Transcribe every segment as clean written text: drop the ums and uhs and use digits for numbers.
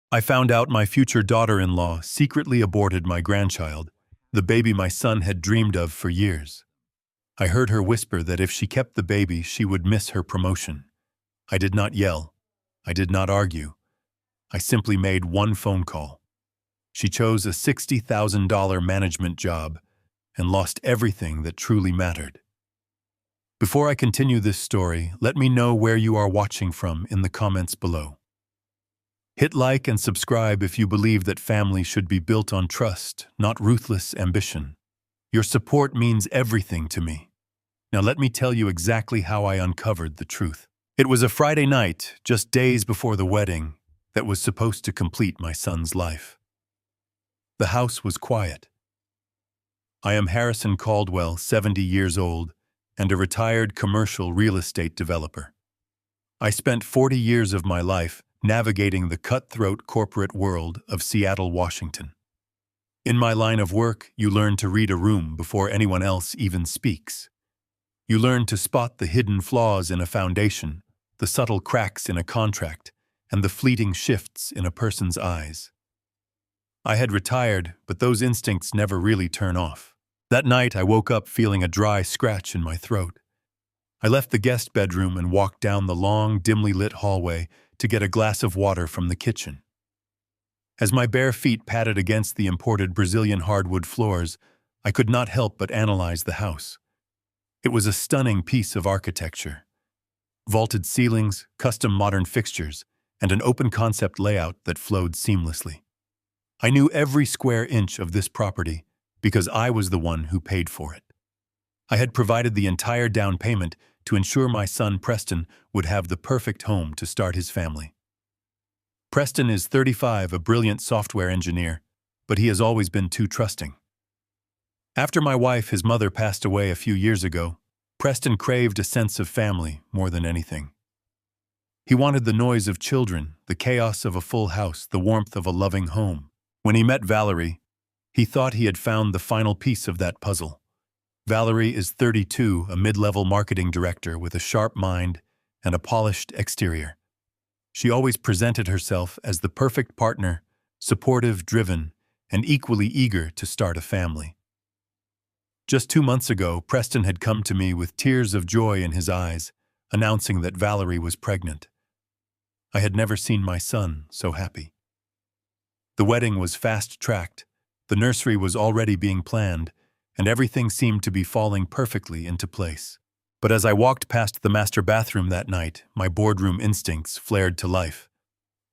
I found out my future daughter-in-law secretly aborted my grandchild, the baby my son had dreamed of for years. I heard her whisper that if she kept the baby, she would miss her promotion. I did not yell. I did not argue. I simply made one phone call. She chose a $60,000 management job and lost everything that truly mattered. Before I continue this story, let me know where you are watching from in the comments below. Hit like and subscribe if you believe that family should be built on trust, not ruthless ambition. Your support means everything to me. Now let me tell you exactly how I uncovered the truth. It was a Friday night, just days before the wedding, that was supposed to complete my son's life. The house was quiet. I am Harrison Caldwell, 70 years old, and a retired commercial real estate developer. I spent 40 years of my life navigating the cutthroat corporate world of Seattle, Washington. In my line of work, you learn to read a room before anyone else even speaks. You learn to spot the hidden flaws in a foundation, the subtle cracks in a contract, and the fleeting shifts in a person's eyes. I had retired, but those instincts never really turn off. That night, I woke up feeling a dry scratch in my throat. I left the guest bedroom and walked down the long, dimly lit hallway to get a glass of water from the kitchen. As my bare feet patted against the imported Brazilian hardwood floors, I could not help but analyze the house. It was a stunning piece of architecture. Vaulted ceilings, custom modern fixtures, and an open-concept layout that flowed seamlessly. I knew every square inch of this property because I was the one who paid for it. I had provided the entire down payment to ensure my son Preston would have the perfect home to start his family. Preston is 35, a brilliant software engineer, but he has always been too trusting. After my wife, his mother, passed away a few years ago, Preston craved a sense of family more than anything. He wanted the noise of children, the chaos of a full house, the warmth of a loving home. When he met Valerie, he thought he had found the final piece of that puzzle. Valerie is 32, a mid-level marketing director with a sharp mind and a polished exterior. She always presented herself as the perfect partner, supportive, driven, and equally eager to start a family. Just 2 months ago, Preston had come to me with tears of joy in his eyes, announcing that Valerie was pregnant. I had never seen my son so happy. The wedding was fast-tracked, the nursery was already being planned, and everything seemed to be falling perfectly into place. But as I walked past the master bathroom that night, my boardroom instincts flared to life.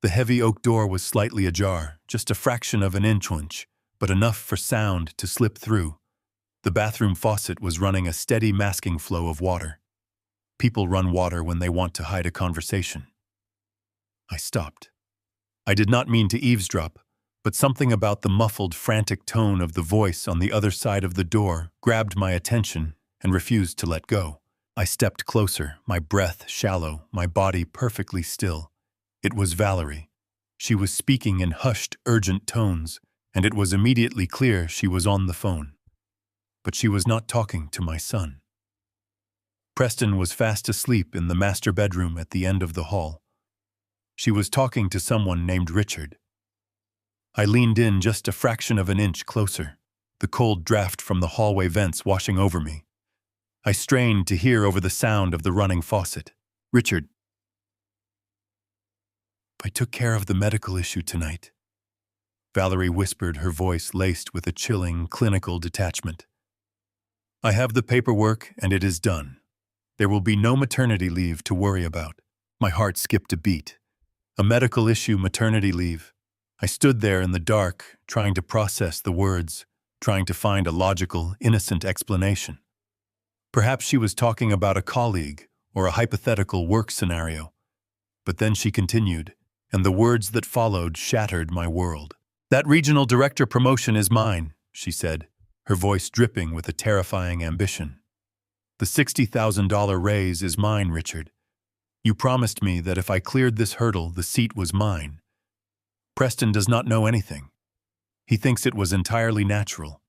The heavy oak door was slightly ajar, just a fraction of an inch, but enough for sound to slip through. The bathroom faucet was running a steady masking flow of water. People run water when they want to hide a conversation. I stopped. I did not mean to eavesdrop, but something about the muffled, frantic tone of the voice on the other side of the door grabbed my attention and refused to let go. I stepped closer, my breath shallow, my body perfectly still. It was Valerie. She was speaking in hushed, urgent tones, and it was immediately clear she was on the phone. But she was not talking to my son. Preston was fast asleep in the master bedroom at the end of the hall. She was talking to someone named Richard. I leaned in just a fraction of an inch closer, the cold draft from the hallway vents washing over me. I strained to hear over the sound of the running faucet. Richard. I took care of the medical issue tonight. Valerie whispered, her voice laced with a chilling, clinical detachment. I have the paperwork and it is done. There will be no maternity leave to worry about. My heart skipped a beat. A medical issue, maternity leave. I stood there in the dark, trying to process the words, trying to find a logical, innocent explanation. Perhaps she was talking about a colleague or a hypothetical work scenario. But then she continued, and the words that followed shattered my world. That regional director promotion is mine, she said, her voice dripping with a terrifying ambition. The $60,000 raise is mine, Richard. You promised me that if I cleared this hurdle, the seat was mine. Preston does not know anything. He thinks it was entirely natural.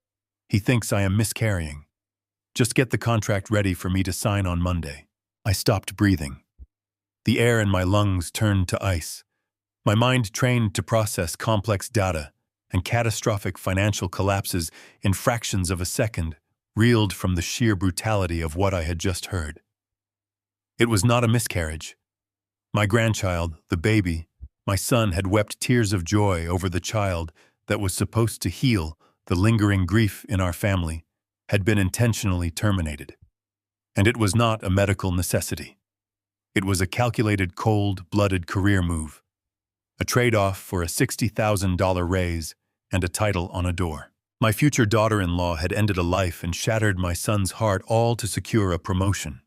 He thinks I am miscarrying. Just get the contract ready for me to sign on Monday. I stopped breathing. The air in my lungs turned to ice. My mind trained to process complex data and catastrophic financial collapses in fractions of a second reeled from the sheer brutality of what I had just heard. It was not a miscarriage. My grandchild, the baby, my son, had wept tears of joy over the child that was supposed to heal the lingering grief in our family, had been intentionally terminated. And it was not a medical necessity. It was a calculated, cold-blooded career move, a trade-off for a $60,000 raise and a title on a door. My future daughter-in-law had ended a life and shattered my son's heart, all to secure a promotion.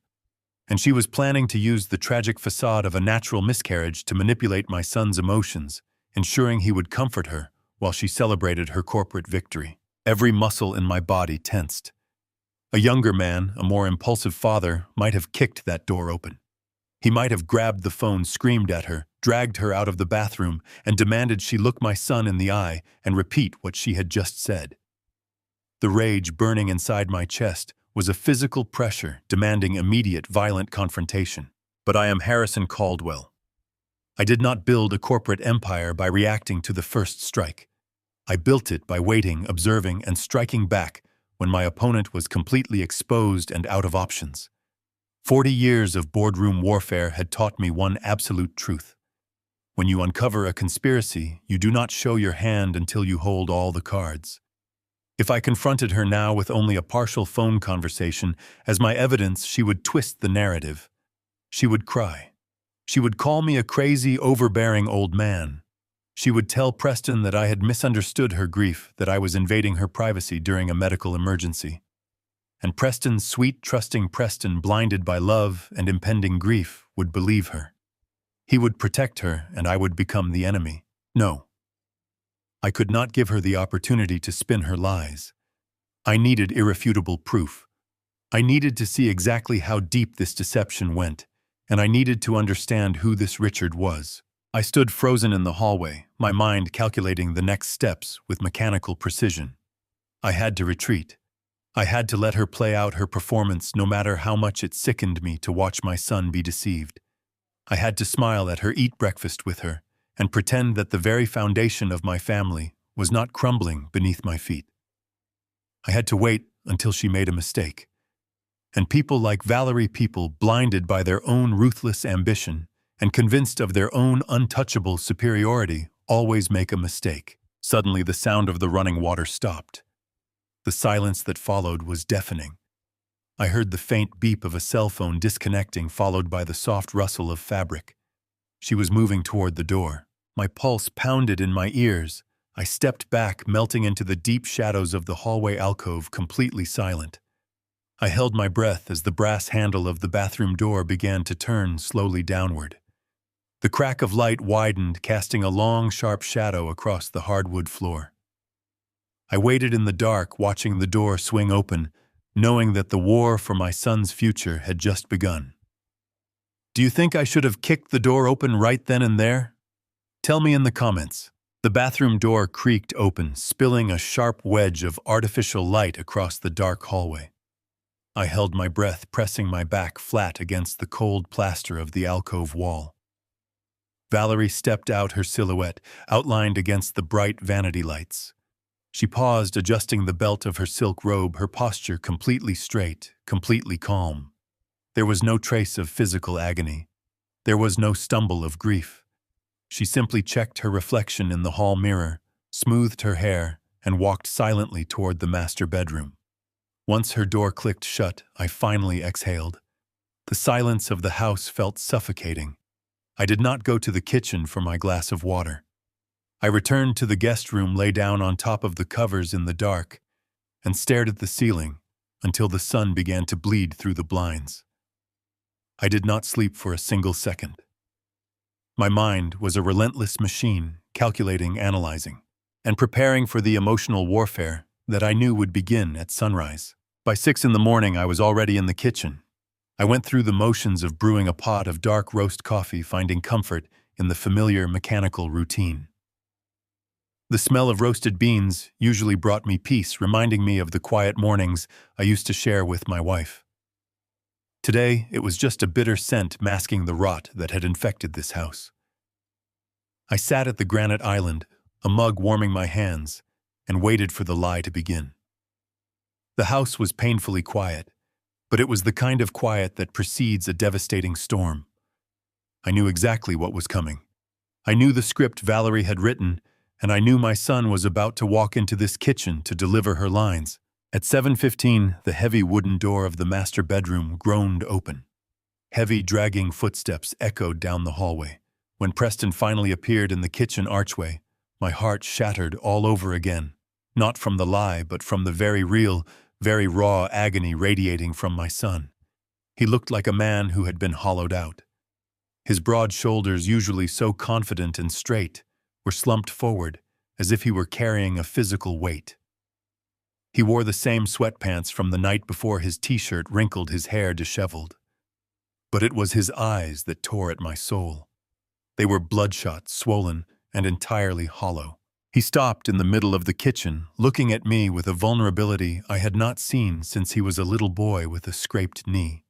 And she was planning to use the tragic facade of a natural miscarriage to manipulate my son's emotions, ensuring he would comfort her while she celebrated her corporate victory. Every muscle in my body tensed. A younger man, a more impulsive father, might have kicked that door open. He might have grabbed the phone, screamed at her, dragged her out of the bathroom, and demanded she look my son in the eye and repeat what she had just said. The rage burning inside my chest was a physical pressure demanding immediate, violent confrontation. But I am Harrison Caldwell. I did not build a corporate empire by reacting to the first strike. I built it by waiting, observing, and striking back when my opponent was completely exposed and out of options. 40 years of boardroom warfare had taught me one absolute truth. When you uncover a conspiracy, you do not show your hand until you hold all the cards. If I confronted her now with only a partial phone conversation as my evidence, she would twist the narrative. She would cry. She would call me a crazy, overbearing old man. She would tell Preston that I had misunderstood her grief, that I was invading her privacy during a medical emergency. And Preston, sweet, trusting Preston, blinded by love and impending grief, would believe her. He would protect her, and I would become the enemy. No. I could not give her the opportunity to spin her lies. I needed irrefutable proof. I needed to see exactly how deep this deception went, and I needed to understand who this Richard was. I stood frozen in the hallway, my mind calculating the next steps with mechanical precision. I had to retreat. I had to let her play out her performance, no matter how much it sickened me to watch my son be deceived. I had to smile at her, eat breakfast with her, and pretend that the very foundation of my family was not crumbling beneath my feet. I had to wait until she made a mistake. And people like Valerie, people blinded by their own ruthless ambition and convinced of their own untouchable superiority, always make a mistake. Suddenly, the sound of the running water stopped. The silence that followed was deafening. I heard the faint beep of a cell phone disconnecting, followed by the soft rustle of fabric. She was moving toward the door. My pulse pounded in my ears. I stepped back, melting into the deep shadows of the hallway alcove, completely silent. I held my breath as the brass handle of the bathroom door began to turn slowly downward. The crack of light widened, casting a long, sharp shadow across the hardwood floor. I waited in the dark, watching the door swing open, knowing that the war for my son's future had just begun. Do you think I should have kicked the door open right then and there? Tell me in the comments. The bathroom door creaked open, spilling a sharp wedge of artificial light across the dark hallway. I held my breath, pressing my back flat against the cold plaster of the alcove wall. Valerie stepped out, her silhouette outlined against the bright vanity lights. She paused, adjusting the belt of her silk robe, her posture completely straight, completely calm. There was no trace of physical agony. There was no stumble of grief. She simply checked her reflection in the hall mirror, smoothed her hair, and walked silently toward the master bedroom. Once her door clicked shut, I finally exhaled. The silence of the house felt suffocating. I did not go to the kitchen for my glass of water. I returned to the guest room, lay down on top of the covers in the dark, and stared at the ceiling until the sun began to bleed through the blinds. I did not sleep for a single second. My mind was a relentless machine, calculating, analyzing, and preparing for the emotional warfare that I knew would begin at sunrise. By 6 in the morning, I was already in the kitchen. I went through the motions of brewing a pot of dark roast coffee, finding comfort in the familiar mechanical routine. The smell of roasted beans usually brought me peace, reminding me of the quiet mornings I used to share with my wife. Today, it was just a bitter scent masking the rot that had infected this house. I sat at the granite island, a mug warming my hands, and waited for the lie to begin. The house was painfully quiet, but it was the kind of quiet that precedes a devastating storm. I knew exactly what was coming. I knew the script Valerie had written, and I knew my son was about to walk into this kitchen to deliver her lines. At 7:15, the heavy wooden door of the master bedroom groaned open. Heavy, dragging footsteps echoed down the hallway. When Preston finally appeared in the kitchen archway, my heart shattered all over again, not from the lie, but from the very real, very raw agony radiating from my son. He looked like a man who had been hollowed out. His broad shoulders, usually so confident and straight, were slumped forward, as if he were carrying a physical weight. He wore the same sweatpants from the night before, his t-shirt wrinkled, his hair disheveled. But it was his eyes that tore at my soul. They were bloodshot, swollen, and entirely hollow. He stopped in the middle of the kitchen, looking at me with a vulnerability I had not seen since he was a little boy with a scraped knee.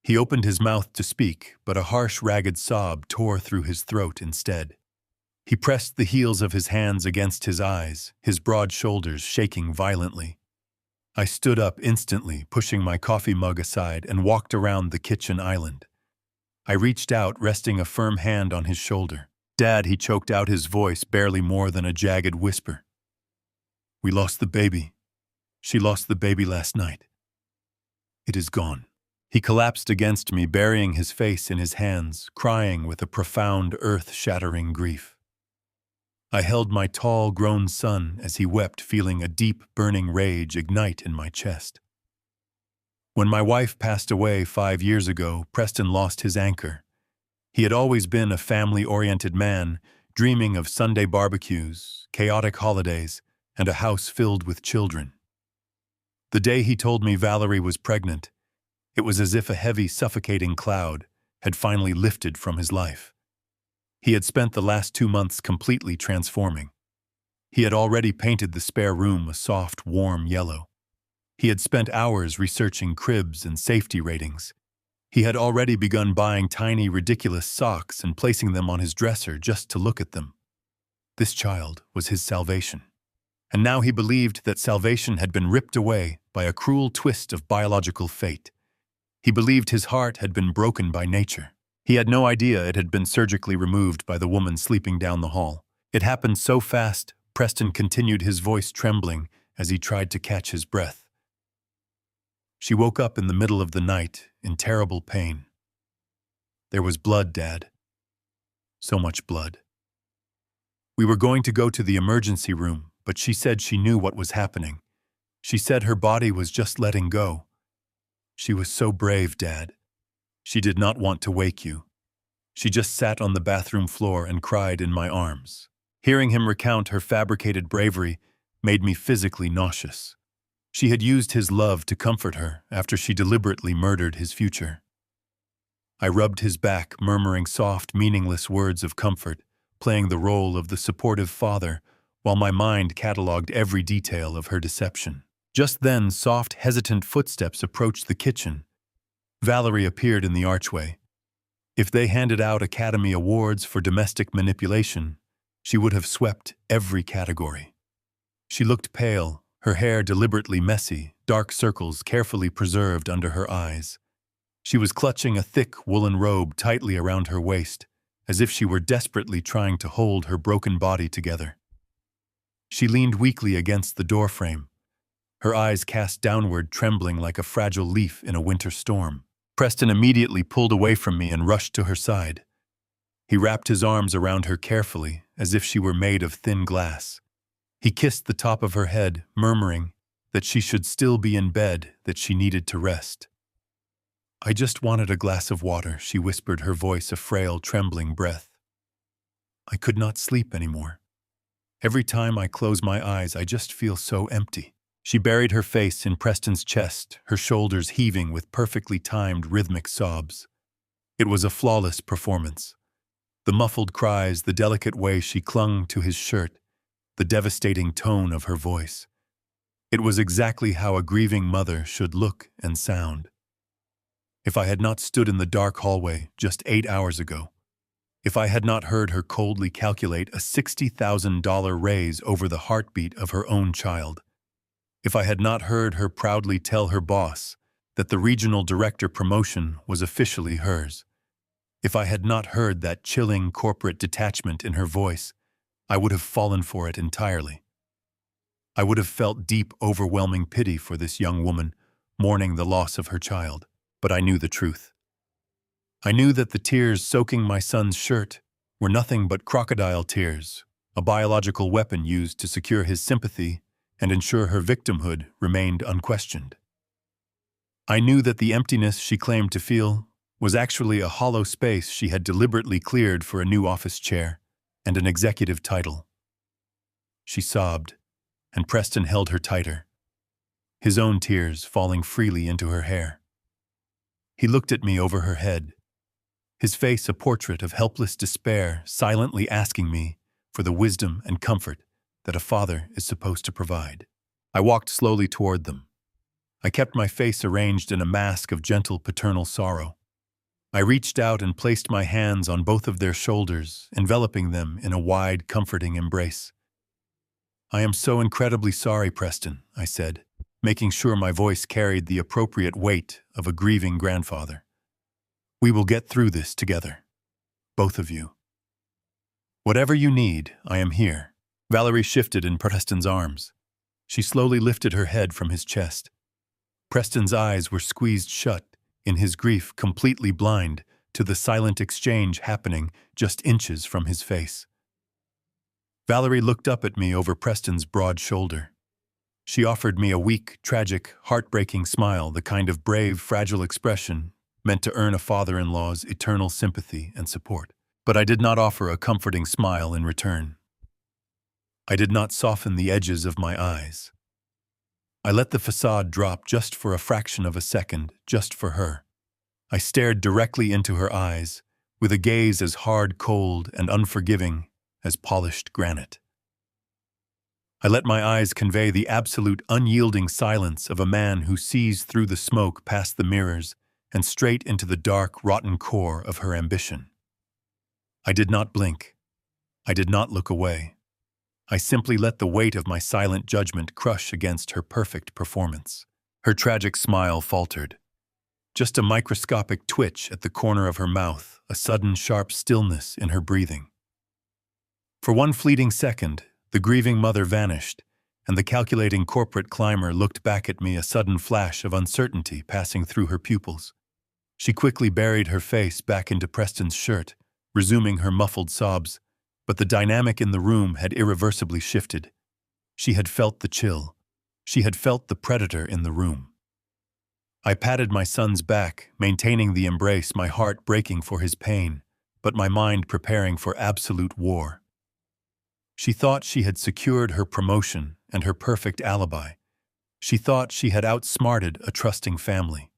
He opened his mouth to speak, but a harsh, ragged sob tore through his throat instead. He pressed the heels of his hands against his eyes, his broad shoulders shaking violently. I stood up instantly, pushing my coffee mug aside, and walked around the kitchen island. I reached out, resting a firm hand on his shoulder. "Dad," he choked out, his voice barely more than a jagged whisper. "We lost the baby. She lost the baby last night. It is gone." He collapsed against me, burying his face in his hands, crying with a profound, earth-shattering grief. I held my tall, grown son as he wept, feeling a deep, burning rage ignite in my chest. When my wife passed away 5 years ago, Preston lost his anchor. He had always been a family-oriented man, dreaming of Sunday barbecues, chaotic holidays, and a house filled with children. The day he told me Valerie was pregnant, it was as if a heavy, suffocating cloud had finally lifted from his life. He had spent the last 2 months completely transforming. He had already painted the spare room a soft, warm yellow. He had spent hours researching cribs and safety ratings. He had already begun buying tiny, ridiculous socks and placing them on his dresser just to look at them. This child was his salvation. And now he believed that salvation had been ripped away by a cruel twist of biological fate. He believed his heart had been broken by nature. He had no idea it had been surgically removed by the woman sleeping down the hall. It happened so fast, Preston continued, his voice trembling as he tried to catch his breath. She woke up in the middle of the night in terrible pain. There was blood, Dad. So much blood. We were going to go to the emergency room, but she said she knew what was happening. She said her body was just letting go. She was so brave, Dad. She did not want to wake you. She just sat on the bathroom floor and cried in my arms. Hearing him recount her fabricated bravery made me physically nauseous. She had used his love to comfort her after she deliberately murdered his future. I rubbed his back, murmuring soft, meaningless words of comfort, playing the role of the supportive father, while my mind catalogued every detail of her deception. Just then, soft, hesitant footsteps approached the kitchen. Valerie appeared in the archway. If they handed out Academy Awards for domestic manipulation, she would have swept every category. She looked pale, her hair deliberately messy, dark circles carefully preserved under her eyes. She was clutching a thick woolen robe tightly around her waist, as if she were desperately trying to hold her broken body together. She leaned weakly against the doorframe, her eyes cast downward, trembling like a fragile leaf in a winter storm. Preston immediately pulled away from me and rushed to her side. He wrapped his arms around her carefully, as if she were made of thin glass. He kissed the top of her head, murmuring that she should still be in bed, that she needed to rest. "I just wanted a glass of water," she whispered, her voice a frail, trembling breath. "I could not sleep anymore. Every time I close my eyes, I just feel so empty." She buried her face in Preston's chest, her shoulders heaving with perfectly timed rhythmic sobs. It was a flawless performance. The muffled cries, the delicate way she clung to his shirt, the devastating tone of her voice. It was exactly how a grieving mother should look and sound. If I had not stood in the dark hallway just 8 hours ago, If I had not heard her coldly calculate a $60,000 raise over the heartbeat of her own child, if I had not heard her proudly tell her boss that the regional director promotion was officially hers, if I had not heard that chilling corporate detachment in her voice, I would have fallen for it entirely. I would have felt deep, overwhelming pity for this young woman mourning the loss of her child. But I knew the truth. I knew that the tears soaking my son's shirt were nothing but crocodile tears, a biological weapon used to secure his sympathy and ensure her victimhood remained unquestioned. I knew that the emptiness she claimed to feel was actually a hollow space she had deliberately cleared for a new office chair and an executive title. She sobbed, and Preston held her tighter, his own tears falling freely into her hair. He looked at me over her head, his face a portrait of helpless despair, silently asking me for the wisdom and comfort that a father is supposed to provide. I walked slowly toward them. I kept my face arranged in a mask of gentle paternal sorrow. I reached out and placed my hands on both of their shoulders, enveloping them in a wide, comforting embrace. "I am so incredibly sorry, Preston," I said, making sure my voice carried the appropriate weight of a grieving grandfather. "We will get through this together. Both of you. Whatever you need, I am here." Valerie shifted in Preston's arms. She slowly lifted her head from his chest. Preston's eyes were squeezed shut, in his grief completely blind to the silent exchange happening just inches from his face. Valerie looked up at me over Preston's broad shoulder. She offered me a weak, tragic, heartbreaking smile, the kind of brave, fragile expression meant to earn a father-in-law's eternal sympathy and support. But I did not offer a comforting smile in return. I did not soften the edges of my eyes. I let the facade drop just for a fraction of a second, just for her. I stared directly into her eyes, with a gaze as hard, cold, and unforgiving as polished granite. I let my eyes convey the absolute unyielding silence of a man who sees through the smoke past the mirrors and straight into the dark, rotten core of her ambition. I did not blink. I did not look away. I simply let the weight of my silent judgment crush against her perfect performance. Her tragic smile faltered. Just a microscopic twitch at the corner of her mouth, a sudden sharp stillness in her breathing. For one fleeting second, the grieving mother vanished, and the calculating corporate climber looked back at me, a sudden flash of uncertainty passing through her pupils. She quickly buried her face back into Preston's shirt, resuming her muffled sobs, but the dynamic in the room had irreversibly shifted. She had felt the chill. She had felt the predator in the room. I patted my son's back, maintaining the embrace, my heart breaking for his pain, but my mind preparing for absolute war. She thought she had secured her promotion and her perfect alibi. She thought she had outsmarted a trusting family.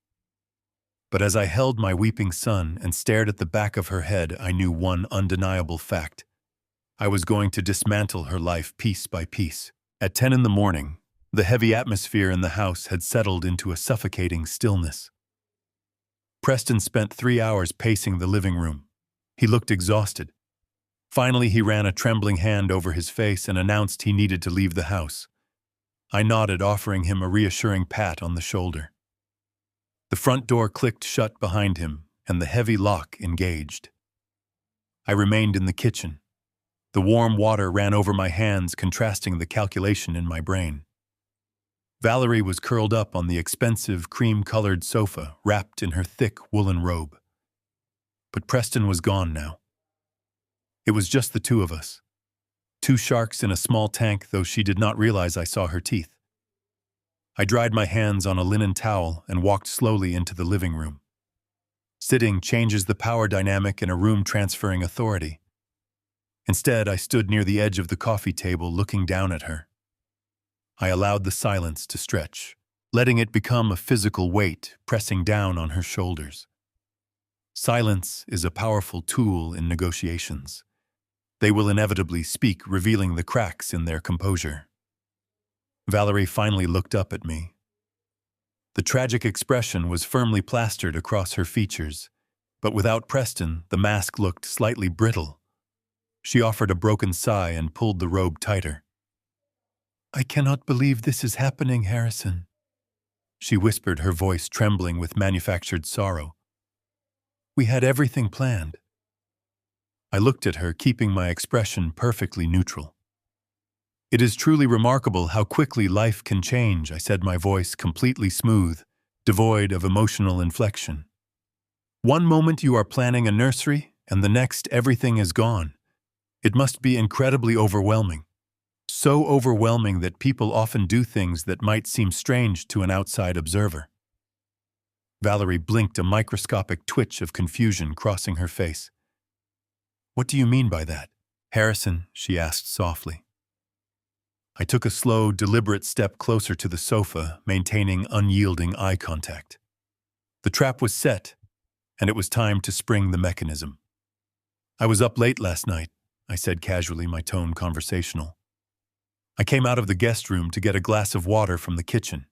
But as I held my weeping son and stared at the back of her head, I knew one undeniable fact. I was going to dismantle her life piece by piece. At 10 in the morning, the heavy atmosphere in the house had settled into a suffocating stillness. Preston spent 3 hours pacing the living room. He looked exhausted. Finally, he ran a trembling hand over his face and announced he needed to leave the house. I nodded, offering him a reassuring pat on the shoulder. The front door clicked shut behind him, and the heavy lock engaged. I remained in the kitchen. The warm water ran over my hands, contrasting the calculation in my brain. Valerie was curled up on the expensive, cream-colored sofa, wrapped in her thick woolen robe. But Preston was gone now. It was just the two of us. Two sharks in a small tank, though she did not realize I saw her teeth. I dried my hands on a linen towel and walked slowly into the living room. Sitting changes the power dynamic in a room transferring authority. Instead, I stood near the edge of the coffee table, looking down at her. I allowed the silence to stretch, letting it become a physical weight pressing down on her shoulders. Silence is a powerful tool in negotiations. They will inevitably speak, revealing the cracks in their composure. Valerie finally looked up at me. The tragic expression was firmly plastered across her features, But without Preston, the mask looked slightly brittle. She offered a broken sigh and pulled the robe tighter. "I cannot believe this is happening, Harrison," she whispered, her voice trembling with manufactured sorrow. "We had everything planned." I looked at her, keeping my expression perfectly neutral. "It is truly remarkable how quickly life can change," I said, my voice completely smooth, devoid of emotional inflection. "One moment you are planning a nursery, and the next everything is gone. It must be incredibly overwhelming. So overwhelming that people often do things that might seem strange to an outside observer." Valerie blinked, a microscopic twitch of confusion crossing her face. "What do you mean by that, Harrison?" she asked softly. I took a slow, deliberate step closer to the sofa, maintaining unyielding eye contact. The trap was set, and it was time to spring the mechanism. "I was up late last night," I said casually, my tone conversational. "I came out of the guest room to get a glass of water from the kitchen.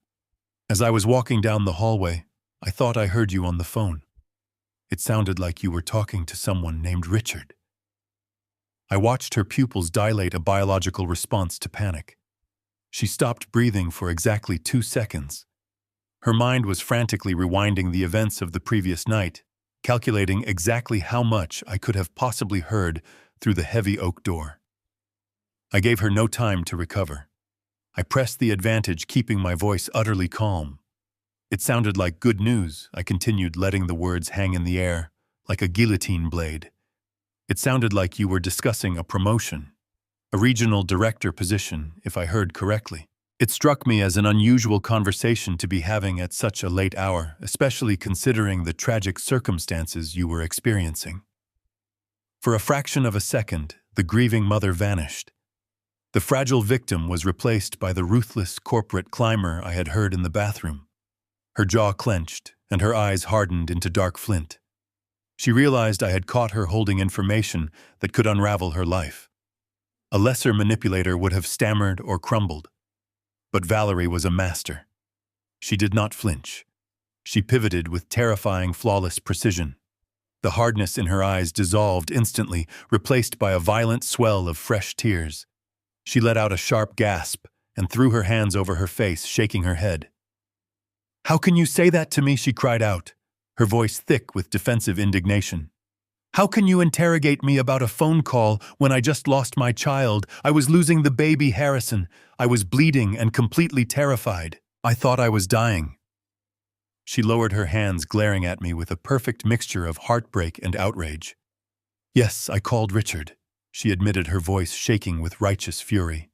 As I was walking down the hallway, I thought I heard you on the phone. It sounded like you were talking to someone named Richard." I watched her pupils dilate, a biological response to panic. She stopped breathing for exactly 2 seconds. Her mind was frantically rewinding the events of the previous night, calculating exactly how much I could have possibly heard through the heavy oak door. I gave her no time to recover. I pressed the advantage, keeping my voice utterly calm. "It sounded like good news," I continued, letting the words hang in the air, like a guillotine blade. "It sounded like you were discussing a promotion, a regional director position, if I heard correctly." It struck me as an unusual conversation to be having at such a late hour, especially considering the tragic circumstances you were experiencing. For a fraction of a second, the grieving mother vanished. The fragile victim was replaced by the ruthless corporate climber I had heard in the bathroom. Her jaw clenched, and her eyes hardened into dark flint. She realized I had caught her holding information that could unravel her life. A lesser manipulator would have stammered or crumbled. But Valerie was a master. She did not flinch. She pivoted with terrifying, flawless precision. The hardness in her eyes dissolved instantly, replaced by a violent swell of fresh tears. She let out a sharp gasp and threw her hands over her face, shaking her head. "How can you say that to me?" she cried out, her voice thick with defensive indignation. "How can you interrogate me about a phone call when I just lost my child? I was losing the baby, Harrison. I was bleeding and completely terrified. I thought I was dying." She lowered her hands, glaring at me with a perfect mixture of heartbreak and outrage. "Yes, I called Richard," she admitted, her voice shaking with righteous fury.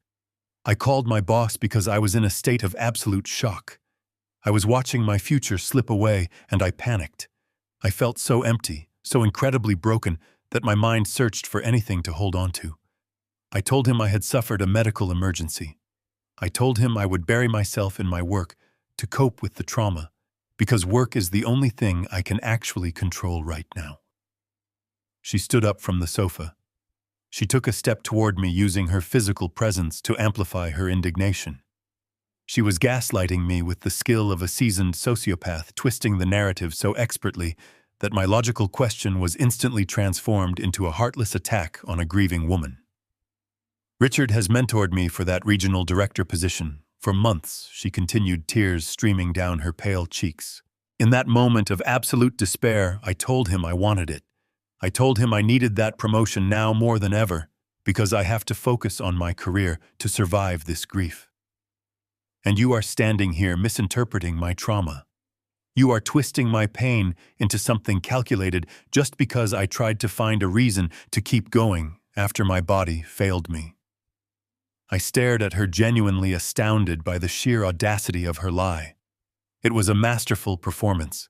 "I called my boss because I was in a state of absolute shock. I was watching my future slip away, and I panicked. I felt so empty, so incredibly broken, that my mind searched for anything to hold on to. I told him I had suffered a medical emergency. I told him I would bury myself in my work to cope with the trauma, because work is the only thing I can actually control right now." She stood up from the sofa. She took a step toward me, using her physical presence to amplify her indignation. She was gaslighting me with the skill of a seasoned sociopath, twisting the narrative so expertly that my logical question was instantly transformed into a heartless attack on a grieving woman. "Richard has mentored me for that regional director position for months," she continued, tears streaming down her pale cheeks. "In that moment of absolute despair, I told him I wanted it. I told him I needed that promotion now more than ever, because I have to focus on my career to survive this grief. And you are standing here misinterpreting my trauma. You are twisting my pain into something calculated just because I tried to find a reason to keep going after my body failed me." I stared at her, genuinely astounded by the sheer audacity of her lie. It was a masterful performance.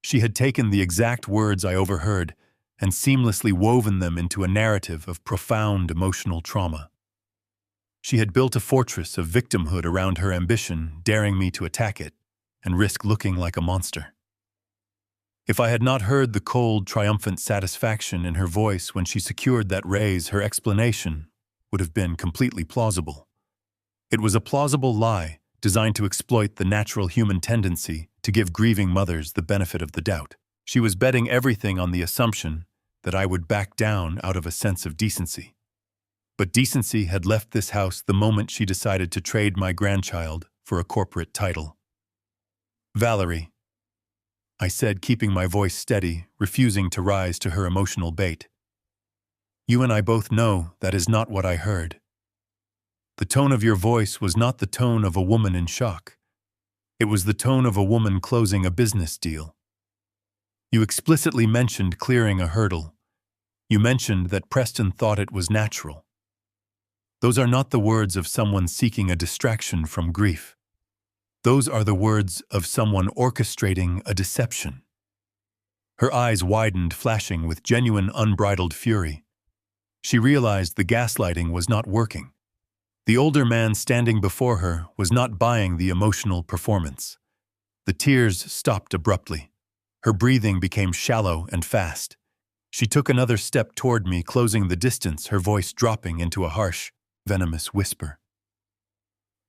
She had taken the exact words I overheard and seamlessly woven them into a narrative of profound emotional trauma. She had built a fortress of victimhood around her ambition, daring me to attack it and risk looking like a monster. If I had not heard the cold, triumphant satisfaction in her voice when she secured that raise, her explanation would have been completely plausible. It was a plausible lie designed to exploit the natural human tendency to give grieving mothers the benefit of the doubt. She was betting everything on the assumption that I would back down out of a sense of decency. But decency had left this house the moment she decided to trade my grandchild for a corporate title. "Valerie," I said, keeping my voice steady, refusing to rise to her emotional bait. "You and I both know that is not what I heard. The tone of your voice was not the tone of a woman in shock. It was the tone of a woman closing a business deal. You explicitly mentioned clearing a hurdle. You mentioned that Preston thought it was natural. Those are not the words of someone seeking a distraction from grief. Those are the words of someone orchestrating a deception." Her eyes widened, flashing with genuine unbridled fury. She realized the gaslighting was not working. The older man standing before her was not buying the emotional performance. The tears stopped abruptly. Her breathing became shallow and fast. She took another step toward me, closing the distance, her voice dropping into a harsh, venomous whisper.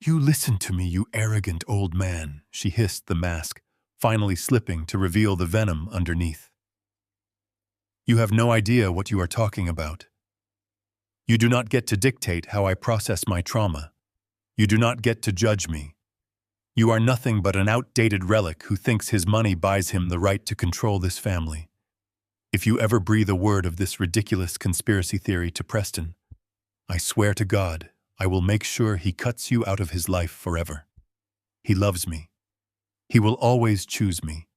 "You listen to me, you arrogant old man," she hissed, the mask finally slipping to reveal the venom underneath. "You have no idea what you are talking about. You do not get to dictate how I process my trauma. You do not get to judge me. You are nothing but an outdated relic who thinks his money buys him the right to control this family. If you ever breathe a word of this ridiculous conspiracy theory to Preston, I swear to God, I will make sure he cuts you out of his life forever. He loves me. He will always choose me.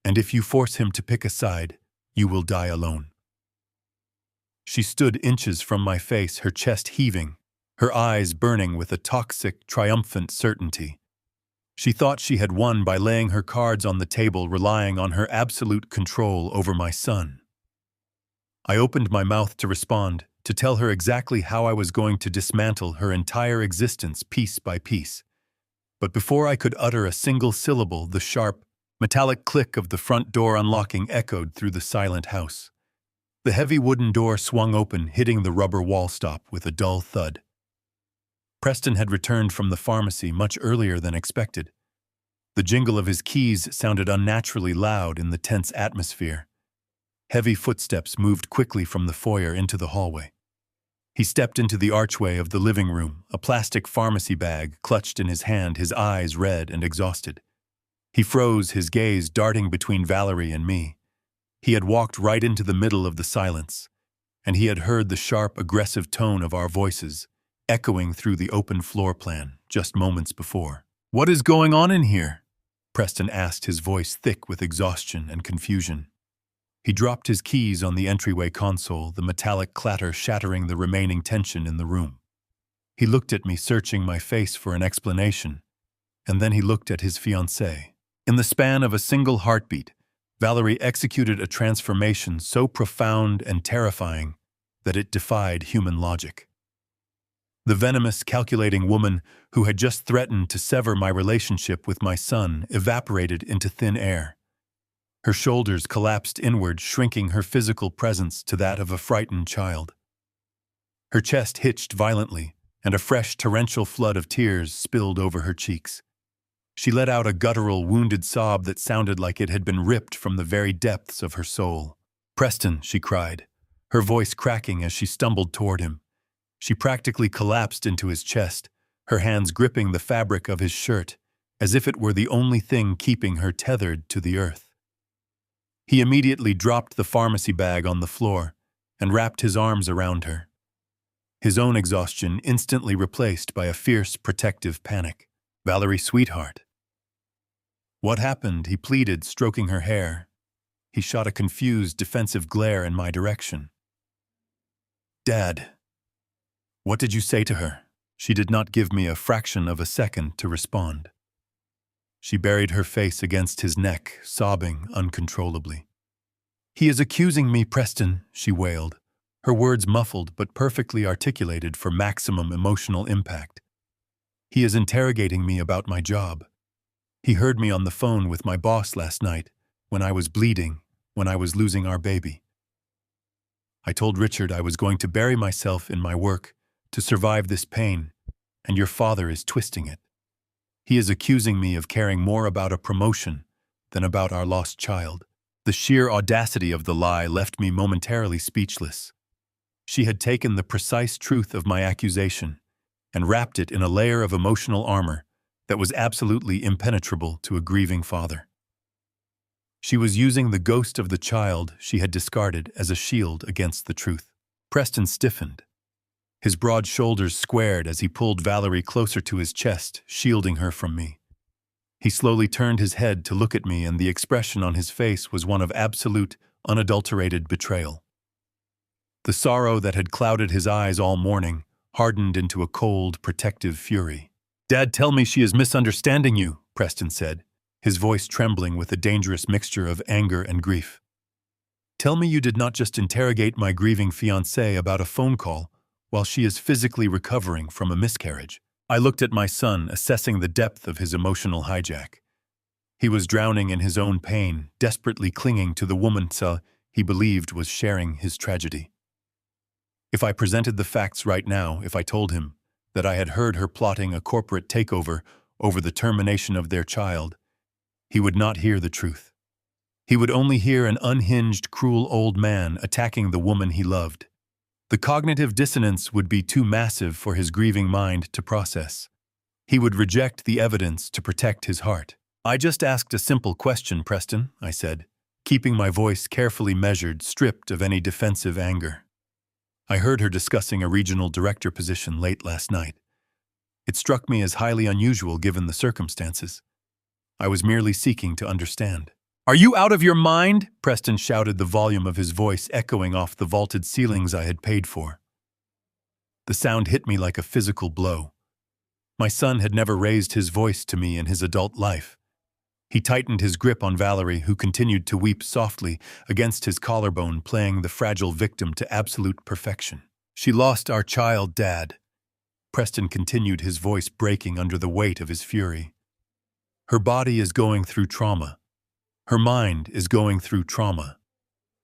And if you force him to pick a side, you will die alone." She stood inches from my face, her chest heaving, her eyes burning with a toxic, triumphant certainty. She thought she had won by laying her cards on the table, relying on her absolute control over my son. I opened my mouth to respond, to tell her exactly how I was going to dismantle her entire existence piece by piece. But before I could utter a single syllable, the sharp, metallic click of the front door unlocking echoed through the silent house. The heavy wooden door swung open, hitting the rubber wall stop with a dull thud. Preston had returned from the pharmacy much earlier than expected. The jingle of his keys sounded unnaturally loud in the tense atmosphere. Heavy footsteps moved quickly from the foyer into the hallway. He stepped into the archway of the living room, a plastic pharmacy bag clutched in his hand, his eyes red and exhausted. He froze, his gaze darting between Valerie and me. He had walked right into the middle of the silence, and he had heard the sharp, aggressive tone of our voices echoing through the open floor plan just moments before. "What is going on in here?" Preston asked, his voice thick with exhaustion and confusion. He dropped his keys on the entryway console, the metallic clatter shattering the remaining tension in the room. He looked at me, searching my face for an explanation, and then he looked at his fiancée. In the span of a single heartbeat, Valerie executed a transformation so profound and terrifying that it defied human logic. The venomous, calculating woman who had just threatened to sever my relationship with my son evaporated into thin air. Her shoulders collapsed inward, shrinking her physical presence to that of a frightened child. Her chest hitched violently, and a fresh, torrential flood of tears spilled over her cheeks. She let out a guttural, wounded sob that sounded like it had been ripped from the very depths of her soul. "Preston," she cried, her voice cracking as she stumbled toward him. She practically collapsed into his chest, her hands gripping the fabric of his shirt, as if it were the only thing keeping her tethered to the earth. He immediately dropped the pharmacy bag on the floor and wrapped his arms around her. His own exhaustion instantly replaced by a fierce, protective panic. "Valerie, sweetheart." "What happened?" he pleaded, stroking her hair. He shot a confused, defensive glare in my direction. "Dad, what did you say to her?" She did not give me a fraction of a second to respond. She buried her face against his neck, sobbing uncontrollably. "He is accusing me, Preston," she wailed, her words muffled but perfectly articulated for maximum emotional impact. "He is interrogating me about my job. He heard me on the phone with my boss last night, when I was bleeding, when I was losing our baby. I told Richard I was going to bury myself in my work to survive this pain, and your father is twisting it. He is accusing me of caring more about a promotion than about our lost child. The sheer audacity of the lie left me momentarily speechless. She had taken the precise truth of my accusation and wrapped it in a layer of emotional armor that was absolutely impenetrable to a grieving father. She was using the ghost of the child she had discarded as a shield against the truth. Preston stiffened. His broad shoulders squared as he pulled Valerie closer to his chest, shielding her from me. He slowly turned his head to look at me, and the expression on his face was one of absolute, unadulterated betrayal. The sorrow that had clouded his eyes all morning hardened into a cold, protective fury. "Dad, tell me she is misunderstanding you," Preston said, his voice trembling with a dangerous mixture of anger and grief. "Tell me you did not just interrogate my grieving fiancée about a phone call while she is physically recovering from a miscarriage." I looked at my son, assessing the depth of his emotional hijack. He was drowning in his own pain, desperately clinging to the woman he believed was sharing his tragedy. If I presented the facts right now, if I told him that I had heard her plotting a corporate takeover over the termination of their child, he would not hear the truth. He would only hear an unhinged, cruel old man attacking the woman he loved. The cognitive dissonance would be too massive for his grieving mind to process. He would reject the evidence to protect his heart. "I just asked a simple question, Preston," I said, keeping my voice carefully measured, stripped of any defensive anger. I heard her discussing a regional director position late last night. It struck me as highly unusual given the circumstances. I was merely seeking to understand. "Are you out of your mind?" Preston shouted, the volume of his voice echoing off the vaulted ceilings I had paid for. The sound hit me like a physical blow. My son had never raised his voice to me in his adult life. He tightened his grip on Valerie, who continued to weep softly against his collarbone, playing the fragile victim to absolute perfection. "She lost our child, Dad." Preston continued, his voice breaking under the weight of his fury. "Her body is going through trauma. Her mind is going through trauma.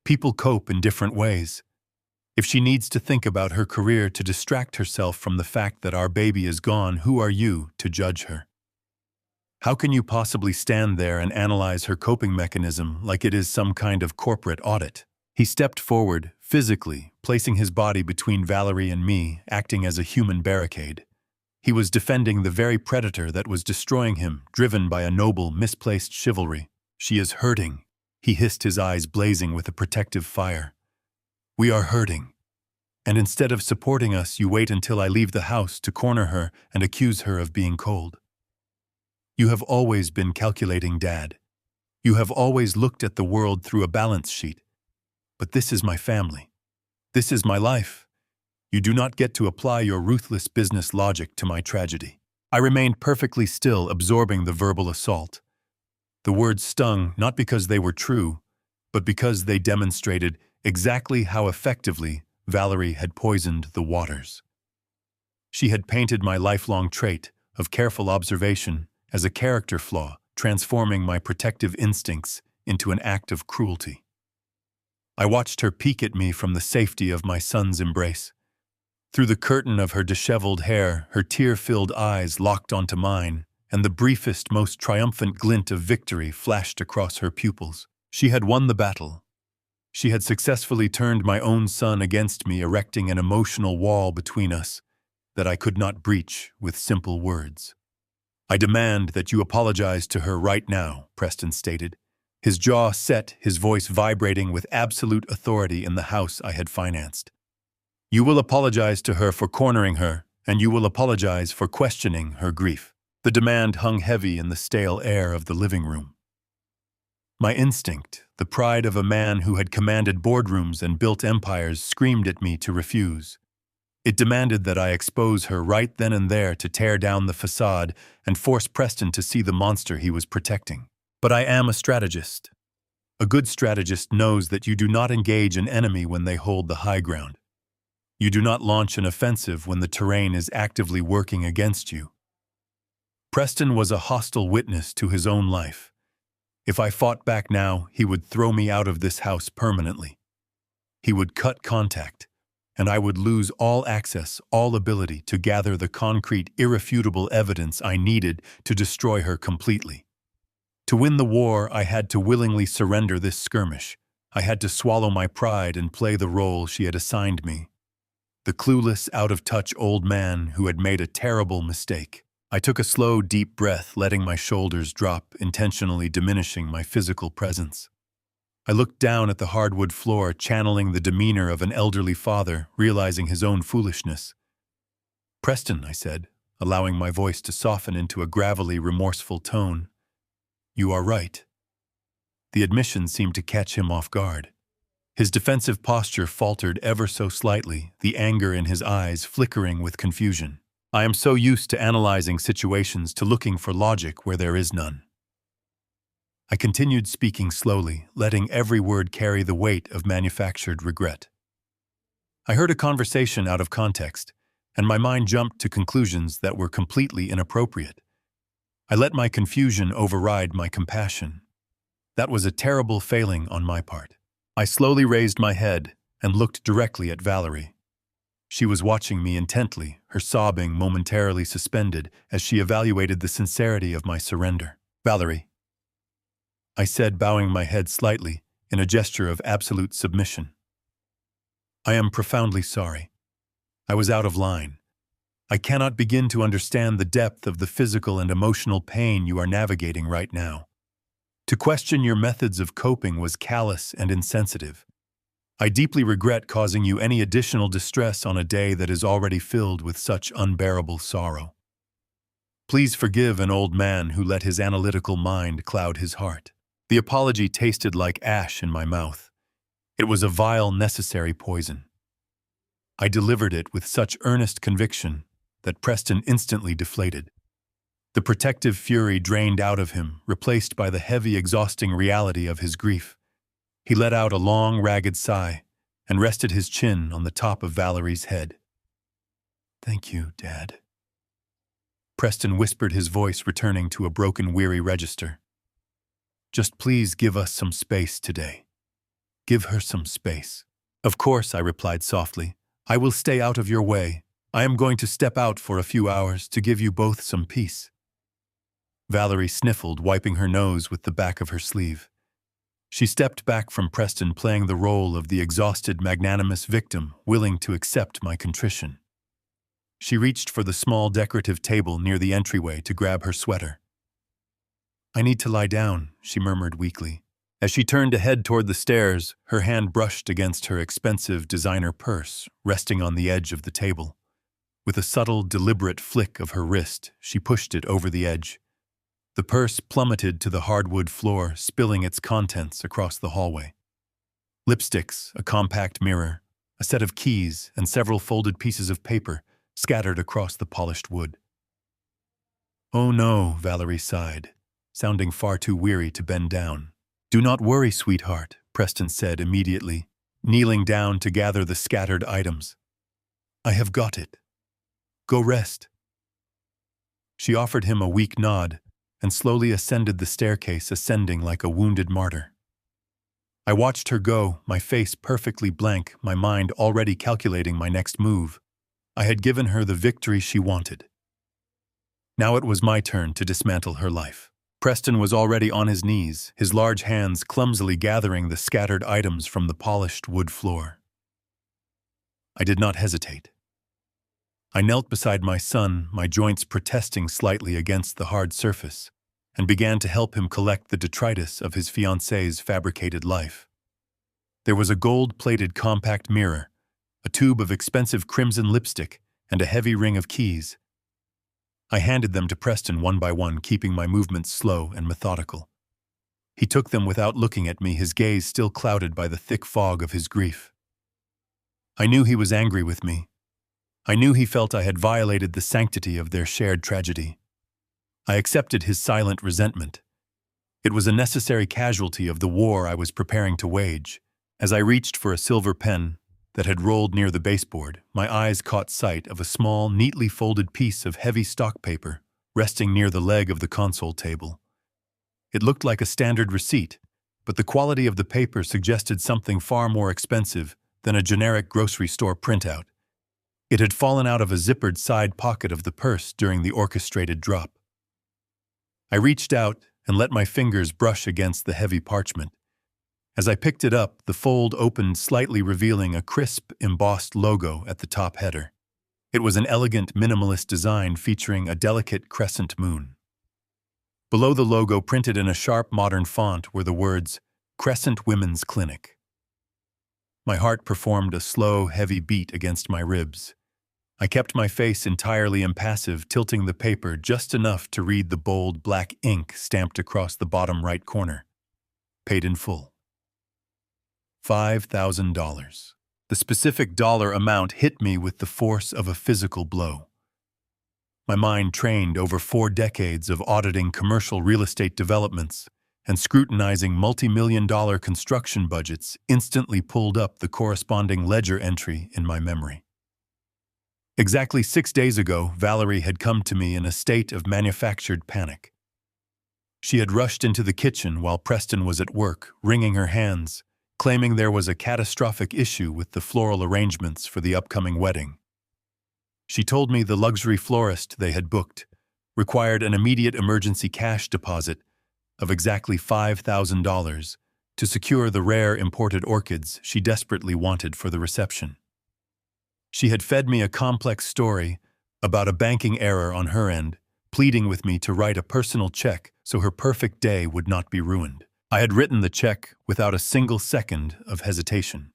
People cope in different ways. If she needs to think about her career to distract herself from the fact that our baby is gone, who are you to judge her? How can you possibly stand there and analyze her coping mechanism like it is some kind of corporate audit?" He stepped forward, physically, placing his body between Valerie and me, acting as a human barricade. He was defending the very predator that was destroying him, driven by a noble, misplaced chivalry. "She is hurting," he hissed, his eyes blazing with a protective fire. "We are hurting. And instead of supporting us, you wait until I leave the house to corner her and accuse her of being cold. You have always been calculating, Dad. You have always looked at the world through a balance sheet. But this is my family. This is my life. You do not get to apply your ruthless business logic to my tragedy." I remained perfectly still, absorbing the verbal assault. The words stung not because they were true, but because they demonstrated exactly how effectively Valerie had poisoned the waters. She had painted my lifelong trait of careful observation as a character flaw, transforming my protective instincts into an act of cruelty. I watched her peek at me from the safety of my son's embrace. Through the curtain of her disheveled hair, her tear-filled eyes locked onto mine, and the briefest, most triumphant glint of victory flashed across her pupils. She had won the battle. She had successfully turned my own son against me, erecting an emotional wall between us that I could not breach with simple words. "I demand that you apologize to her right now," Preston stated, his jaw set, his voice vibrating with absolute authority in the house I had financed. "You will apologize to her for cornering her, and you will apologize for questioning her grief." The demand hung heavy in the stale air of the living room. My instinct, the pride of a man who had commanded boardrooms and built empires, screamed at me to refuse. It demanded that I expose her right then and there, to tear down the facade and force Preston to see the monster he was protecting. But I am a strategist. A good strategist knows that you do not engage an enemy when they hold the high ground. You do not launch an offensive when the terrain is actively working against you. Preston was a hostile witness to his own life. If I fought back now, he would throw me out of this house permanently. He would cut contact, and I would lose all access, all ability to gather the concrete, irrefutable evidence I needed to destroy her completely. To win the war, I had to willingly surrender this skirmish. I had to swallow my pride and play the role she had assigned me. The clueless, out-of-touch old man who had made a terrible mistake. I took a slow, deep breath, letting my shoulders drop, intentionally diminishing my physical presence. I looked down at the hardwood floor, channeling the demeanor of an elderly father, realizing his own foolishness. "Preston," I said, allowing my voice to soften into a gravelly, remorseful tone. "You are right." The admission seemed to catch him off guard. His defensive posture faltered ever so slightly, the anger in his eyes flickering with confusion. I am so used to analyzing situations, to looking for logic where there is none. I continued speaking slowly, letting every word carry the weight of manufactured regret. I heard a conversation out of context, and my mind jumped to conclusions that were completely inappropriate. I let my confusion override my compassion. That was a terrible failing on my part. I slowly raised my head and looked directly at Valerie. She was watching me intently, her sobbing momentarily suspended as she evaluated the sincerity of my surrender. "Valerie," I said, bowing my head slightly in a gesture of absolute submission. "I am profoundly sorry. I was out of line. I cannot begin to understand the depth of the physical and emotional pain you are navigating right now. To question your methods of coping was callous and insensitive. I deeply regret causing you any additional distress on a day that is already filled with such unbearable sorrow. Please forgive an old man who let his analytical mind cloud his heart." The apology tasted like ash in my mouth. It was a vile, necessary poison. I delivered it with such earnest conviction that Preston instantly deflated. The protective fury drained out of him, replaced by the heavy, exhausting reality of his grief. He let out a long, ragged sigh and rested his chin on the top of Valerie's head. "Thank you, Dad." Preston whispered, his voice returning to a broken, weary register. "Just please give us some space today. Give her some space." "Of course," I replied softly. "I will stay out of your way. I am going to step out for a few hours to give you both some peace." Valerie sniffled, wiping her nose with the back of her sleeve. She stepped back from Preston, playing the role of the exhausted, magnanimous victim, willing to accept my contrition. She reached for the small decorative table near the entryway to grab her sweater. "I need to lie down," she murmured weakly. As she turned to head toward the stairs, her hand brushed against her expensive designer purse, resting on the edge of the table. With a subtle, deliberate flick of her wrist, she pushed it over the edge. The purse plummeted to the hardwood floor, spilling its contents across the hallway. Lipsticks, a compact mirror, a set of keys, and several folded pieces of paper scattered across the polished wood. "Oh no," Valerie sighed, sounding far too weary to bend down. "Do not worry, sweetheart," Preston said immediately, kneeling down to gather the scattered items. "I have got it. Go rest." She offered him a weak nod and slowly ascended the staircase, ascending like a wounded martyr. I watched her go, my face perfectly blank, my mind already calculating my next move. I had given her the victory she wanted. Now it was my turn to dismantle her life. Preston was already on his knees, his large hands clumsily gathering the scattered items from the polished wood floor. I did not hesitate. I knelt beside my son, my joints protesting slightly against the hard surface, and began to help him collect the detritus of his fiancée's fabricated life. There was a gold-plated compact mirror, a tube of expensive crimson lipstick, and a heavy ring of keys. I handed them to Preston one by one, keeping my movements slow and methodical. He took them without looking at me, his gaze still clouded by the thick fog of his grief. I knew he was angry with me. I knew he felt I had violated the sanctity of their shared tragedy. I accepted his silent resentment. It was a necessary casualty of the war I was preparing to wage. As I reached for a silver pen that had rolled near the baseboard, my eyes caught sight of a small, neatly folded piece of heavy stock paper resting near the leg of the console table. It looked like a standard receipt, but the quality of the paper suggested something far more expensive than a generic grocery store printout. It had fallen out of a zippered side pocket of the purse during the orchestrated drop. I reached out and let my fingers brush against the heavy parchment. As I picked it up, the fold opened slightly, revealing a crisp, embossed logo at the top header. It was an elegant, minimalist design featuring a delicate crescent moon. Below the logo, printed in a sharp, modern font, were the words, Crescent Women's Clinic. My heart performed a slow, heavy beat against my ribs. I kept my face entirely impassive, tilting the paper just enough to read the bold black ink stamped across the bottom right corner. Paid in full. $5,000. The specific dollar amount hit me with the force of a physical blow. My mind, trained over 4 decades of auditing commercial real estate developments and scrutinizing multi-million-dollar construction budgets, instantly pulled up the corresponding ledger entry in my memory. Exactly 6 days ago, Valerie had come to me in a state of manufactured panic. She had rushed into the kitchen while Preston was at work, wringing her hands, claiming there was a catastrophic issue with the floral arrangements for the upcoming wedding. She told me the luxury florist they had booked required an immediate emergency cash deposit of exactly $5,000 to secure the rare imported orchids she desperately wanted for the reception. She had fed me a complex story about a banking error on her end, pleading with me to write a personal check so her perfect day would not be ruined. I had written the check without a single second of hesitation.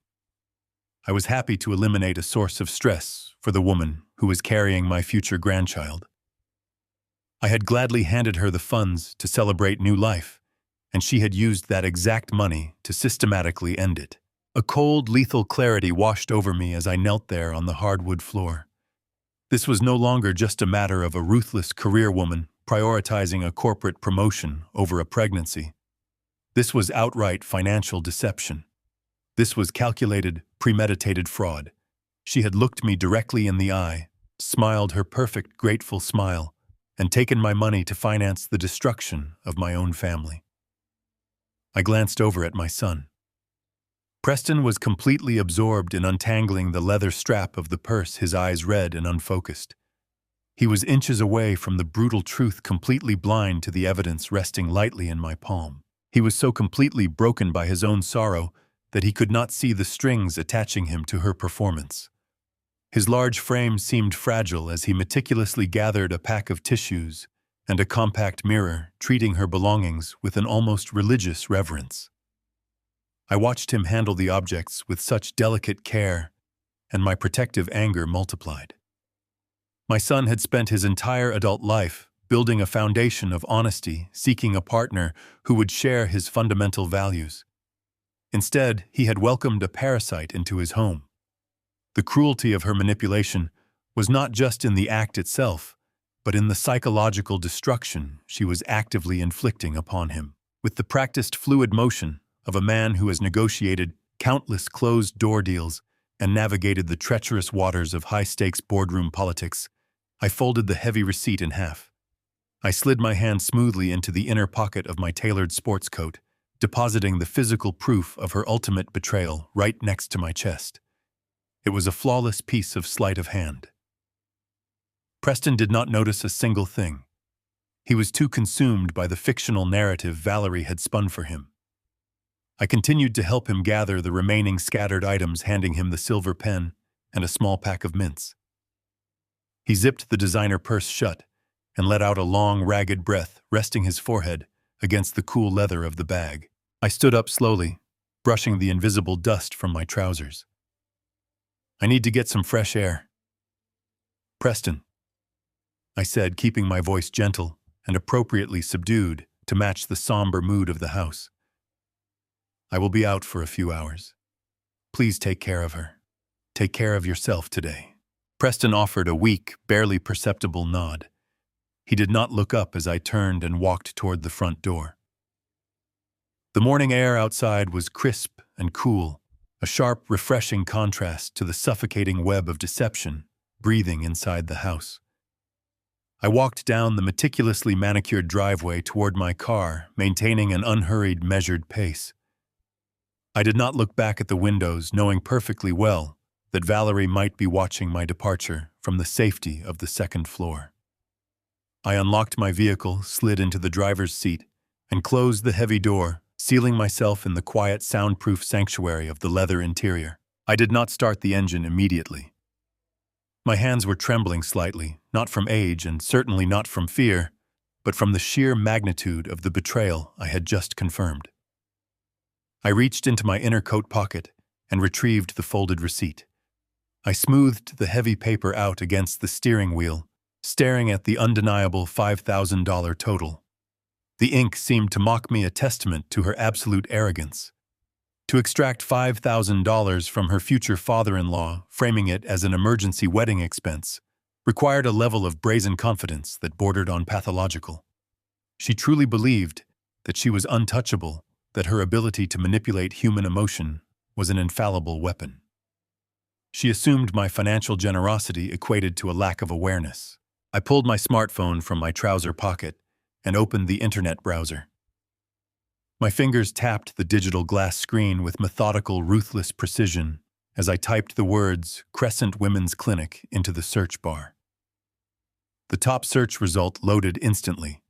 I was happy to eliminate a source of stress for the woman who was carrying my future grandchild. I had gladly handed her the funds to celebrate new life, and she had used that exact money to systematically end it. A cold, lethal clarity washed over me as I knelt there on the hardwood floor. This was no longer just a matter of a ruthless career woman prioritizing a corporate promotion over a pregnancy. This was outright financial deception. This was calculated, premeditated fraud. She had looked me directly in the eye, smiled her perfect, grateful smile, and taken my money to finance the destruction of my own family. I glanced over at my son. Preston was completely absorbed in untangling the leather strap of the purse, his eyes red and unfocused. He was inches away from the brutal truth, completely blind to the evidence resting lightly in my palm. He was so completely broken by his own sorrow that he could not see the strings attaching him to her performance. His large frame seemed fragile as he meticulously gathered a pack of tissues and a compact mirror, treating her belongings with an almost religious reverence. I watched him handle the objects with such delicate care, and my protective anger multiplied. My son had spent his entire adult life building a foundation of honesty, seeking a partner who would share his fundamental values. Instead, he had welcomed a parasite into his home. The cruelty of her manipulation was not just in the act itself, but in the psychological destruction she was actively inflicting upon him. With the practiced fluid motion of a man who has negotiated countless closed-door deals and navigated the treacherous waters of high-stakes boardroom politics, I folded the heavy receipt in half. I slid my hand smoothly into the inner pocket of my tailored sports coat, depositing the physical proof of her ultimate betrayal right next to my chest. It was a flawless piece of sleight of hand. Preston did not notice a single thing. He was too consumed by the fictional narrative Valerie had spun for him. I continued to help him gather the remaining scattered items, handing him the silver pen and a small pack of mints. He zipped the designer purse shut and let out a long, ragged breath, resting his forehead against the cool leather of the bag. I stood up slowly, brushing the invisible dust from my trousers. I need to get some fresh air. Preston, I said, keeping my voice gentle and appropriately subdued to match the somber mood of the house. I will be out for a few hours. Please take care of her. Take care of yourself today. Preston offered a weak, barely perceptible nod. He did not look up as I turned and walked toward the front door. The morning air outside was crisp and cool, a sharp, refreshing contrast to the suffocating web of deception breathing inside the house. I walked down the meticulously manicured driveway toward my car, maintaining an unhurried, measured pace. I did not look back at the windows, knowing perfectly well that Valerie might be watching my departure from the safety of the second floor. I unlocked my vehicle, slid into the driver's seat, and closed the heavy door, sealing myself in the quiet, soundproof sanctuary of the leather interior. I did not start the engine immediately. My hands were trembling slightly, not from age and certainly not from fear, but from the sheer magnitude of the betrayal I had just confirmed. I reached into my inner coat pocket and retrieved the folded receipt. I smoothed the heavy paper out against the steering wheel, staring at the undeniable $5,000 total. The ink seemed to mock me, a testament to her absolute arrogance. To extract $5,000 from her future father-in-law, framing it as an emergency wedding expense, required a level of brazen confidence that bordered on pathological. She truly believed that she was untouchable, that her ability to manipulate human emotion was an infallible weapon. She assumed my financial generosity equated to a lack of awareness. I pulled my smartphone from my trouser pocket and opened the internet browser. My fingers tapped the digital glass screen with methodical, ruthless precision as I typed the words Crescent Women's Clinic into the search bar. The top search result loaded instantly.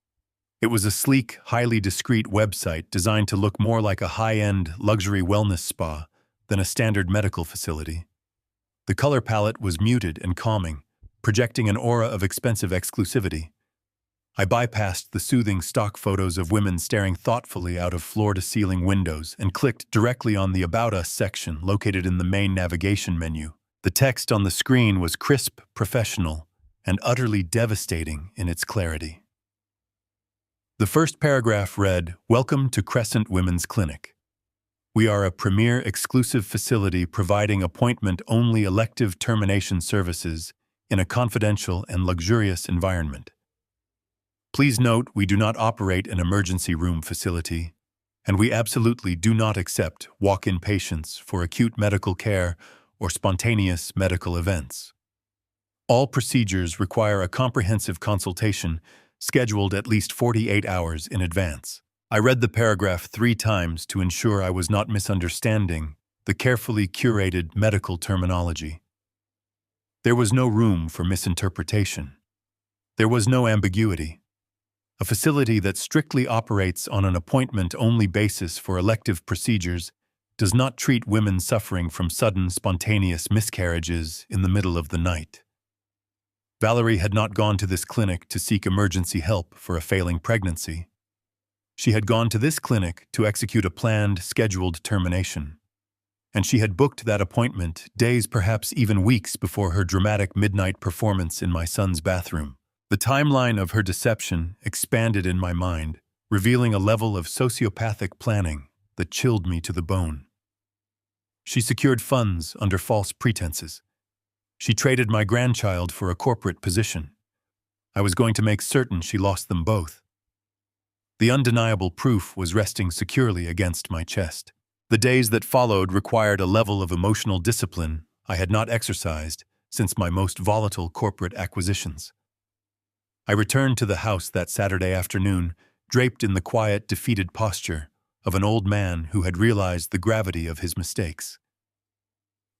It was a sleek, highly discreet website designed to look more like a high-end, luxury wellness spa than a standard medical facility. The color palette was muted and calming, projecting an aura of expensive exclusivity. I bypassed the soothing stock photos of women staring thoughtfully out of floor-to-ceiling windows and clicked directly on the About Us section located in the main navigation menu. The text on the screen was crisp, professional, and utterly devastating in its clarity. The first paragraph read, "Welcome to Crescent Women's Clinic. We are a premier exclusive facility providing appointment-only elective termination services in a confidential and luxurious environment. Please note we do not operate an emergency room facility, and we absolutely do not accept walk-in patients for acute medical care or spontaneous medical events. All procedures require a comprehensive consultation scheduled at least 48 hours in advance." I read the paragraph 3 times to ensure I was not misunderstanding the carefully curated medical terminology. There was no room for misinterpretation. There was no ambiguity. A facility that strictly operates on an appointment-only basis for elective procedures does not treat women suffering from sudden, spontaneous miscarriages in the middle of the night. Valerie had not gone to this clinic to seek emergency help for a failing pregnancy. She had gone to this clinic to execute a planned, scheduled termination. And she had booked that appointment days, perhaps even weeks, before her dramatic midnight performance in my son's bathroom. The timeline of her deception expanded in my mind, revealing a level of sociopathic planning that chilled me to the bone. She secured funds under false pretenses. She traded my grandchild for a corporate position. I was going to make certain she lost them both. The undeniable proof was resting securely against my chest. The days that followed required a level of emotional discipline I had not exercised since my most volatile corporate acquisitions. I returned to the house that Saturday afternoon, draped in the quiet, defeated posture of an old man who had realized the gravity of his mistakes.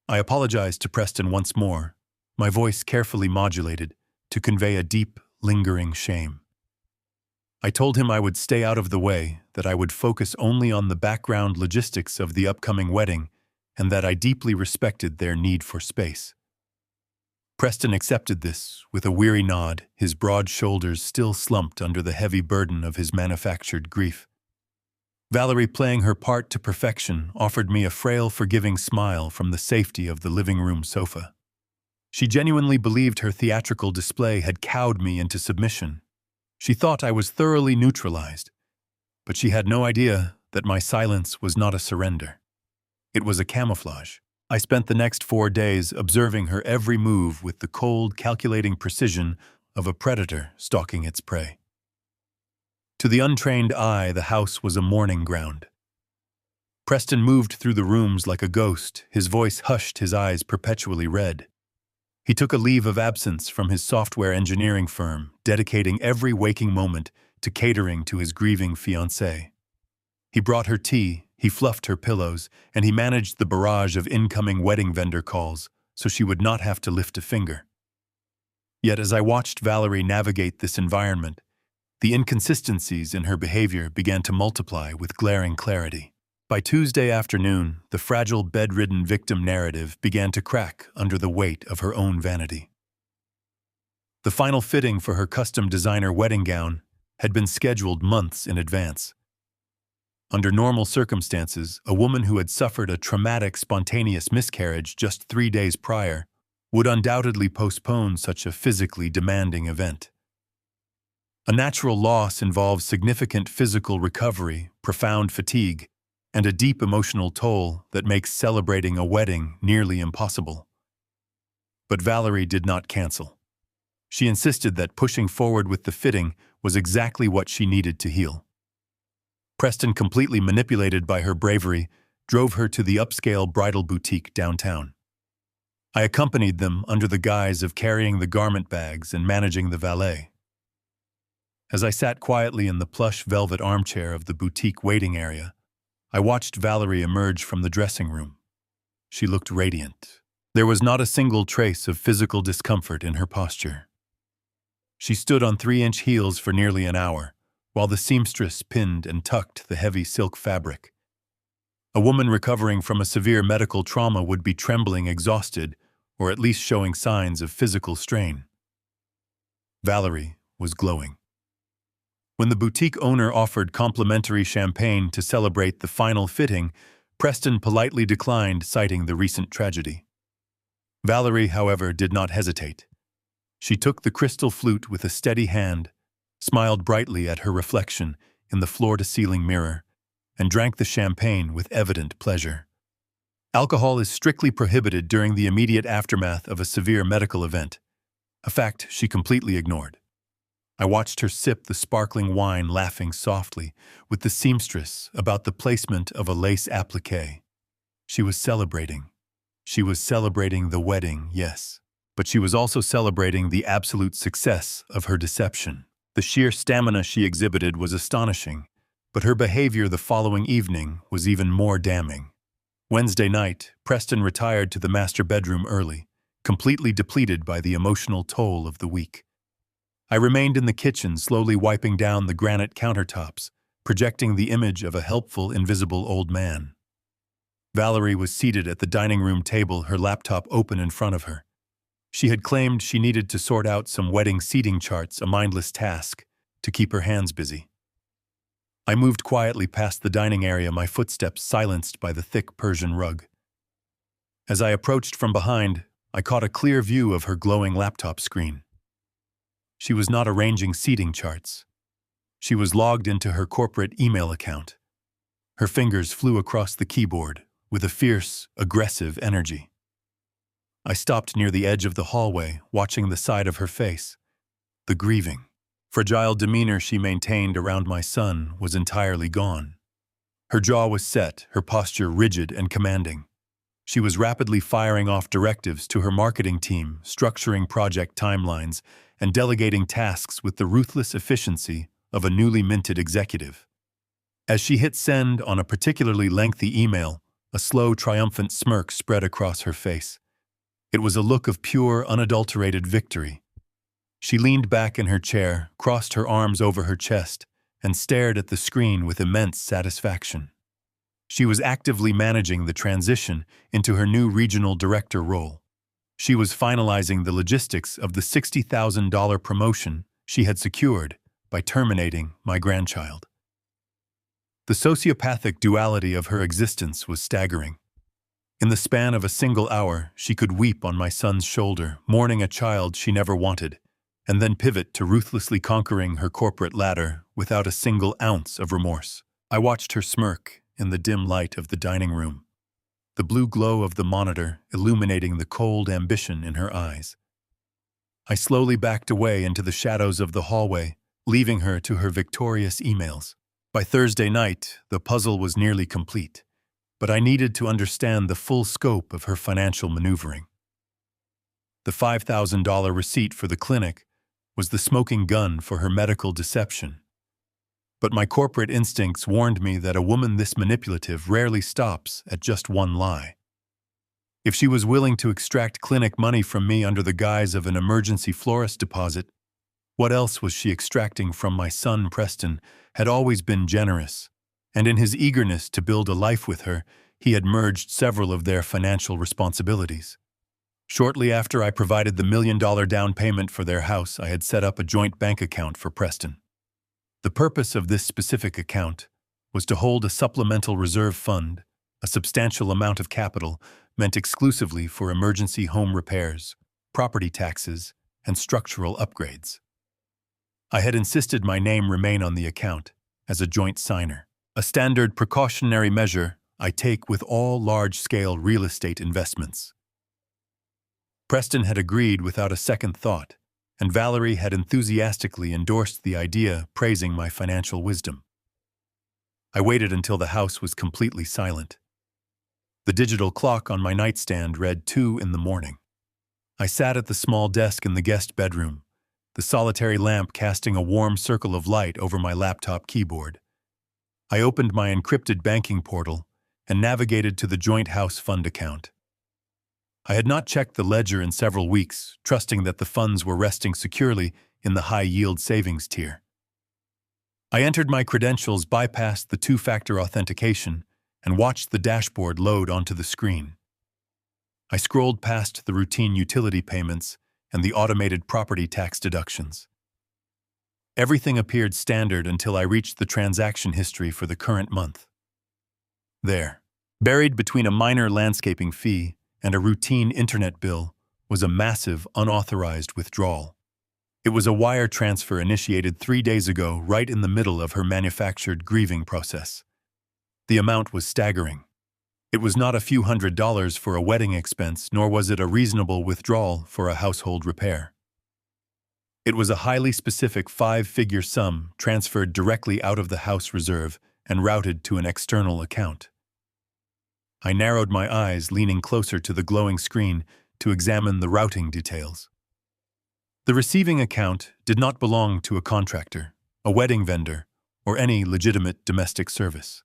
I apologized to Preston once more, my voice carefully modulated to convey a deep, lingering shame. I told him I would stay out of the way, that I would focus only on the background logistics of the upcoming wedding, and that I deeply respected their need for space. Preston accepted this with a weary nod, his broad shoulders still slumped under the heavy burden of his manufactured grief. Valerie, playing her part to perfection, offered me a frail, forgiving smile from the safety of the living room sofa. She genuinely believed her theatrical display had cowed me into submission. She thought I was thoroughly neutralized, but she had no idea that my silence was not a surrender. It was a camouflage. I spent the next 4 days observing her every move with the cold, calculating precision of a predator stalking its prey. To the untrained eye, the house was a mourning ground. Preston moved through the rooms like a ghost, his voice hushed, his eyes perpetually red. He took a leave of absence from his software engineering firm, dedicating every waking moment to catering to his grieving fiancée. He brought her tea, he fluffed her pillows, and he managed the barrage of incoming wedding vendor calls so she would not have to lift a finger. Yet as I watched Valerie navigate this environment, The inconsistencies in her behavior began to multiply with glaring clarity. By Tuesday afternoon, the fragile bedridden victim narrative began to crack under the weight of her own vanity. The final fitting for her custom designer wedding gown had been scheduled months in advance. Under normal circumstances, a woman who had suffered a traumatic spontaneous miscarriage just 3 days prior would undoubtedly postpone such a physically demanding event. A natural loss involves significant physical recovery, profound fatigue, and a deep emotional toll that makes celebrating a wedding nearly impossible. But Valerie did not cancel. She insisted that pushing forward with the fitting was exactly what she needed to heal. Preston, completely manipulated by her bravery, drove her to the upscale bridal boutique downtown. I accompanied them under the guise of carrying the garment bags and managing the valet. As I sat quietly in the plush velvet armchair of the boutique waiting area, I watched Valerie emerge from the dressing room. She looked radiant. There was not a single trace of physical discomfort in her posture. She stood on 3-inch heels for nearly an hour, while the seamstress pinned and tucked the heavy silk fabric. A woman recovering from a severe medical trauma would be trembling, exhausted, or at least showing signs of physical strain. Valerie was glowing. When the boutique owner offered complimentary champagne to celebrate the final fitting, Preston politely declined, citing the recent tragedy. Valerie, however, did not hesitate. She took the crystal flute with a steady hand, smiled brightly at her reflection in the floor-to-ceiling mirror, and drank the champagne with evident pleasure. Alcohol is strictly prohibited during the immediate aftermath of a severe medical event, a fact she completely ignored. I watched her sip the sparkling wine, laughing softly with the seamstress about the placement of a lace applique. She was celebrating. She was celebrating the wedding, yes, but she was also celebrating the absolute success of her deception. The sheer stamina she exhibited was astonishing, but her behavior the following evening was even more damning. Wednesday night, Preston retired to the master bedroom early, completely depleted by the emotional toll of the week. I remained in the kitchen, slowly wiping down the granite countertops, projecting the image of a helpful, invisible old man. Valerie was seated at the dining room table, her laptop open in front of her. She had claimed she needed to sort out some wedding seating charts, a mindless task, to keep her hands busy. I moved quietly past the dining area, my footsteps silenced by the thick Persian rug. As I approached from behind, I caught a clear view of her glowing laptop screen. She was not arranging seating charts. She was logged into her corporate email account. Her fingers flew across the keyboard with a fierce, aggressive energy. I stopped near the edge of the hallway, watching the side of her face. The grieving, fragile demeanor she maintained around my son was entirely gone. Her jaw was set, her posture rigid and commanding. She was rapidly firing off directives to her marketing team, structuring project timelines, and delegating tasks with the ruthless efficiency of a newly minted executive. As she hit send on a particularly lengthy email, a slow, triumphant smirk spread across her face. It was a look of pure, unadulterated victory. She leaned back in her chair, crossed her arms over her chest, and stared at the screen with immense satisfaction. She was actively managing the transition into her new regional director role. She was finalizing the logistics of the $60,000 promotion she had secured by terminating my grandchild. The sociopathic duality of her existence was staggering. In the span of a single hour, she could weep on my son's shoulder, mourning a child she never wanted, and then pivot to ruthlessly conquering her corporate ladder without a single ounce of remorse. I watched her smirk in the dim light of the dining room, the blue glow of the monitor illuminating the cold ambition in her eyes. I slowly backed away into the shadows of the hallway, leaving her to her victorious emails. By Thursday night, the puzzle was nearly complete, but I needed to understand the full scope of her financial maneuvering. The $5,000 receipt for the clinic was the smoking gun for her medical deception. But my corporate instincts warned me that a woman this manipulative rarely stops at just one lie. If she was willing to extract clinic money from me under the guise of an emergency florist deposit, What else was she extracting from my son Preston had always been generous, and in his eagerness to build a life with her, he had merged several of their financial responsibilities. Shortly after I provided the $1 million down payment for their house, I had set up a joint bank account for Preston. The purpose of this specific account was to hold a supplemental reserve fund, a substantial amount of capital meant exclusively for emergency home repairs, property taxes, and structural upgrades. I had insisted my name remain on the account as a joint signer, a standard precautionary measure I take with all large-scale real estate investments. Preston had agreed without a second thought, and Valerie had enthusiastically endorsed the idea, praising my financial wisdom. I waited until the house was completely silent. The digital clock on my nightstand read 2 in the morning. I sat at the small desk in the guest bedroom, the solitary lamp casting a warm circle of light over my laptop keyboard. I opened my encrypted banking portal and navigated to the joint house fund account. I had not checked the ledger in several weeks, trusting that the funds were resting securely in the high-yield savings tier. I entered my credentials, bypassed the two-factor authentication, and watched the dashboard load onto the screen. I scrolled past the routine utility payments and the automated property tax deductions. Everything appeared standard until I reached the transaction history for the current month. There, buried between a minor landscaping fee and a routine internet bill, was a massive, unauthorized withdrawal. It was a wire transfer initiated 3 days ago, right in the middle of her manufactured grieving process. The amount was staggering. It was not a few $100s for a wedding expense, nor was it a reasonable withdrawal for a household repair. It was a highly specific 5-figure sum transferred directly out of the house reserve and routed to an external account. I narrowed my eyes, leaning closer to the glowing screen to examine the routing details. The receiving account did not belong to a contractor, a wedding vendor, or any legitimate domestic service.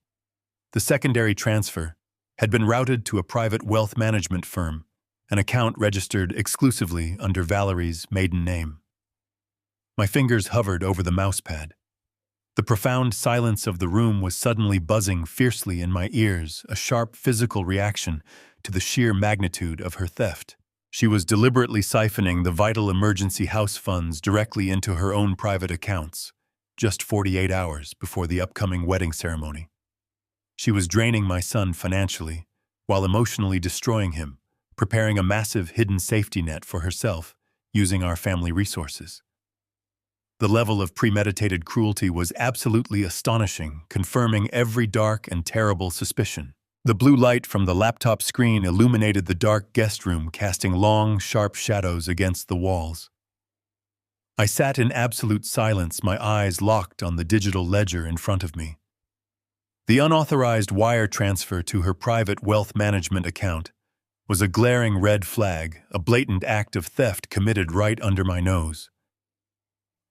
The secondary transfer had been routed to a private wealth management firm, an account registered exclusively under Valerie's maiden name. My fingers hovered over the mousepad. The profound silence of the room was suddenly buzzing fiercely in my ears, a sharp physical reaction to the sheer magnitude of her theft. She was deliberately siphoning the vital emergency house funds directly into her own private accounts, just 48 hours before the upcoming wedding ceremony. She was draining my son financially, while emotionally destroying him, preparing a massive hidden safety net for herself, using our family resources. The level of premeditated cruelty was absolutely astonishing, confirming every dark and terrible suspicion. The blue light from the laptop screen illuminated the dark guest room, casting long, sharp shadows against the walls. I sat in absolute silence, my eyes locked on the digital ledger in front of me. The unauthorized wire transfer to her private wealth management account was a glaring red flag, a blatant act of theft committed right under my nose.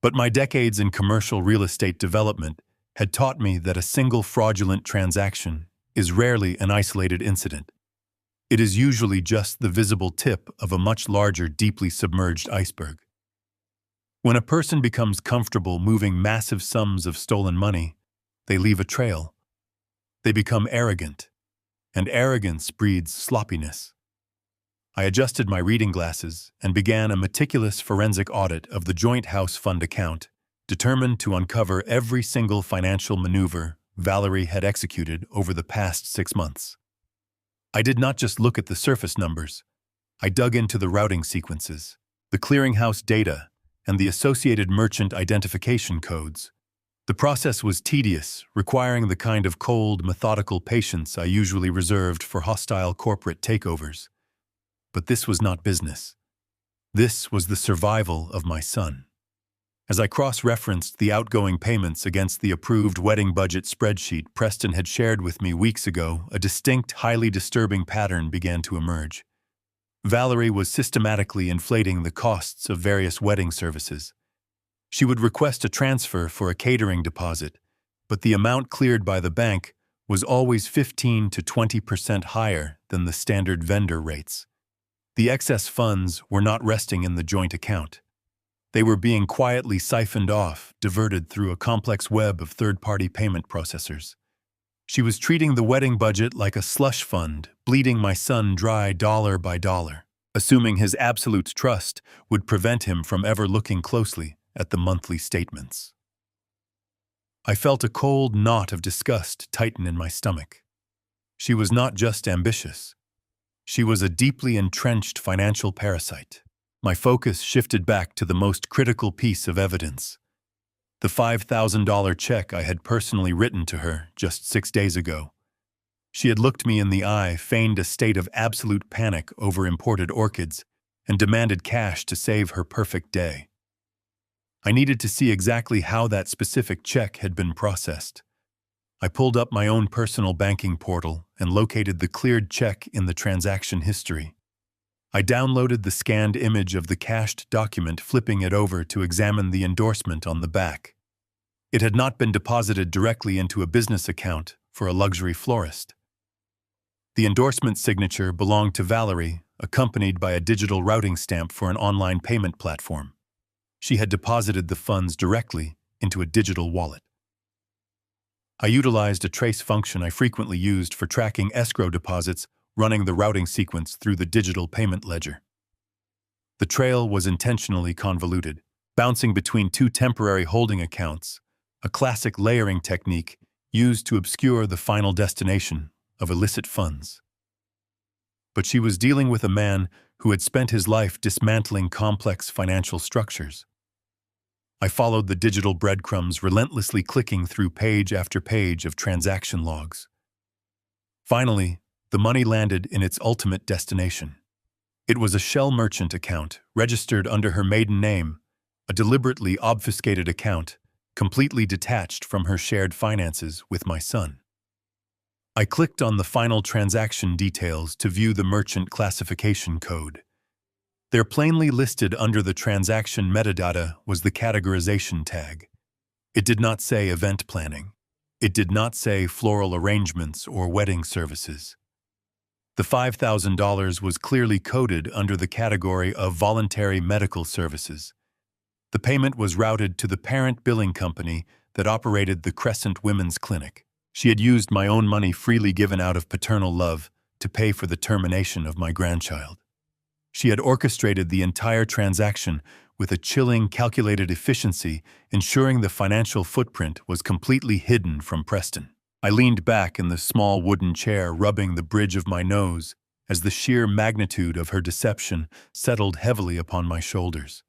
But my decades in commercial real estate development had taught me that a single fraudulent transaction is rarely an isolated incident. It is usually just the visible tip of a much larger, deeply submerged iceberg. When a person becomes comfortable moving massive sums of stolen money, they leave a trail. They become arrogant, and arrogance breeds sloppiness. I adjusted my reading glasses and began a meticulous forensic audit of the joint house fund account, determined to uncover every single financial maneuver Valerie had executed over the past 6 months. I did not just look at the surface numbers. I dug into the routing sequences, the clearinghouse data, and the associated merchant identification codes. The process was tedious, requiring the kind of cold, methodical patience I usually reserved for hostile corporate takeovers. But this was not business. This was the survival of my son. As I cross-referenced the outgoing payments against the approved wedding budget spreadsheet Preston had shared with me weeks ago, a distinct, highly disturbing pattern began to emerge. Valerie was systematically inflating the costs of various wedding services. She would request a transfer for a catering deposit, but the amount cleared by the bank was always 15% to 20% higher than the standard vendor rates. The excess funds were not resting in the joint account. They were being quietly siphoned off, diverted through a complex web of third-party payment processors. She was treating the wedding budget like a slush fund, bleeding my son dry dollar by dollar, assuming his absolute trust would prevent him from ever looking closely at the monthly statements. I felt a cold knot of disgust tighten in my stomach. She was not just ambitious. She was a deeply entrenched financial parasite. My focus shifted back to the most critical piece of evidence: the $5,000 check I had personally written to her just 6 days ago. She had looked me in the eye, feigned a state of absolute panic over imported orchids, and demanded cash to save her perfect day. I needed to see exactly how that specific check had been processed. I pulled up my own personal banking portal and located the cleared check in the transaction history. I downloaded the scanned image of the cashed document, flipping it over to examine the endorsement on the back. It had not been deposited directly into a business account for a luxury florist. The endorsement signature belonged to Valerie, accompanied by a digital routing stamp for an online payment platform. She had deposited the funds directly into a digital wallet. I utilized a trace function I frequently used for tracking escrow deposits, running the routing sequence through the digital payment ledger. The trail was intentionally convoluted, bouncing between two temporary holding accounts, a classic layering technique used to obscure the final destination of illicit funds. But she was dealing with a man who had spent his life dismantling complex financial structures. I followed the digital breadcrumbs, relentlessly clicking through page after page of transaction logs. Finally, the money landed in its ultimate destination. It was a shell merchant account, registered under her maiden name, a deliberately obfuscated account, completely detached from her shared finances with my son. I clicked on the final transaction details to view the merchant classification code. There, plainly listed under the transaction metadata, was the categorization tag. It did not say event planning. It did not say floral arrangements or wedding services. The $5,000 was clearly coded under the category of voluntary medical services. The payment was routed to the parent billing company that operated the Crescent Women's Clinic. She had used my own money, freely given out of paternal love, to pay for the termination of my grandchild. She had orchestrated the entire transaction with a chilling, calculated efficiency, ensuring the financial footprint was completely hidden from Preston. I leaned back in the small wooden chair, rubbing the bridge of my nose as the sheer magnitude of her deception settled heavily upon my shoulders.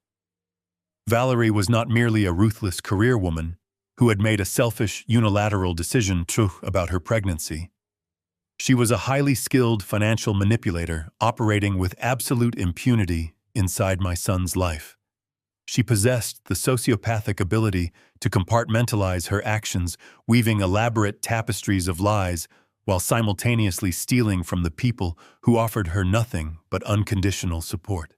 Valerie was not merely a ruthless career woman who had made a selfish, unilateral decision about her pregnancy. She was a highly skilled financial manipulator operating with absolute impunity inside my son's life. She possessed the sociopathic ability to compartmentalize her actions, weaving elaborate tapestries of lies while simultaneously stealing from the people who offered her nothing but unconditional support.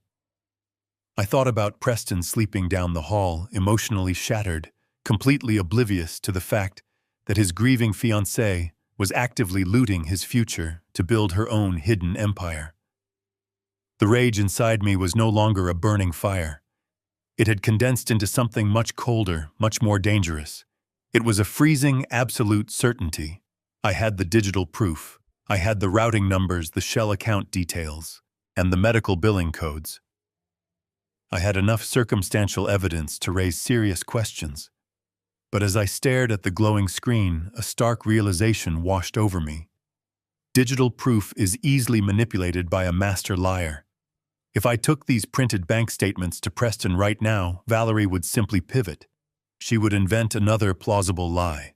I thought about Preston sleeping down the hall, emotionally shattered, completely oblivious to the fact that his grieving fiancée was actively looting his future to build her own hidden empire. The rage inside me was no longer a burning fire. It had condensed into something much colder, much more dangerous. It was a freezing, absolute certainty. I had the digital proof. I had the routing numbers, the shell account details, and the medical billing codes. I had enough circumstantial evidence to raise serious questions. But as I stared at the glowing screen, a stark realization washed over me. Digital proof is easily manipulated by a master liar. If I took these printed bank statements to Preston right now, Valerie would simply pivot. She would invent another plausible lie.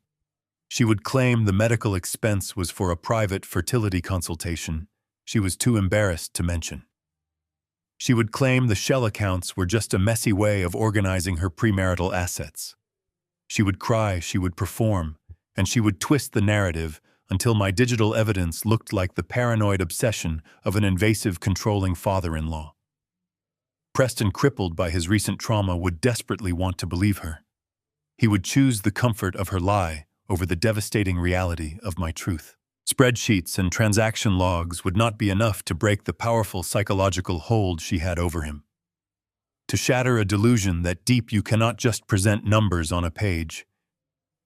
She would claim the medical expense was for a private fertility consultation she was too embarrassed to mention. She would claim the shell accounts were just a messy way of organizing her premarital assets. She would cry, she would perform, and she would twist the narrative until my digital evidence looked like the paranoid obsession of an invasive, controlling father-in-law. Preston, crippled by his recent trauma, would desperately want to believe her. He would choose the comfort of her lie over the devastating reality of my truth. Spreadsheets and transaction logs would not be enough to break the powerful psychological hold she had over him. to shatter a delusion that deep you cannot just present numbers on a page.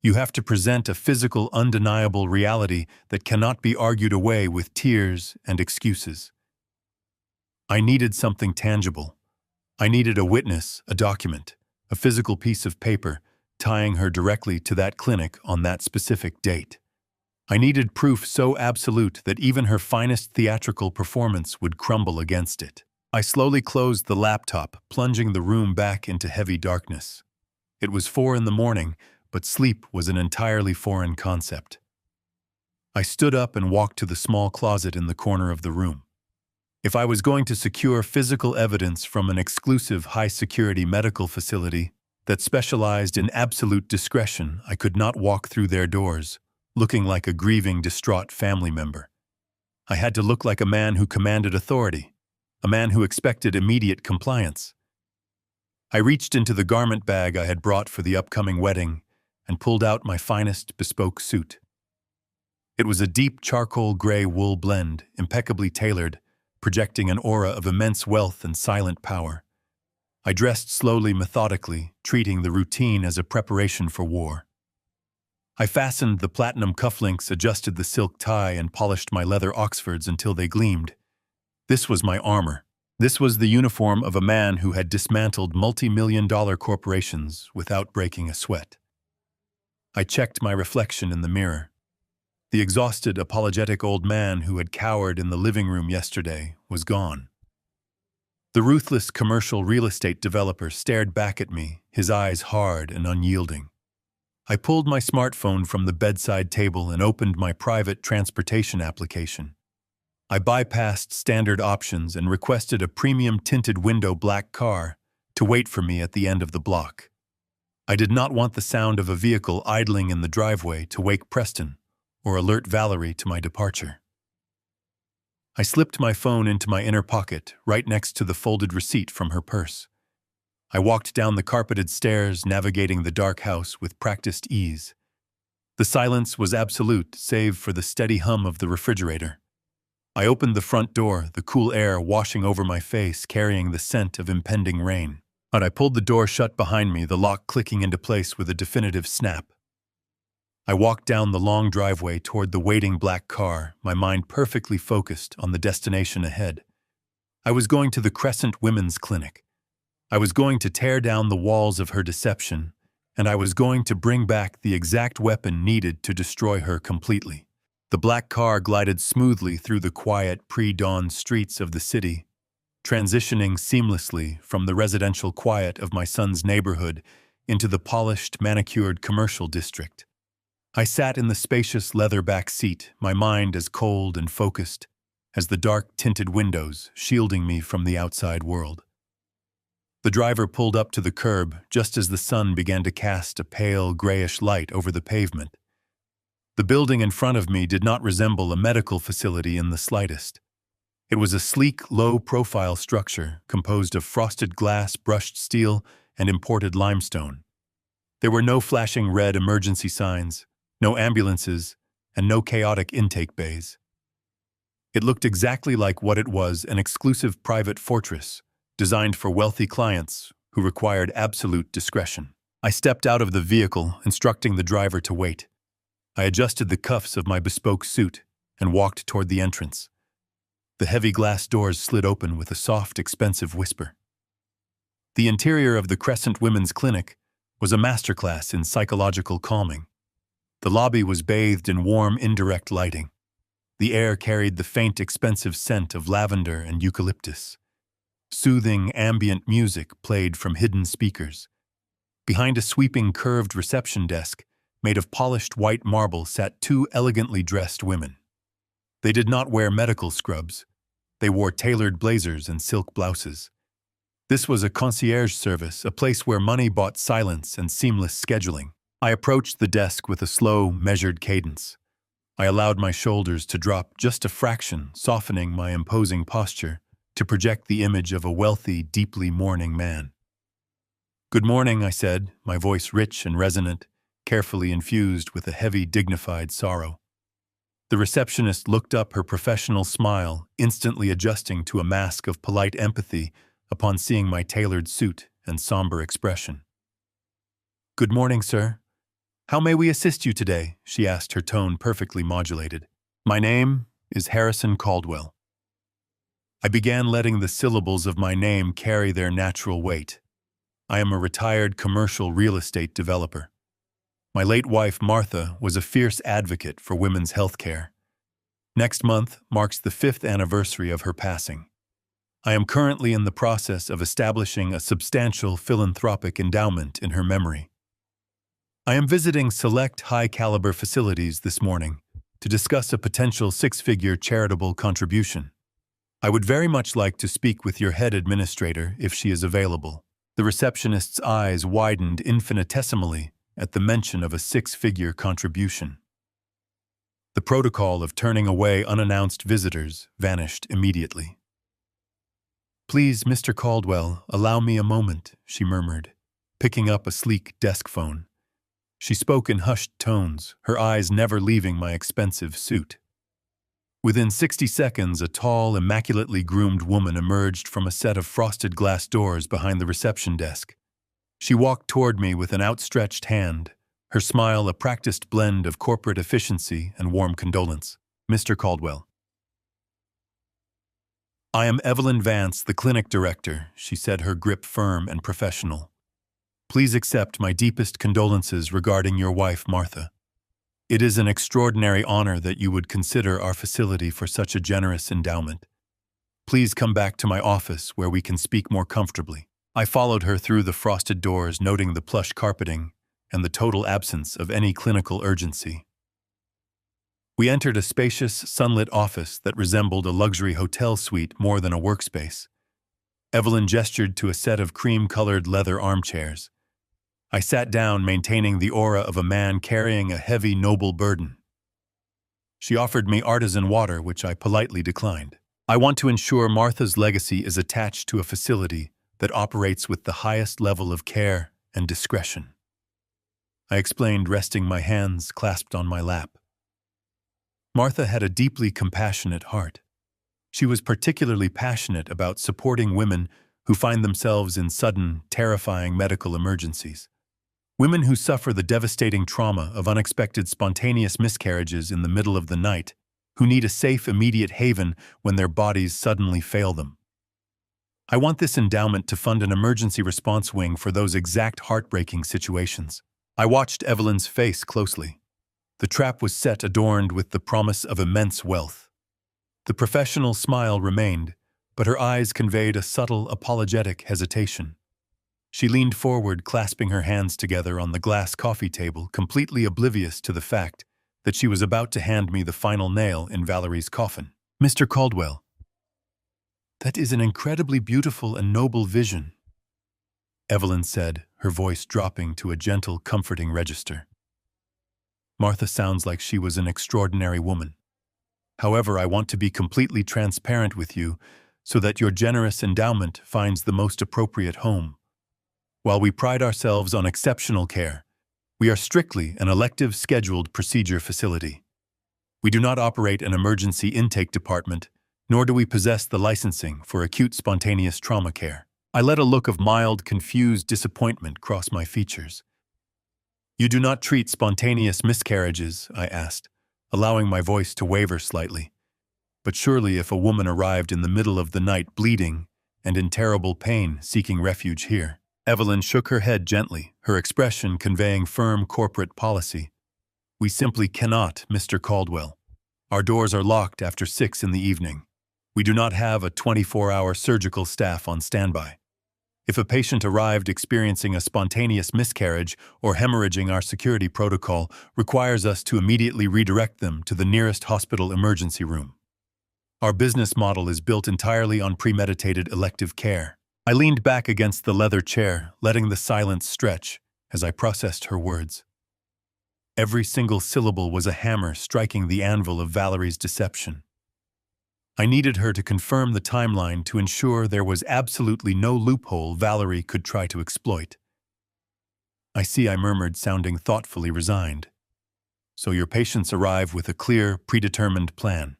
You have to present a physical, undeniable reality that cannot be argued away with tears and excuses. I needed something tangible. I needed a witness, a document, a physical piece of paper, tying her directly to that clinic on that specific date. I needed proof so absolute that even her finest theatrical performance would crumble against it. I slowly closed the laptop, plunging the room back into heavy darkness. It was 4 a.m, but sleep was an entirely foreign concept. I stood up and walked to the small closet in the corner of the room. If I was going to secure physical evidence from an exclusive high-security medical facility that specialized in absolute discretion, I could not walk through their doors, looking like a grieving, distraught family member. I had to look like a man who commanded authority, a man who expected immediate compliance. I reached into the garment bag I had brought for the upcoming wedding and pulled out my finest bespoke suit. It was a deep charcoal gray wool blend, impeccably tailored, projecting an aura of immense wealth and silent power. I dressed slowly, methodically, treating the routine as a preparation for war. I fastened the platinum cufflinks, adjusted the silk tie, and polished my leather Oxfords until they gleamed. This was my armor. This was the uniform of a man who had dismantled multi-million-dollar corporations without breaking a sweat. I checked my reflection in the mirror. The exhausted, apologetic old man who had cowered in the living room yesterday was gone. The ruthless commercial real estate developer stared back at me, his eyes hard and unyielding. I pulled my smartphone from the bedside table and opened my private transportation application. I bypassed standard options and requested a premium tinted window black car to wait for me at the end of the block. I did not want the sound of a vehicle idling in the driveway to wake Preston or alert Valerie to my departure. I slipped my phone into my inner pocket, right next to the folded receipt from her purse. I walked down the carpeted stairs, navigating the dark house with practiced ease. The silence was absolute, save for the steady hum of the refrigerator. I opened the front door, the cool air washing over my face, carrying the scent of impending rain. But I pulled the door shut behind me, the lock clicking into place with a definitive snap. I walked down the long driveway toward the waiting black car, my mind perfectly focused on the destination ahead. I was going to the Crescent Women's Clinic. I was going to tear down the walls of her deception, and I was going to bring back the exact weapon needed to destroy her completely. The black car glided smoothly through the quiet, pre-dawn streets of the city, transitioning seamlessly from the residential quiet of my son's neighborhood into the polished, manicured commercial district. I sat in the spacious leather back seat, my mind as cold and focused as the dark tinted windows shielding me from the outside world. The driver pulled up to the curb just as the sun began to cast a pale, grayish light over the pavement. The building in front of me did not resemble a medical facility in the slightest. It was a sleek, low-profile structure composed of frosted glass, brushed steel, and imported limestone. There were no flashing red emergency signs, no ambulances, and no chaotic intake bays. It looked exactly like what it was, an exclusive private fortress, designed for wealthy clients who required absolute discretion. I stepped out of the vehicle, instructing the driver to wait. I adjusted the cuffs of my bespoke suit and walked toward the entrance. The heavy glass doors slid open with a soft, expensive whisper. The interior of the Crescent Women's Clinic was a masterclass in psychological calming. The lobby was bathed in warm, indirect lighting. The air carried the faint, expensive scent of lavender and eucalyptus. Soothing, ambient music played from hidden speakers. Behind a sweeping, curved reception desk, made of polished white marble, sat 2 elegantly dressed women. They did not wear medical scrubs. They wore tailored blazers and silk blouses. This was a concierge service, a place where money bought silence and seamless scheduling. I approached the desk with a slow, measured cadence. I allowed my shoulders to drop just a fraction, softening my imposing posture to project the image of a wealthy, deeply mourning man. "Good morning," I said, my voice rich and resonant, carefully infused with a heavy, dignified sorrow. The receptionist looked up, her professional smile instantly adjusting to a mask of polite empathy upon seeing my tailored suit and somber expression. "Good morning, sir. How may we assist you today?" she asked, her tone perfectly modulated. "My name is Harrison Caldwell." I began letting the syllables of my name carry their natural weight. I am a retired commercial real estate developer. My late wife, Martha, was a fierce advocate for women's health care. Next month marks the 5th anniversary of her passing. I am currently in the process of establishing a substantial philanthropic endowment in her memory. I am visiting select high-caliber facilities this morning to discuss a potential 6-figure charitable contribution. I would very much like to speak with your head administrator if she is available. The receptionist's eyes widened infinitesimally at the mention of a 6-figure contribution. The protocol of turning away unannounced visitors vanished immediately. "Please, Mr. Caldwell, allow me a moment," she murmured, picking up a sleek desk phone. She spoke in hushed tones, her eyes never leaving my expensive suit. Within 60 seconds, a tall, immaculately groomed woman emerged from a set of frosted glass doors behind the reception desk. She walked toward me with an outstretched hand, her smile a practiced blend of corporate efficiency and warm condolence. "Mr. Caldwell." "I am Evelyn Vance, the clinic director," she said, her grip firm and professional. "Please accept my deepest condolences regarding your wife, Martha. It is an extraordinary honor that you would consider our facility for such a generous endowment. Please come back to my office where we can speak more comfortably." I followed her through the frosted doors, noting the plush carpeting and the total absence of any clinical urgency. We entered a spacious, sunlit office that resembled a luxury hotel suite more than a workspace. Evelyn gestured to a set of cream-colored leather armchairs. I sat down, maintaining the aura of a man carrying a heavy, noble burden. She offered me artisan water, which I politely declined. "I want to ensure Martha's legacy is attached to a facility that operates with the highest level of care and discretion," I explained, resting my hands clasped on my lap. Martha had a deeply compassionate heart. She was particularly passionate about supporting women who find themselves in sudden, terrifying medical emergencies. Women who suffer the devastating trauma of unexpected spontaneous miscarriages in the middle of the night, who need a safe, immediate haven when their bodies suddenly fail them. I want this endowment to fund an emergency response wing for those exact heartbreaking situations. I watched Evelyn's face closely. The trap was set, adorned with the promise of immense wealth. The professional smile remained, but her eyes conveyed a subtle, apologetic hesitation. She leaned forward, clasping her hands together on the glass coffee table, completely oblivious to the fact that she was about to hand me the final nail in Valerie's coffin. "Mr. Caldwell, that is an incredibly beautiful and noble vision," Evelyn said, her voice dropping to a gentle, comforting register. "Martha sounds like she was an extraordinary woman. However, I want to be completely transparent with you so that your generous endowment finds the most appropriate home. While we pride ourselves on exceptional care, we are strictly an elective scheduled procedure facility. We do not operate an emergency intake department, nor do we possess the licensing for acute spontaneous trauma care." I let a look of mild, confused disappointment cross my features. "You do not treat spontaneous miscarriages?" I asked, allowing my voice to waver slightly. "But surely if a woman arrived in the middle of the night bleeding and in terrible pain seeking refuge here." Evelyn shook her head gently, her expression conveying firm corporate policy. "We simply cannot, Mr. Caldwell. Our doors are locked after 6 in the evening. We do not have a 24-hour surgical staff on standby. If a patient arrived experiencing a spontaneous miscarriage or hemorrhaging, our security protocol requires us to immediately redirect them to the nearest hospital emergency room. Our business model is built entirely on premeditated elective care." I leaned back against the leather chair, letting the silence stretch as I processed her words. Every single syllable was a hammer striking the anvil of Valerie's deception. I needed her to confirm the timeline to ensure there was absolutely no loophole Valerie could try to exploit. "I see," I murmured, sounding thoughtfully resigned. "So your patients arrive with a clear, predetermined plan.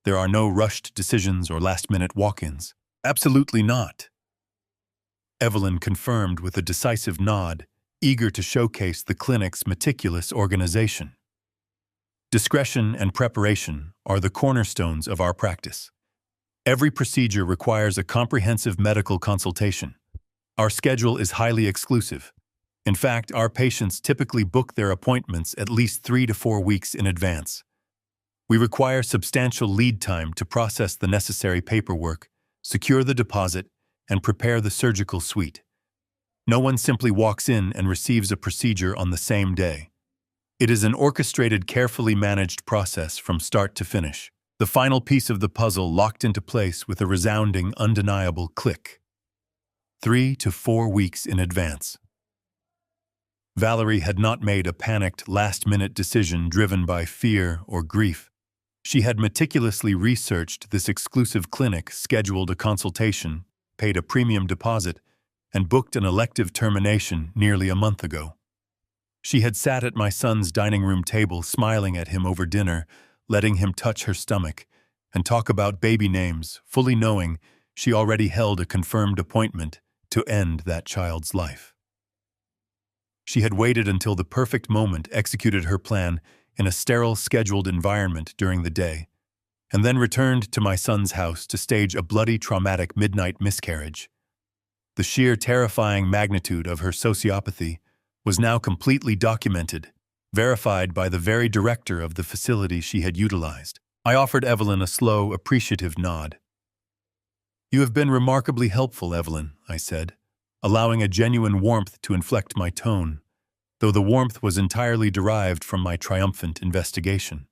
There are no rushed decisions or last-minute walk-ins." "Absolutely not. Evelyn confirmed with a decisive nod, eager to showcase the clinic's meticulous organization. Discretion and preparation are the cornerstones of our practice. Every procedure requires a comprehensive medical consultation. Our schedule is highly exclusive. In fact, our patients typically book their appointments at least 3 to 4 weeks in advance. We require substantial lead time to process the necessary paperwork, secure the deposit, and prepare the surgical suite. No one simply walks in and receives a procedure on the same day. It is an orchestrated, carefully managed process from start to finish. The final piece of the puzzle locked into place with a resounding, undeniable click. 3 to 4 weeks in advance. Valerie had not made a panicked, last-minute decision driven by fear or grief. She had meticulously researched this exclusive clinic, scheduled a consultation, paid a premium deposit, and booked an elective termination nearly a month ago. She had sat at my son's dining room table, smiling at him over dinner, letting him touch her stomach, and talk about baby names, fully knowing she already held a confirmed appointment to end that child's life. She had waited until the perfect moment, executed her plan in a sterile, scheduled environment during the day, and then returned to my son's house to stage a bloody, traumatic midnight miscarriage. The sheer terrifying magnitude of her sociopathy was now completely documented, verified by the very director of the facility she had utilized. I offered Evelyn a slow, appreciative nod. "You have been remarkably helpful, Evelyn," I said, allowing a genuine warmth to inflect my tone, though the warmth was entirely derived from my triumphant investigation.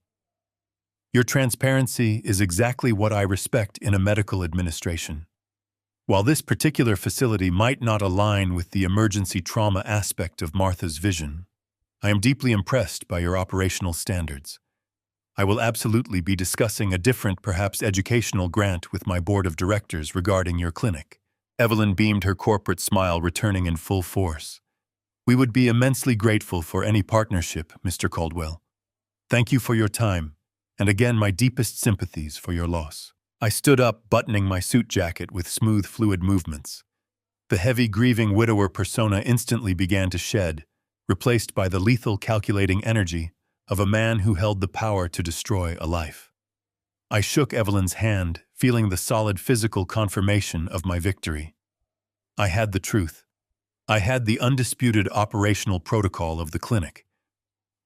"Your transparency is exactly what I respect in a medical administration. While this particular facility might not align with the emergency trauma aspect of Martha's vision, I am deeply impressed by your operational standards. I will absolutely be discussing a different, perhaps educational grant with my board of directors regarding your clinic." Evelyn beamed, her corporate smile returning in full force. "We would be immensely grateful for any partnership, Mr. Caldwell. Thank you for your time, and again my deepest sympathies for your loss." I stood up, buttoning my suit jacket with smooth, fluid movements. The heavy, grieving widower persona instantly began to shed, replaced by the lethal, calculating energy of a man who held the power to destroy a life. I shook Evelyn's hand, feeling the solid physical confirmation of my victory. I had the truth. I had the undisputed operational protocol of the clinic.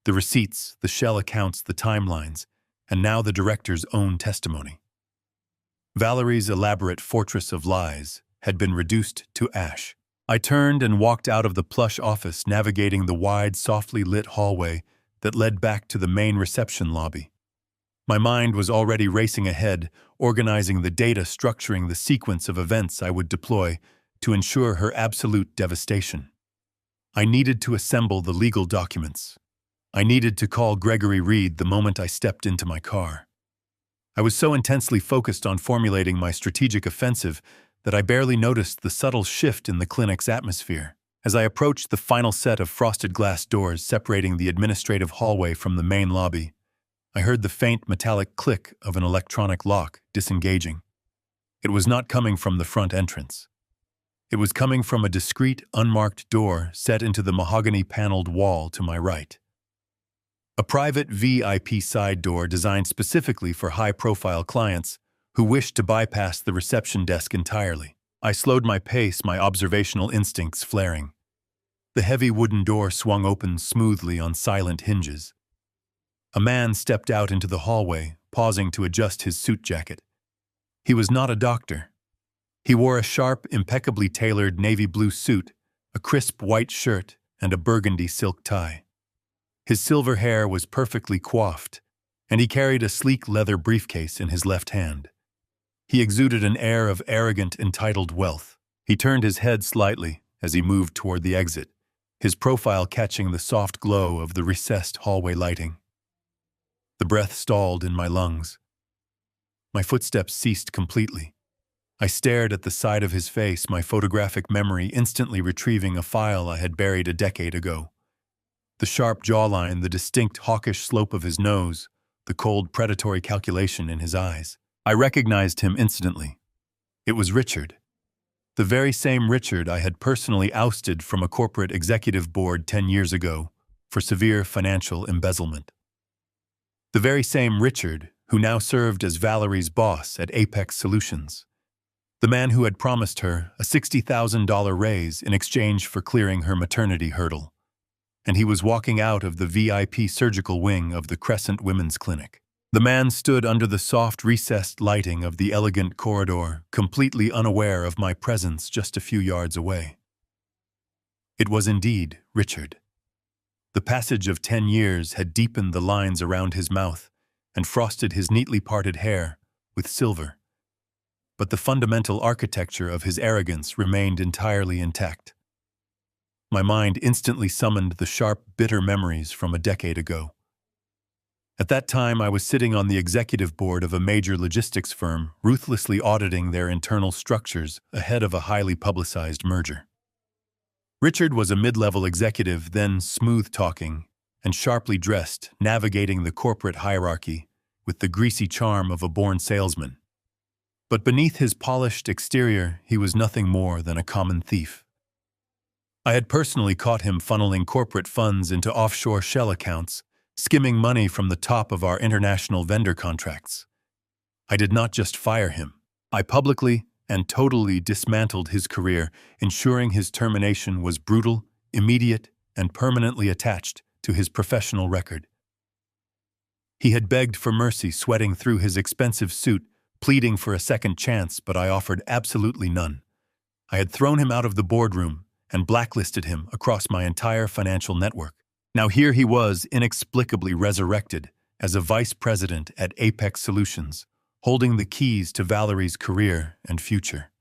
The receipts, the shell accounts, the timelines, and now the director's own testimony. Valerie's elaborate fortress of lies had been reduced to ash. I turned and walked out of the plush office, navigating the wide, softly lit hallway that led back to the main reception lobby. My mind was already racing ahead, organizing the data, structuring the sequence of events I would deploy to ensure her absolute devastation. I needed to assemble the legal documents. I needed to call Gregory Reed the moment I stepped into my car. I was so intensely focused on formulating my strategic offensive that I barely noticed the subtle shift in the clinic's atmosphere. As I approached the final set of frosted glass doors separating the administrative hallway from the main lobby, I heard the faint metallic click of an electronic lock disengaging. It was not coming from the front entrance. It was coming from a discreet, unmarked door set into the mahogany-paneled wall to my right. A private VIP side door designed specifically for high-profile clients who wished to bypass the reception desk entirely. I slowed my pace, my observational instincts flaring. The heavy wooden door swung open smoothly on silent hinges. A man stepped out into the hallway, pausing to adjust his suit jacket. He was not a doctor. He wore a sharp, impeccably tailored navy blue suit, a crisp white shirt, and a burgundy silk tie. His silver hair was perfectly coiffed, and he carried a sleek leather briefcase in his left hand. He exuded an air of arrogant, entitled wealth. He turned his head slightly as he moved toward the exit, his profile catching the soft glow of the recessed hallway lighting. The breath stalled in my lungs. My footsteps ceased completely. I stared at the side of his face, my photographic memory instantly retrieving a file I had buried a decade ago. The sharp jawline, the distinct hawkish slope of his nose, the cold predatory calculation in his eyes. I recognized him instantly. It was Richard. The very same Richard I had personally ousted from a corporate executive board 10 years ago for severe financial embezzlement. The very same Richard who now served as Valerie's boss at Apex Solutions. The man who had promised her a $60,000 raise in exchange for clearing her maternity hurdle. And he was walking out of the VIP surgical wing of the Crescent Women's Clinic. The man stood under the soft recessed lighting of the elegant corridor, completely unaware of my presence just a few yards away. It was indeed Richard. The passage of 10 years had deepened the lines around his mouth and frosted his neatly parted hair with silver. But the fundamental architecture of his arrogance remained entirely intact. My mind instantly summoned the sharp, bitter memories from a decade ago. At that time, I was sitting on the executive board of a major logistics firm, ruthlessly auditing their internal structures ahead of a highly publicized merger. Richard was a mid-level executive, then smooth-talking and sharply dressed, navigating the corporate hierarchy with the greasy charm of a born salesman. But beneath his polished exterior, he was nothing more than a common thief. I had personally caught him funneling corporate funds into offshore shell accounts, skimming money from the top of our international vendor contracts. I did not just fire him. I publicly and totally dismantled his career, ensuring his termination was brutal, immediate, and permanently attached to his professional record. He had begged for mercy, sweating through his expensive suit, pleading for a second chance, but I offered absolutely none. I had thrown him out of the boardroom and blacklisted him across my entire financial network. Now here he was, inexplicably resurrected as a vice president at Apex Solutions, holding the keys to Valerie's career and future.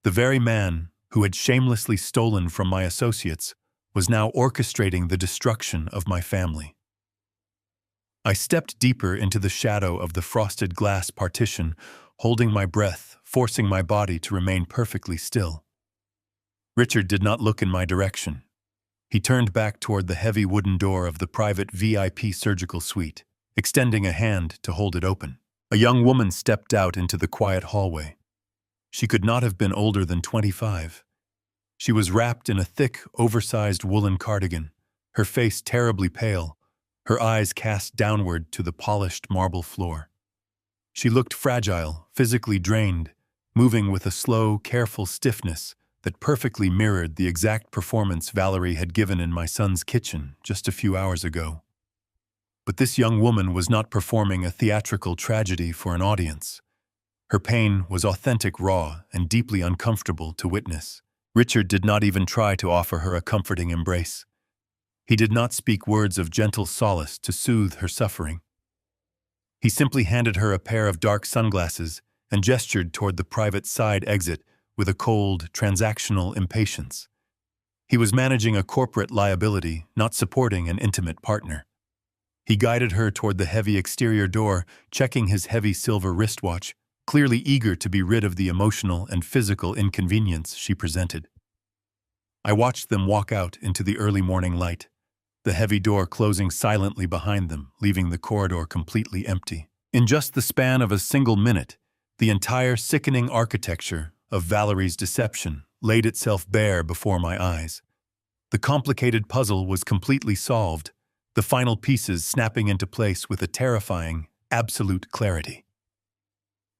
The very man who had shamelessly stolen from my associates was now orchestrating the destruction of my family. I stepped deeper into the shadow of the frosted glass partition, holding my breath, forcing my body to remain perfectly still. Richard did not look in my direction. He turned back toward the heavy wooden door of the private VIP surgical suite, extending a hand to hold it open. A young woman stepped out into the quiet hallway. She could not have been older than 25. She was wrapped in a thick, oversized woolen cardigan, her face terribly pale, her eyes cast downward to the polished marble floor. She looked fragile, physically drained, moving with a slow, careful stiffness that perfectly mirrored the exact performance Valerie had given in my son's kitchen just a few hours ago. But this young woman was not performing a theatrical tragedy for an audience. Her pain was authentic, raw, and deeply uncomfortable to witness. Richard did not even try to offer her a comforting embrace. He did not speak words of gentle solace to soothe her suffering. He simply handed her a pair of dark sunglasses and gestured toward the private side exit with a cold, transactional impatience. He was managing a corporate liability, not supporting an intimate partner. He guided her toward the heavy exterior door, checking his heavy silver wristwatch, clearly eager to be rid of the emotional and physical inconvenience she presented. I watched them walk out into the early morning light, the heavy door closing silently behind them, leaving the corridor completely empty. In just the span of a single minute, the entire sickening architecture of Valerie's deception laid itself bare before my eyes. The complicated puzzle was completely solved, the final pieces snapping into place with a terrifying, absolute clarity.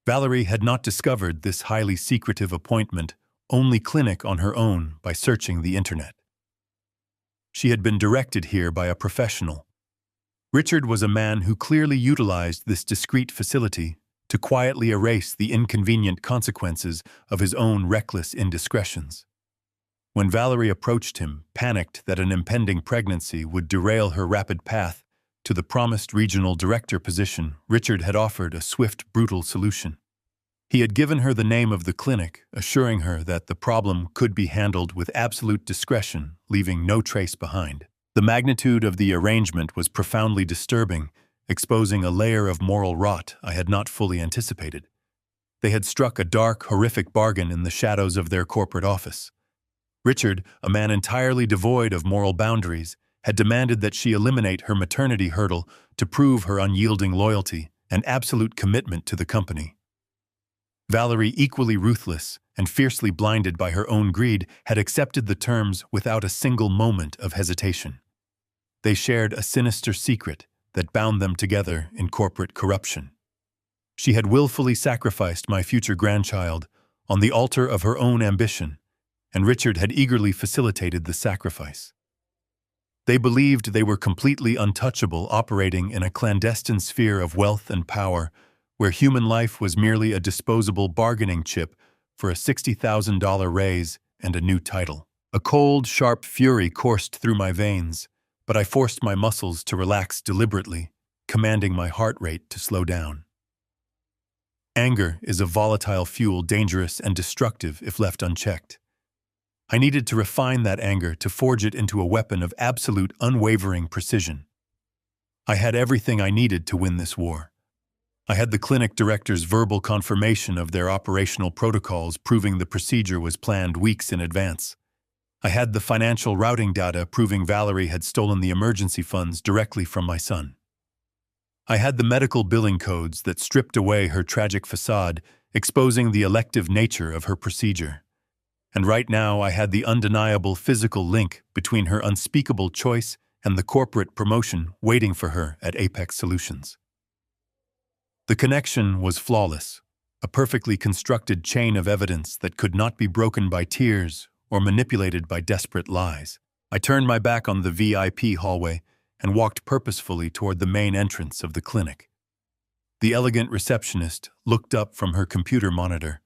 Valerie had not discovered this highly secretive appointment-only clinic on her own by searching the internet. She had been directed here by a professional. Richard was a man who clearly utilized this discreet facility to quietly erase the inconvenient consequences of his own reckless indiscretions. When Valerie approached him, panicked that an impending pregnancy would derail her rapid path to the promised regional director position, Richard had offered a swift, brutal solution. He had given her the name of the clinic, assuring her that the problem could be handled with absolute discretion, leaving no trace behind. The magnitude of the arrangement was profoundly disturbing, exposing a layer of moral rot I had not fully anticipated. They had struck a dark, horrific bargain in the shadows of their corporate office. Richard, a man entirely devoid of moral boundaries, had demanded that she eliminate her maternity hurdle to prove her unyielding loyalty and absolute commitment to the company. Valerie, equally ruthless and fiercely blinded by her own greed, had accepted the terms without a single moment of hesitation. They shared a sinister secret that bound them together in corporate corruption. She had willfully sacrificed my future grandchild on the altar of her own ambition, and Richard had eagerly facilitated the sacrifice. They believed they were completely untouchable, operating in a clandestine sphere of wealth and power, where human life was merely a disposable bargaining chip for a $60,000 raise and a new title. A cold, sharp fury coursed through my veins, but I forced my muscles to relax deliberately, commanding my heart rate to slow down. Anger is a volatile fuel, dangerous and destructive if left unchecked. I needed to refine that anger to forge it into a weapon of absolute, unwavering precision. I had everything I needed to win this war. I had the clinic director's verbal confirmation of their operational protocols, proving the procedure was planned weeks in advance. I had the financial routing data proving Valerie had stolen the emergency funds directly from my son. I had the medical billing codes that stripped away her tragic facade, exposing the elective nature of her procedure. And right now I had the undeniable physical link between her unspeakable choice and the corporate promotion waiting for her at Apex Solutions. The connection was flawless, a perfectly constructed chain of evidence that could not be broken by tears or manipulated by desperate lies. I turned my back on the VIP hallway and walked purposefully toward the main entrance of the clinic. The elegant receptionist looked up from her computer monitor,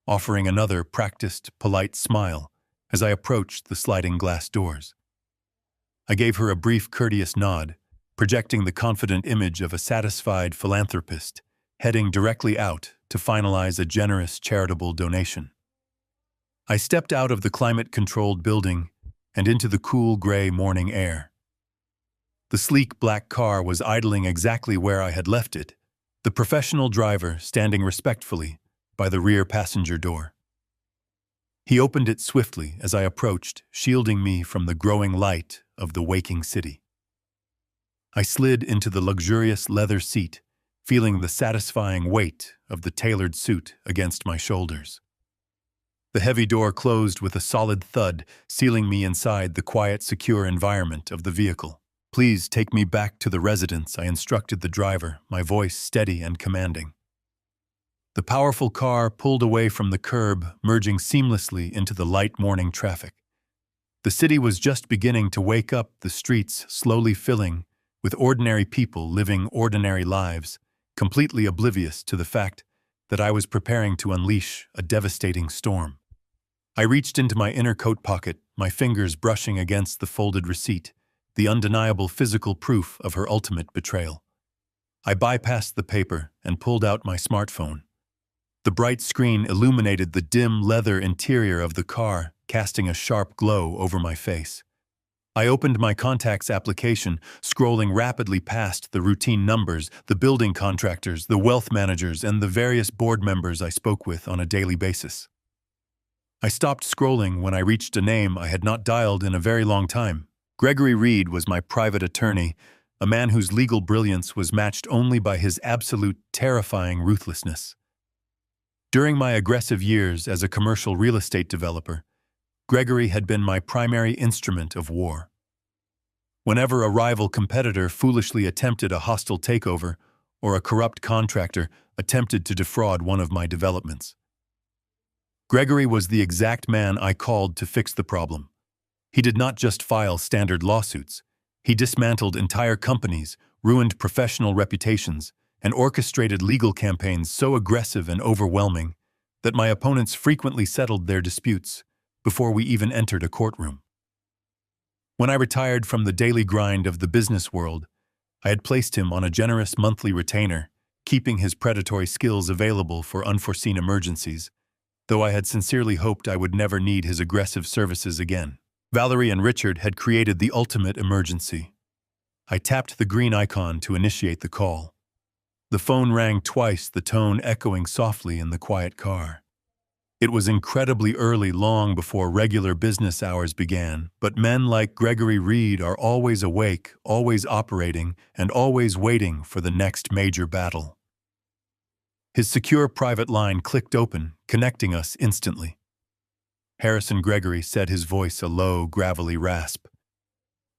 offering another practiced, polite smile as I approached the sliding glass doors. I gave her a brief, courteous nod, projecting the confident image of a satisfied philanthropist heading directly out to finalize a generous charitable donation. I stepped out of the climate-controlled building and into the cool gray morning air. The sleek black car was idling exactly where I had left it, the professional driver standing respectfully by the rear passenger door. He opened it swiftly as I approached, shielding me from the growing light of the waking city. I slid into the luxurious leather seat, feeling the satisfying weight of the tailored suit against my shoulders. The heavy door closed with a solid thud, sealing me inside the quiet, secure environment of the vehicle. "Please take me back to the residence," I instructed the driver, my voice steady and commanding. The powerful car pulled away from the curb, merging seamlessly into the light morning traffic. The city was just beginning to wake up, the streets slowly filling with ordinary people living ordinary lives, completely oblivious to the fact that I was preparing to unleash a devastating storm. I reached into my inner coat pocket, my fingers brushing against the folded receipt, the undeniable physical proof of her ultimate betrayal. I bypassed the paper and pulled out my smartphone. The bright screen illuminated the dim leather interior of the car, casting a sharp glow over my face. I opened my contacts application, scrolling rapidly past the routine numbers, the building contractors, the wealth managers, and the various board members I spoke with on a daily basis. I stopped scrolling when I reached a name I had not dialed in a very long time. Gregory Reed was my private attorney, a man whose legal brilliance was matched only by his absolute, terrifying ruthlessness. During my aggressive years as a commercial real estate developer, Gregory had been my primary instrument of war. Whenever a rival competitor foolishly attempted a hostile takeover or a corrupt contractor attempted to defraud one of my developments, Gregory was the exact man I called to fix the problem. He did not just file standard lawsuits. He dismantled entire companies, ruined professional reputations, and orchestrated legal campaigns so aggressive and overwhelming that my opponents frequently settled their disputes before we even entered a courtroom. When I retired from the daily grind of the business world, I had placed him on a generous monthly retainer, keeping his predatory skills available for unforeseen emergencies, though I had sincerely hoped I would never need his aggressive services again. Valerie and Richard had created the ultimate emergency. I tapped the green icon to initiate the call. The phone rang twice, the tone echoing softly in the quiet car. It was incredibly early, long before regular business hours began, but men like Gregory Reed are always awake, always operating, and always waiting for the next major battle. His secure private line clicked open, connecting us instantly. Harrison Gregory said, his voice a low, gravelly rasp.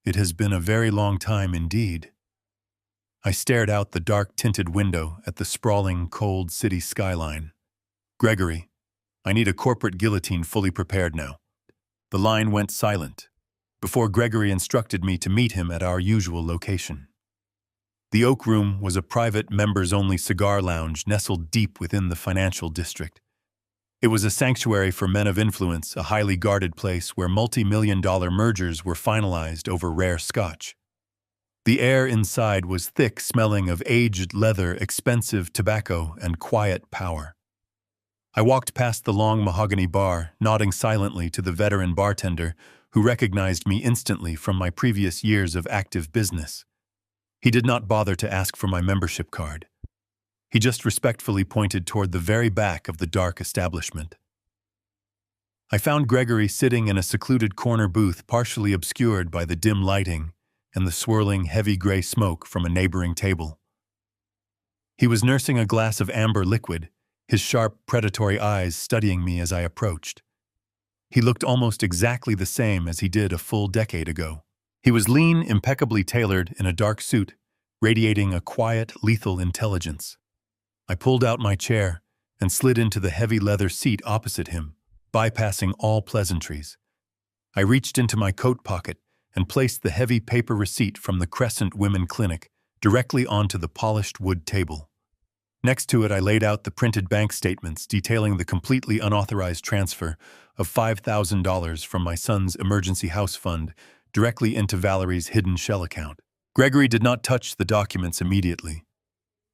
It has been a very long time indeed. I stared out the dark-tinted window at the sprawling, cold city skyline. Gregory, I need a corporate guillotine fully prepared now. The line went silent before Gregory instructed me to meet him at our usual location. The Oak Room was a private, members-only cigar lounge nestled deep within the financial district. It was a sanctuary for men of influence, a highly guarded place where multi-million-dollar mergers were finalized over rare scotch. The air inside was thick, smelling of aged leather, expensive tobacco, and quiet power. I walked past the long mahogany bar, nodding silently to the veteran bartender who recognized me instantly from my previous years of active business. He did not bother to ask for my membership card. He just respectfully pointed toward the very back of the dark establishment. I found Gregory sitting in a secluded corner booth, partially obscured by the dim lighting and the swirling, heavy gray smoke from a neighboring table. He was nursing a glass of amber liquid, his sharp, predatory eyes studying me as I approached. He looked almost exactly the same as he did a full decade ago. He was lean, impeccably tailored in a dark suit, radiating a quiet, lethal intelligence. I pulled out my chair and slid into the heavy leather seat opposite him, bypassing all pleasantries. I reached into my coat pocket and placed the heavy paper receipt from the Crescent Women Clinic directly onto the polished wood table. Next to it, I laid out the printed bank statements detailing the completely unauthorized transfer of $5,000 from my son's emergency house fund directly into Valerie's hidden shell account. Gregory did not touch the documents immediately.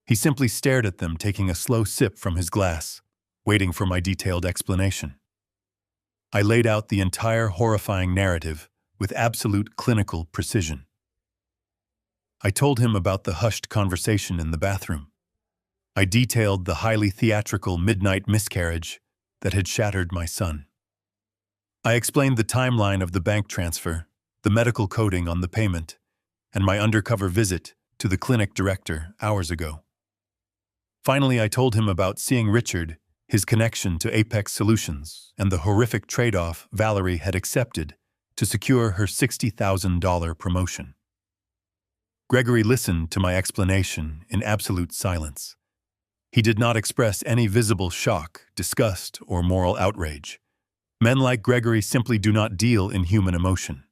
He simply stared at them, taking a slow sip from his glass, waiting for my detailed explanation. I laid out the entire horrifying narrative with absolute clinical precision. I told him about the hushed conversation in the bathroom. I detailed the highly theatrical midnight miscarriage that had shattered my son. I explained the timeline of the bank transfer, the medical coding on the payment, and my undercover visit to the clinic director hours ago. Finally, I told him about seeing Richard, his connection to Apex Solutions, and the horrific trade-off Valerie had accepted to secure her $60,000 promotion. Gregory listened to my explanation in absolute silence. He did not express any visible shock, disgust, or moral outrage. Men like Gregory simply do not deal in human emotion.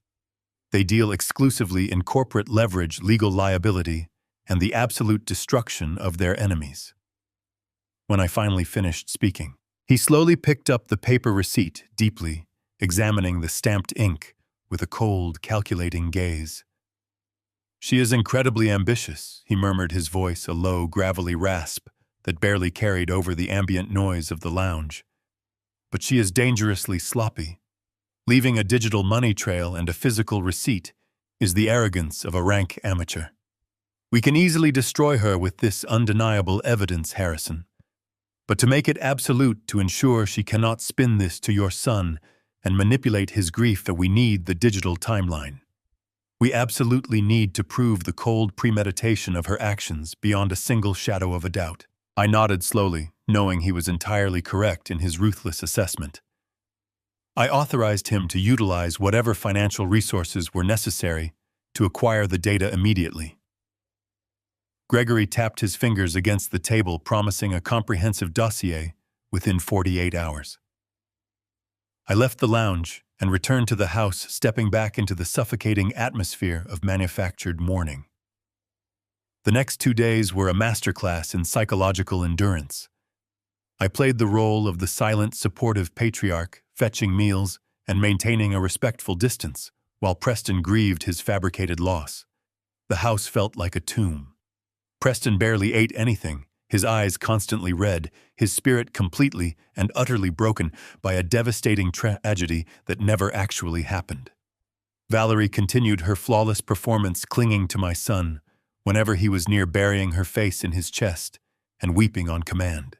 They deal exclusively in corporate leverage, legal liability, and the absolute destruction of their enemies. When I finally finished speaking, he slowly picked up the paper receipt, deeply examining the stamped ink with a cold, calculating gaze. "She is incredibly ambitious," he murmured, his voice a low, gravelly rasp that barely carried over the ambient noise of the lounge. "But she is dangerously sloppy. Leaving a digital money trail and a physical receipt is the arrogance of a rank amateur. We can easily destroy her with this undeniable evidence, Harrison. But to make it absolute, to ensure she cannot spin this to your son and manipulate his grief, that we need the digital timeline. We absolutely need to prove the cold premeditation of her actions beyond a single shadow of a doubt." I nodded slowly, knowing he was entirely correct in his ruthless assessment. I authorized him to utilize whatever financial resources were necessary to acquire the data immediately. Gregory tapped his fingers against the table, promising a comprehensive dossier within 48 hours. I left the lounge and returned to the house, stepping back into the suffocating atmosphere of manufactured mourning. The next 2 days were a masterclass in psychological endurance. I played the role of the silent, supportive patriarch, fetching meals and maintaining a respectful distance, while Preston grieved his fabricated loss. The house felt like a tomb. Preston barely ate anything, his eyes constantly red, his spirit completely and utterly broken by a devastating tragedy that never actually happened. Valerie continued her flawless performance, clinging to my son whenever he was near, burying her face in his chest and weeping on command.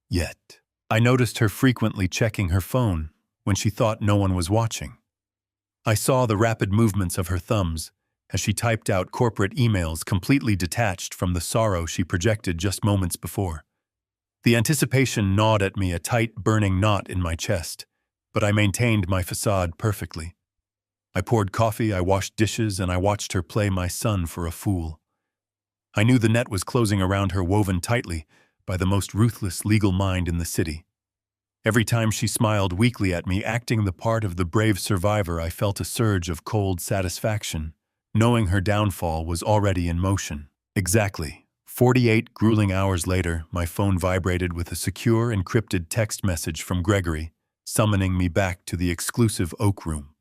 Yet, I noticed her frequently checking her phone when she thought no one was watching. I saw the rapid movements of her thumbs as she typed out corporate emails, completely detached from the sorrow she projected just moments before. The anticipation gnawed at me, a tight, burning knot in my chest, but I maintained my facade perfectly. I poured coffee, I washed dishes, and I watched her play my son for a fool. I knew the net was closing around her, woven tightly by the most ruthless legal mind in the city. Every time she smiled weakly at me, acting the part of the brave survivor, I felt a surge of cold satisfaction, knowing her downfall was already in motion. Exactly. 48 grueling hours later, my phone vibrated with a secure, encrypted text message from Gregory, summoning me back to the exclusive Oak Room.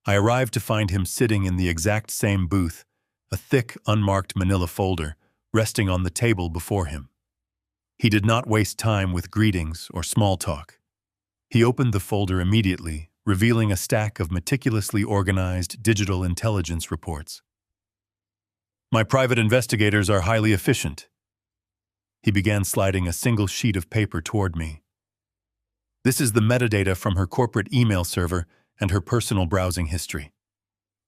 I arrived to find him sitting in the exact same booth, a thick, unmarked manila folder resting on the table before him. He did not waste time with greetings or small talk. He opened the folder immediately, revealing a stack of meticulously organized digital intelligence reports. "My private investigators are highly efficient." He began sliding a single sheet of paper toward me. "This is the metadata from her corporate email server and her personal browsing history.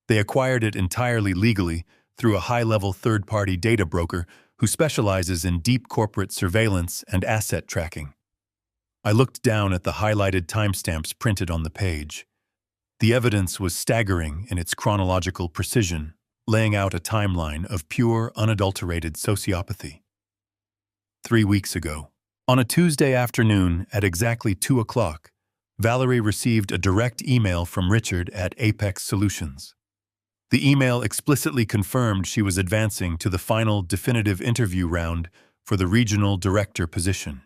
They acquired it entirely legally through a high-level third-party data broker who specializes in deep corporate surveillance and asset tracking." I looked down at the highlighted timestamps printed on the page. The evidence was staggering in its chronological precision, laying out a timeline of pure, unadulterated sociopathy. 3 weeks ago, on a Tuesday afternoon at exactly 2 o'clock, Valerie received a direct email from Richard at Apex Solutions. The email explicitly confirmed she was advancing to the final definitive interview round for the regional director position.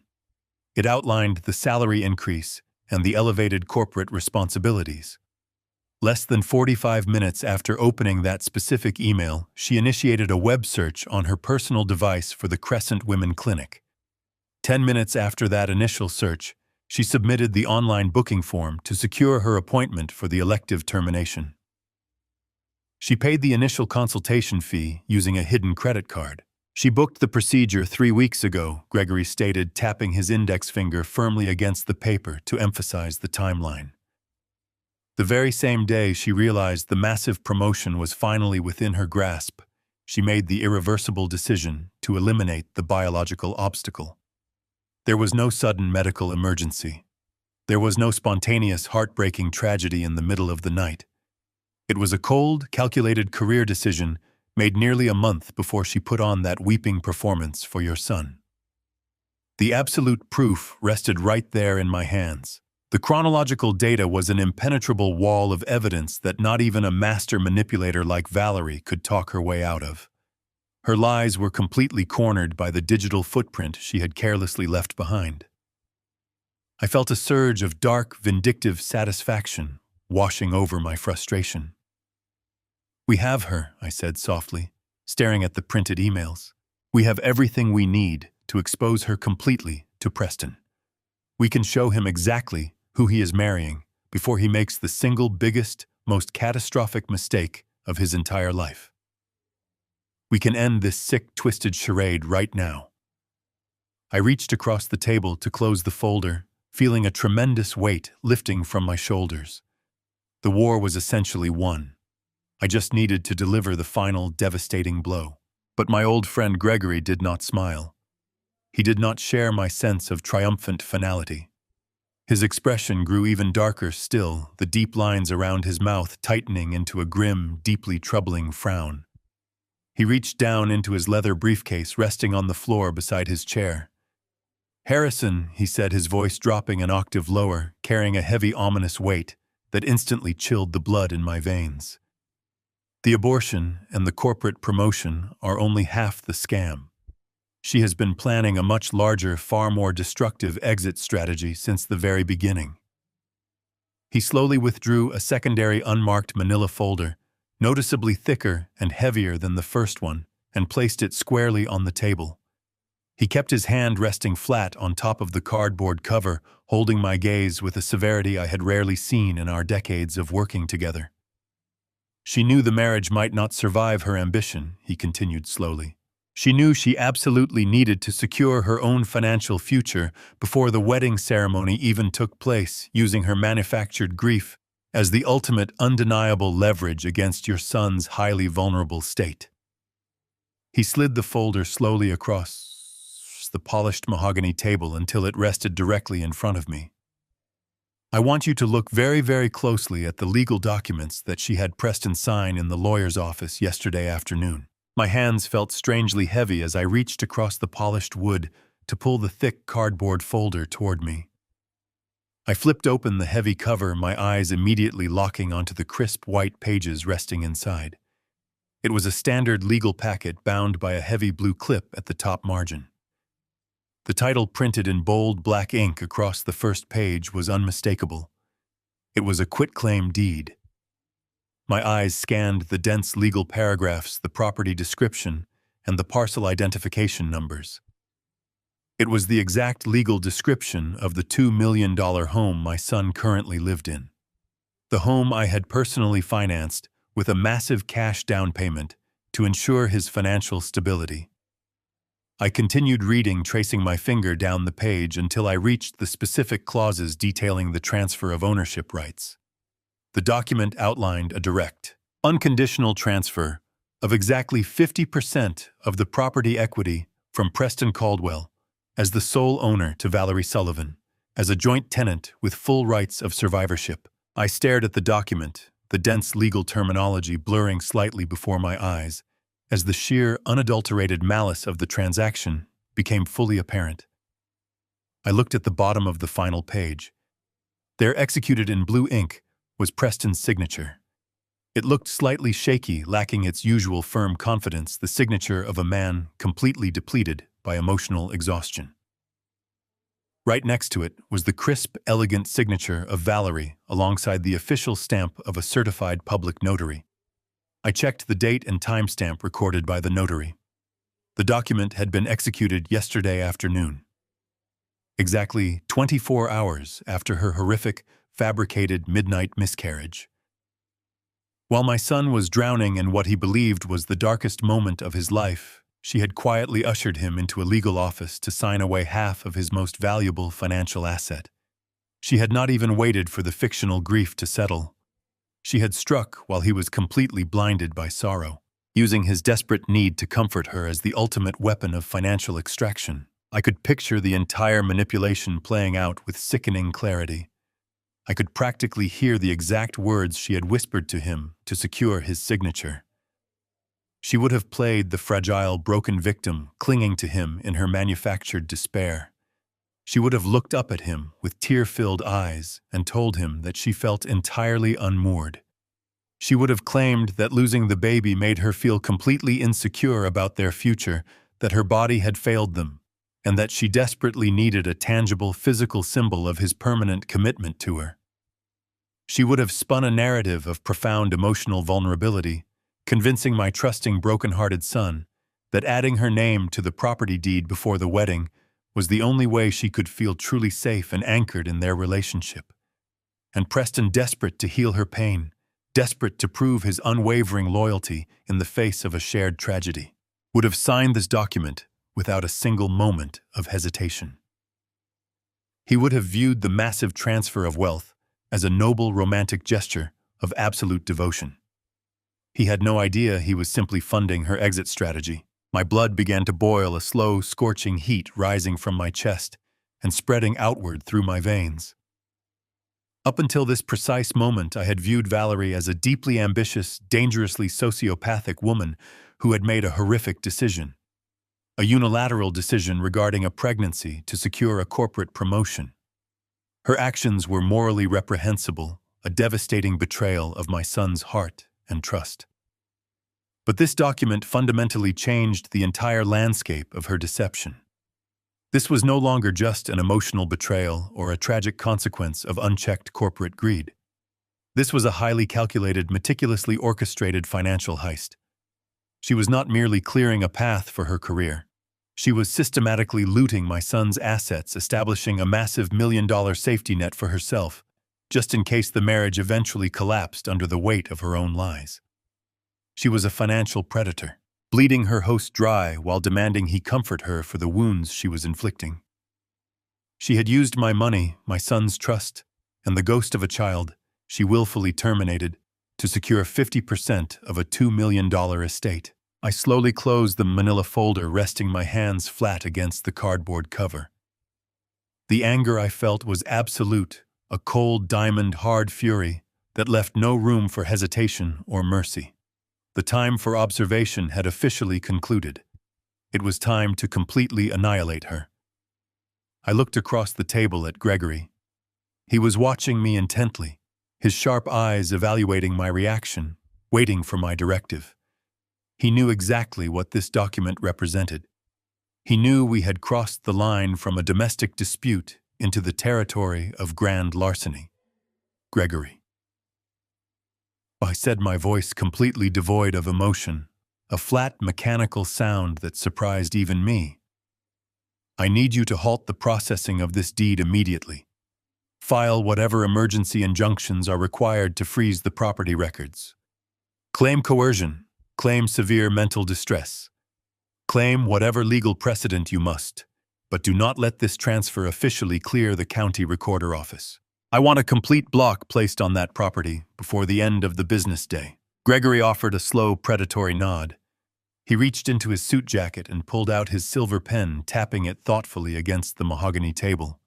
It outlined the salary increase and the elevated corporate responsibilities. Less than 45 minutes after opening that specific email, she initiated a web search on her personal device for the Crescent Women Clinic. 10 minutes after that initial search, she submitted the online booking form to secure her appointment for the elective termination. She paid the initial consultation fee using a hidden credit card. "She booked the procedure 3 weeks ago," Gregory stated, tapping his index finger firmly against the paper to emphasize the timeline. The very same day she realized the massive promotion was finally within her grasp, she made the irreversible decision to eliminate the biological obstacle. There was no sudden medical emergency. There was no spontaneous, heartbreaking tragedy in the middle of the night. It was a cold, calculated career decision made nearly a month before she put on that weeping performance for your son. The absolute proof rested right there in my hands. The chronological data was an impenetrable wall of evidence that not even a master manipulator like Valerie could talk her way out of. Her lies were completely cornered by the digital footprint she had carelessly left behind. I felt a surge of dark, vindictive satisfaction washing over my frustration. "We have her," I said softly, staring at the printed emails. "We have everything we need to expose her completely to Preston. We can show him exactly who he is marrying before he makes the single biggest, most catastrophic mistake of his entire life. We can end this sick, twisted charade right now." I reached across the table to close the folder, feeling a tremendous weight lifting from my shoulders. The war was essentially won. I just needed to deliver the final devastating blow. But my old friend Gregory did not smile. He did not share my sense of triumphant finality. His expression grew even darker still, the deep lines around his mouth tightening into a grim, deeply troubling frown. He reached down into his leather briefcase resting on the floor beside his chair. "Harrison," he said, his voice dropping an octave lower, carrying a heavy, ominous weight that instantly chilled the blood in my veins. "The abortion and the corporate promotion are only half the scam. She has been planning a much larger, far more destructive exit strategy since the very beginning." He slowly withdrew a secondary unmarked manila folder, noticeably thicker and heavier than the first one, and placed it squarely on the table. He kept his hand resting flat on top of the cardboard cover, holding my gaze with a severity I had rarely seen in our decades of working together. "She knew the marriage might not survive her ambition," he continued slowly. "She knew she absolutely needed to secure her own financial future before the wedding ceremony even took place, using her manufactured grief as the ultimate undeniable leverage against your son's highly vulnerable state." He slid the folder slowly across the polished mahogany table until it rested directly in front of me. I want you to look very, very closely at the legal documents that she had Preston sign in the lawyer's office yesterday afternoon. My hands felt strangely heavy as I reached across the polished wood to pull the thick cardboard folder toward me. I flipped open the heavy cover, my eyes immediately locking onto the crisp white pages resting inside. It was a standard legal packet bound by a heavy blue clip at the top margin. The title printed in bold black ink across the first page was unmistakable. It was a quitclaim deed. My eyes scanned the dense legal paragraphs, the property description, and the parcel identification numbers. It was the exact legal description of the $2 million home my son currently lived in. The home I had personally financed with a massive cash down payment to ensure his financial stability. I continued reading, tracing my finger down the page until I reached the specific clauses detailing the transfer of ownership rights. The document outlined a direct, unconditional transfer of exactly 50% of the property equity from Preston Caldwell as the sole owner to Valerie Sullivan, as a joint tenant with full rights of survivorship. I stared at the document, the dense legal terminology blurring slightly before my eyes, as the sheer, unadulterated malice of the transaction became fully apparent. I looked at the bottom of the final page. There, executed in blue ink, was Preston's signature. It looked slightly shaky, lacking its usual firm confidence, the signature of a man completely depleted by emotional exhaustion. Right next to it was the crisp, elegant signature of Valerie alongside the official stamp of a certified public notary. I checked the date and timestamp recorded by the notary. The document had been executed yesterday afternoon, exactly 24 hours after her horrific, fabricated midnight miscarriage. While my son was drowning in what he believed was the darkest moment of his life, she had quietly ushered him into a legal office to sign away half of his most valuable financial asset. She had not even waited for the fictional grief to settle. She had struck while he was completely blinded by sorrow, using his desperate need to comfort her as the ultimate weapon of financial extraction. I could picture the entire manipulation playing out with sickening clarity. I could practically hear the exact words she had whispered to him to secure his signature. She would have played the fragile, broken victim clinging to him in her manufactured despair. She would have looked up at him with tear-filled eyes and told him that she felt entirely unmoored. She would have claimed that losing the baby made her feel completely insecure about their future, that her body had failed them, and that she desperately needed a tangible physical symbol of his permanent commitment to her. She would have spun a narrative of profound emotional vulnerability, convincing my trusting, broken-hearted son that adding her name to the property deed before the wedding was the only way she could feel truly safe and anchored in their relationship. And Preston, desperate to heal her pain, desperate to prove his unwavering loyalty in the face of a shared tragedy, would have signed this document without a single moment of hesitation. He would have viewed the massive transfer of wealth as a noble romantic gesture of absolute devotion. He had no idea he was simply funding her exit strategy. My blood began to boil, a slow, scorching heat rising from my chest and spreading outward through my veins. Up until this precise moment, I had viewed Valerie as a deeply ambitious, dangerously sociopathic woman who had made a horrific decision. A unilateral decision regarding a pregnancy to secure a corporate promotion. Her actions were morally reprehensible, a devastating betrayal of my son's heart and trust. But this document fundamentally changed the entire landscape of her deception. This was no longer just an emotional betrayal or a tragic consequence of unchecked corporate greed. This was a highly calculated, meticulously orchestrated financial heist. She was not merely clearing a path for her career. She was systematically looting my son's assets, establishing a massive $1 million safety net for herself, just in case the marriage eventually collapsed under the weight of her own lies. She was a financial predator, bleeding her host dry while demanding he comfort her for the wounds she was inflicting. She had used my money, my son's trust, and the ghost of a child she willfully terminated to secure 50% of a $2 million estate. I slowly closed the manila folder, resting my hands flat against the cardboard cover. The anger I felt was absolute, a cold diamond hard fury that left no room for hesitation or mercy. The time for observation had officially concluded. It was time to completely annihilate her. I looked across the table at Gregory. He was watching me intently, his sharp eyes evaluating my reaction, waiting for my directive. He knew exactly what this document represented. He knew we had crossed the line from a domestic dispute into the territory of grand larceny. Gregory. I said, my voice completely devoid of emotion, a flat mechanical sound that surprised even me. I need you to halt the processing of this deed immediately. File whatever emergency injunctions are required to freeze the property records. Claim coercion. Claim severe mental distress. Claim whatever legal precedent you must, but do not let this transfer officially clear the county recorder office. I want a complete block placed on that property before the end of the business day. Gregory offered a slow, predatory nod. He reached into his suit jacket and pulled out his silver pen, tapping it thoughtfully against the mahogany table.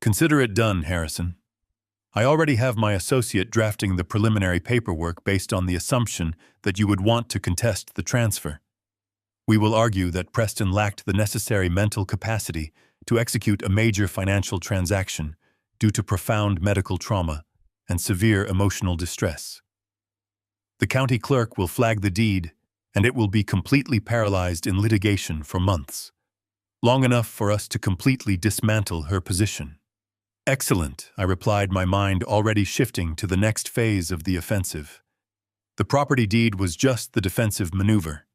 Consider it done, Harrison. I already have my associate drafting the preliminary paperwork based on the assumption that you would want to contest the transfer. We will argue that Preston lacked the necessary mental capacity to execute a major financial transaction due to profound medical trauma and severe emotional distress. The county clerk will flag the deed, and it will be completely paralyzed in litigation for months, long enough for us to completely dismantle her position. Excellent, I replied, my mind already shifting to the next phase of the offensive. The property deed was just the defensive maneuver.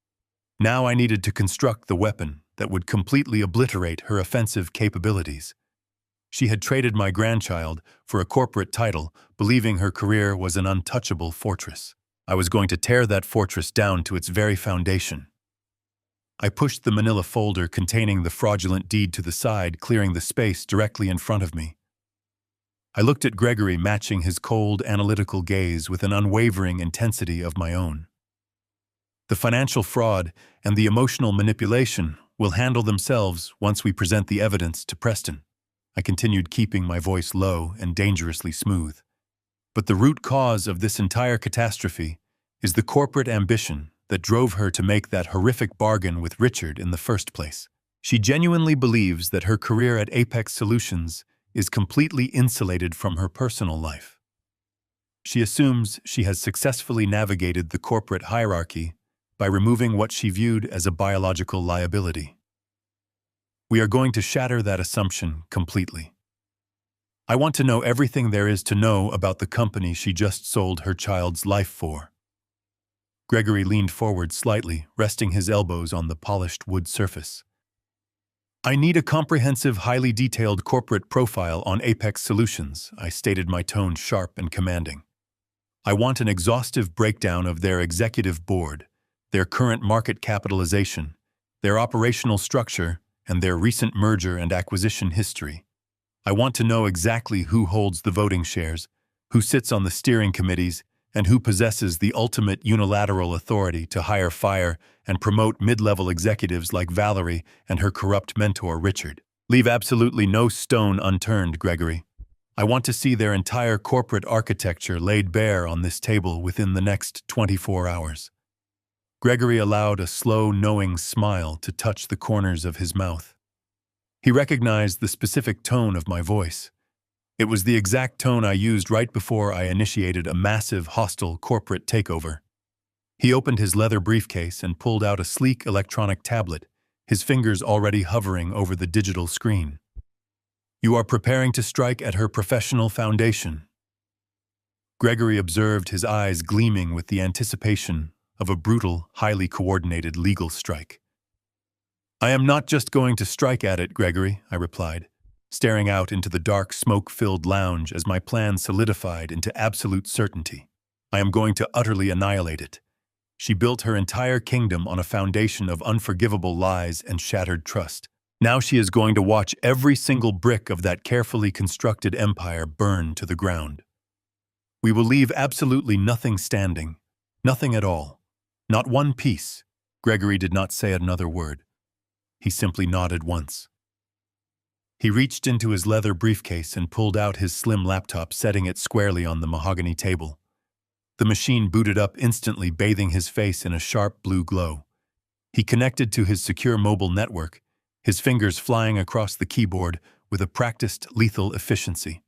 Now I needed to construct the weapon that would completely obliterate her offensive capabilities. She had traded my grandchild for a corporate title, believing her career was an untouchable fortress. I was going to tear that fortress down to its very foundation. I pushed the manila folder containing the fraudulent deed to the side, clearing the space directly in front of me. I looked at Gregory, matching his cold, analytical gaze with an unwavering intensity of my own. The financial fraud and the emotional manipulation will handle themselves once we present the evidence to Preston. I continued, keeping my voice low and dangerously smooth. But the root cause of this entire catastrophe is the corporate ambition that drove her to make that horrific bargain with Richard in the first place. She genuinely believes that her career at Apex Solutions is completely insulated from her personal life. She assumes she has successfully navigated the corporate hierarchy by removing what she viewed as a biological liability. We are going to shatter that assumption completely. I want to know everything there is to know about the company she just sold her child's life for. Gregory leaned forward slightly, resting his elbows on the polished wood surface. I need a comprehensive, highly detailed corporate profile on Apex Solutions, I stated, my tone sharp and commanding. I want an exhaustive breakdown of their executive board, their current market capitalization, their operational structure, and their recent merger and acquisition history. I want to know exactly who holds the voting shares, who sits on the steering committees, and who possesses the ultimate unilateral authority to hire, fire, and promote mid-level executives like Valerie and her corrupt mentor, Richard. Leave absolutely no stone unturned, Gregory. I want to see their entire corporate architecture laid bare on this table within the next 24 hours. Gregory allowed a slow, knowing smile to touch the corners of his mouth. He recognized the specific tone of my voice. It was the exact tone I used right before I initiated a massive, hostile corporate takeover. He opened his leather briefcase and pulled out a sleek electronic tablet, his fingers already hovering over the digital screen. You are preparing to strike at her professional foundation. Gregory observed, his eyes gleaming with the anticipation of a brutal, highly coordinated legal strike. I am not just going to strike at it, Gregory, I replied, staring out into the dark, smoke-filled lounge as my plan solidified into absolute certainty. I am going to utterly annihilate it. She built her entire kingdom on a foundation of unforgivable lies and shattered trust. Now she is going to watch every single brick of that carefully constructed empire burn to the ground. We will leave absolutely nothing standing, nothing at all, not one piece. Gregory did not say another word. He simply nodded once. He reached into his leather briefcase and pulled out his slim laptop, setting it squarely on the mahogany table. The machine booted up instantly, bathing his face in a sharp blue glow. He connected to his secure mobile network, his fingers flying across the keyboard with a practiced, lethal efficiency.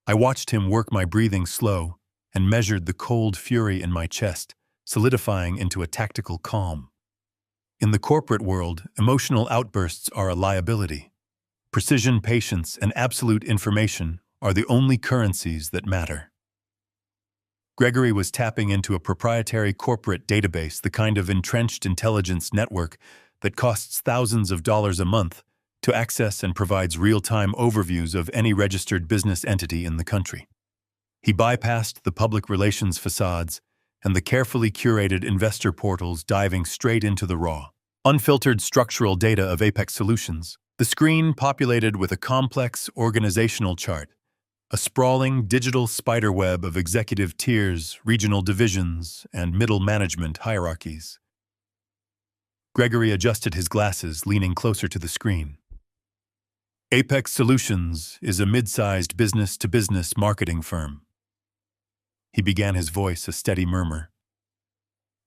I watched him work, my breathing slow, and measured the cold fury in my chest, solidifying into a tactical calm. In the corporate world, emotional outbursts are a liability. Precision, patience, and absolute information are the only currencies that matter. Gregory was tapping into a proprietary corporate database, the kind of entrenched intelligence network that costs thousands of dollars a month to access and provides real-time overviews of any registered business entity in the country. He bypassed the public relations facades and the carefully curated investor portals, diving straight into the raw, unfiltered structural data of Apex Solutions. The screen populated with a complex organizational chart, a sprawling digital spiderweb of executive tiers, regional divisions, and middle management hierarchies. Gregory adjusted his glasses, leaning closer to the screen. Apex Solutions is a mid-sized business-to-business marketing firm. He began, his voice a steady murmur.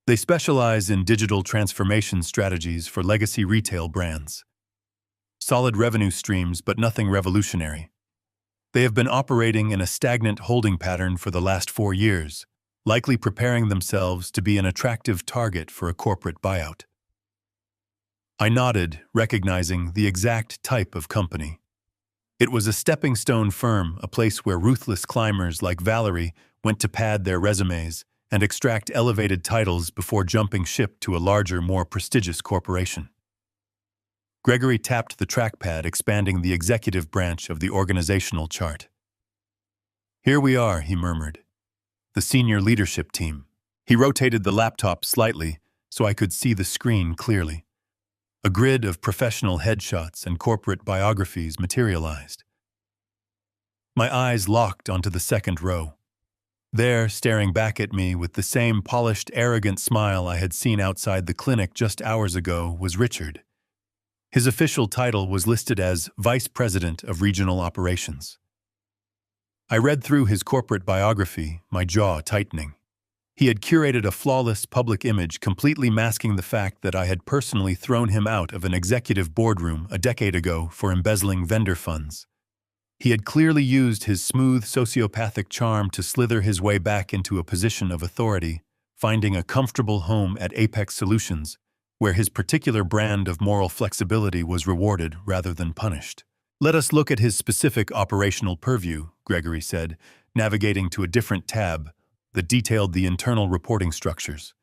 They specialize in digital transformation strategies for legacy retail brands. Solid revenue streams, but nothing revolutionary. They have been operating in a stagnant holding pattern for the last 4 years, likely preparing themselves to be an attractive target for a corporate buyout. I nodded, recognizing the exact type of company. It was a stepping stone firm, a place where ruthless climbers like Valerie went to pad their resumes and extract elevated titles before jumping ship to a larger, more prestigious corporation. Gregory tapped the trackpad, expanding the executive branch of the organizational chart. Here we are, he murmured. The senior leadership team. He rotated the laptop slightly so I could see the screen clearly. A grid of professional headshots and corporate biographies materialized. My eyes locked onto the second row. There, staring back at me with the same polished, arrogant smile I had seen outside the clinic just hours ago, was Richard. His official title was listed as Vice President of Regional Operations. I read through his corporate biography, my jaw tightening. He had curated a flawless public image, completely masking the fact that I had personally thrown him out of an executive boardroom a decade ago for embezzling vendor funds. He had clearly used his smooth sociopathic charm to slither his way back into a position of authority, finding a comfortable home at Apex Solutions, where his particular brand of moral flexibility was rewarded rather than punished. Let us look at his specific operational purview, Gregory said, navigating to a different tab that detailed the internal reporting structures.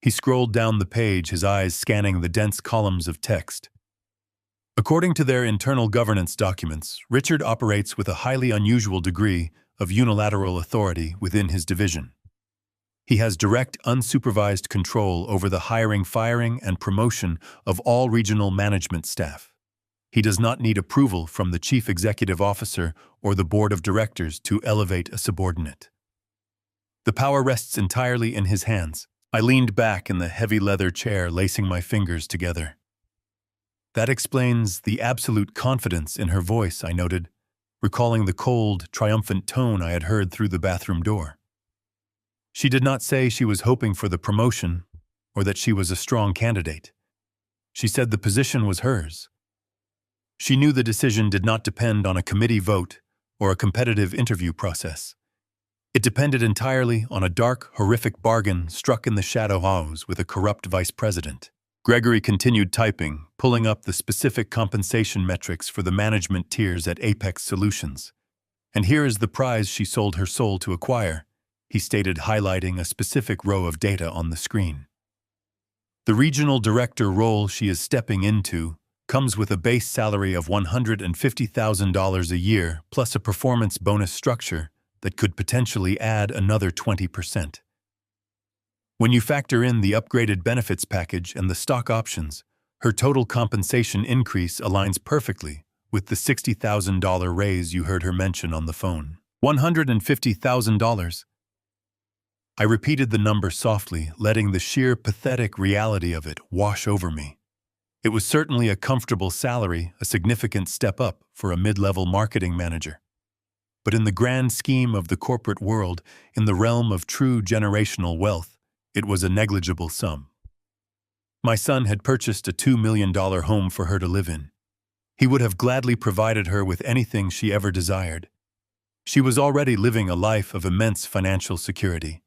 He scrolled down the page, his eyes scanning the dense columns of text. According to their internal governance documents, Richard operates with a highly unusual degree of unilateral authority within his division. He has direct, unsupervised control over the hiring, firing, and promotion of all regional management staff. He does not need approval from the chief executive officer or the board of directors to elevate a subordinate. The power rests entirely in his hands. I leaned back in the heavy leather chair, lacing my fingers together. That explains the absolute confidence in her voice, I noted, recalling the cold, triumphant tone I had heard through the bathroom door. She did not say she was hoping for the promotion or that she was a strong candidate. She said the position was hers. She knew the decision did not depend on a committee vote or a competitive interview process. It depended entirely on a dark, horrific bargain struck in the shadow halls with a corrupt vice president. Gregory continued typing, pulling up the specific compensation metrics for the management tiers at Apex Solutions. And here is the prize she sold her soul to acquire, he stated, highlighting a specific row of data on the screen. The regional director role she is stepping into comes with a base salary of $150,000 a year, plus a performance bonus structure that could potentially add another 20%. When you factor in the upgraded benefits package and the stock options, her total compensation increase aligns perfectly with the $60,000 raise you heard her mention on the phone. $150,000. I repeated the number softly, letting the sheer pathetic reality of it wash over me. It was certainly a comfortable salary, a significant step up for a mid-level marketing manager. But in the grand scheme of the corporate world, in the realm of true generational wealth, it was a negligible sum. My son had purchased a $2 million home for her to live in. He would have gladly provided her with anything she ever desired. She was already living a life of immense financial security.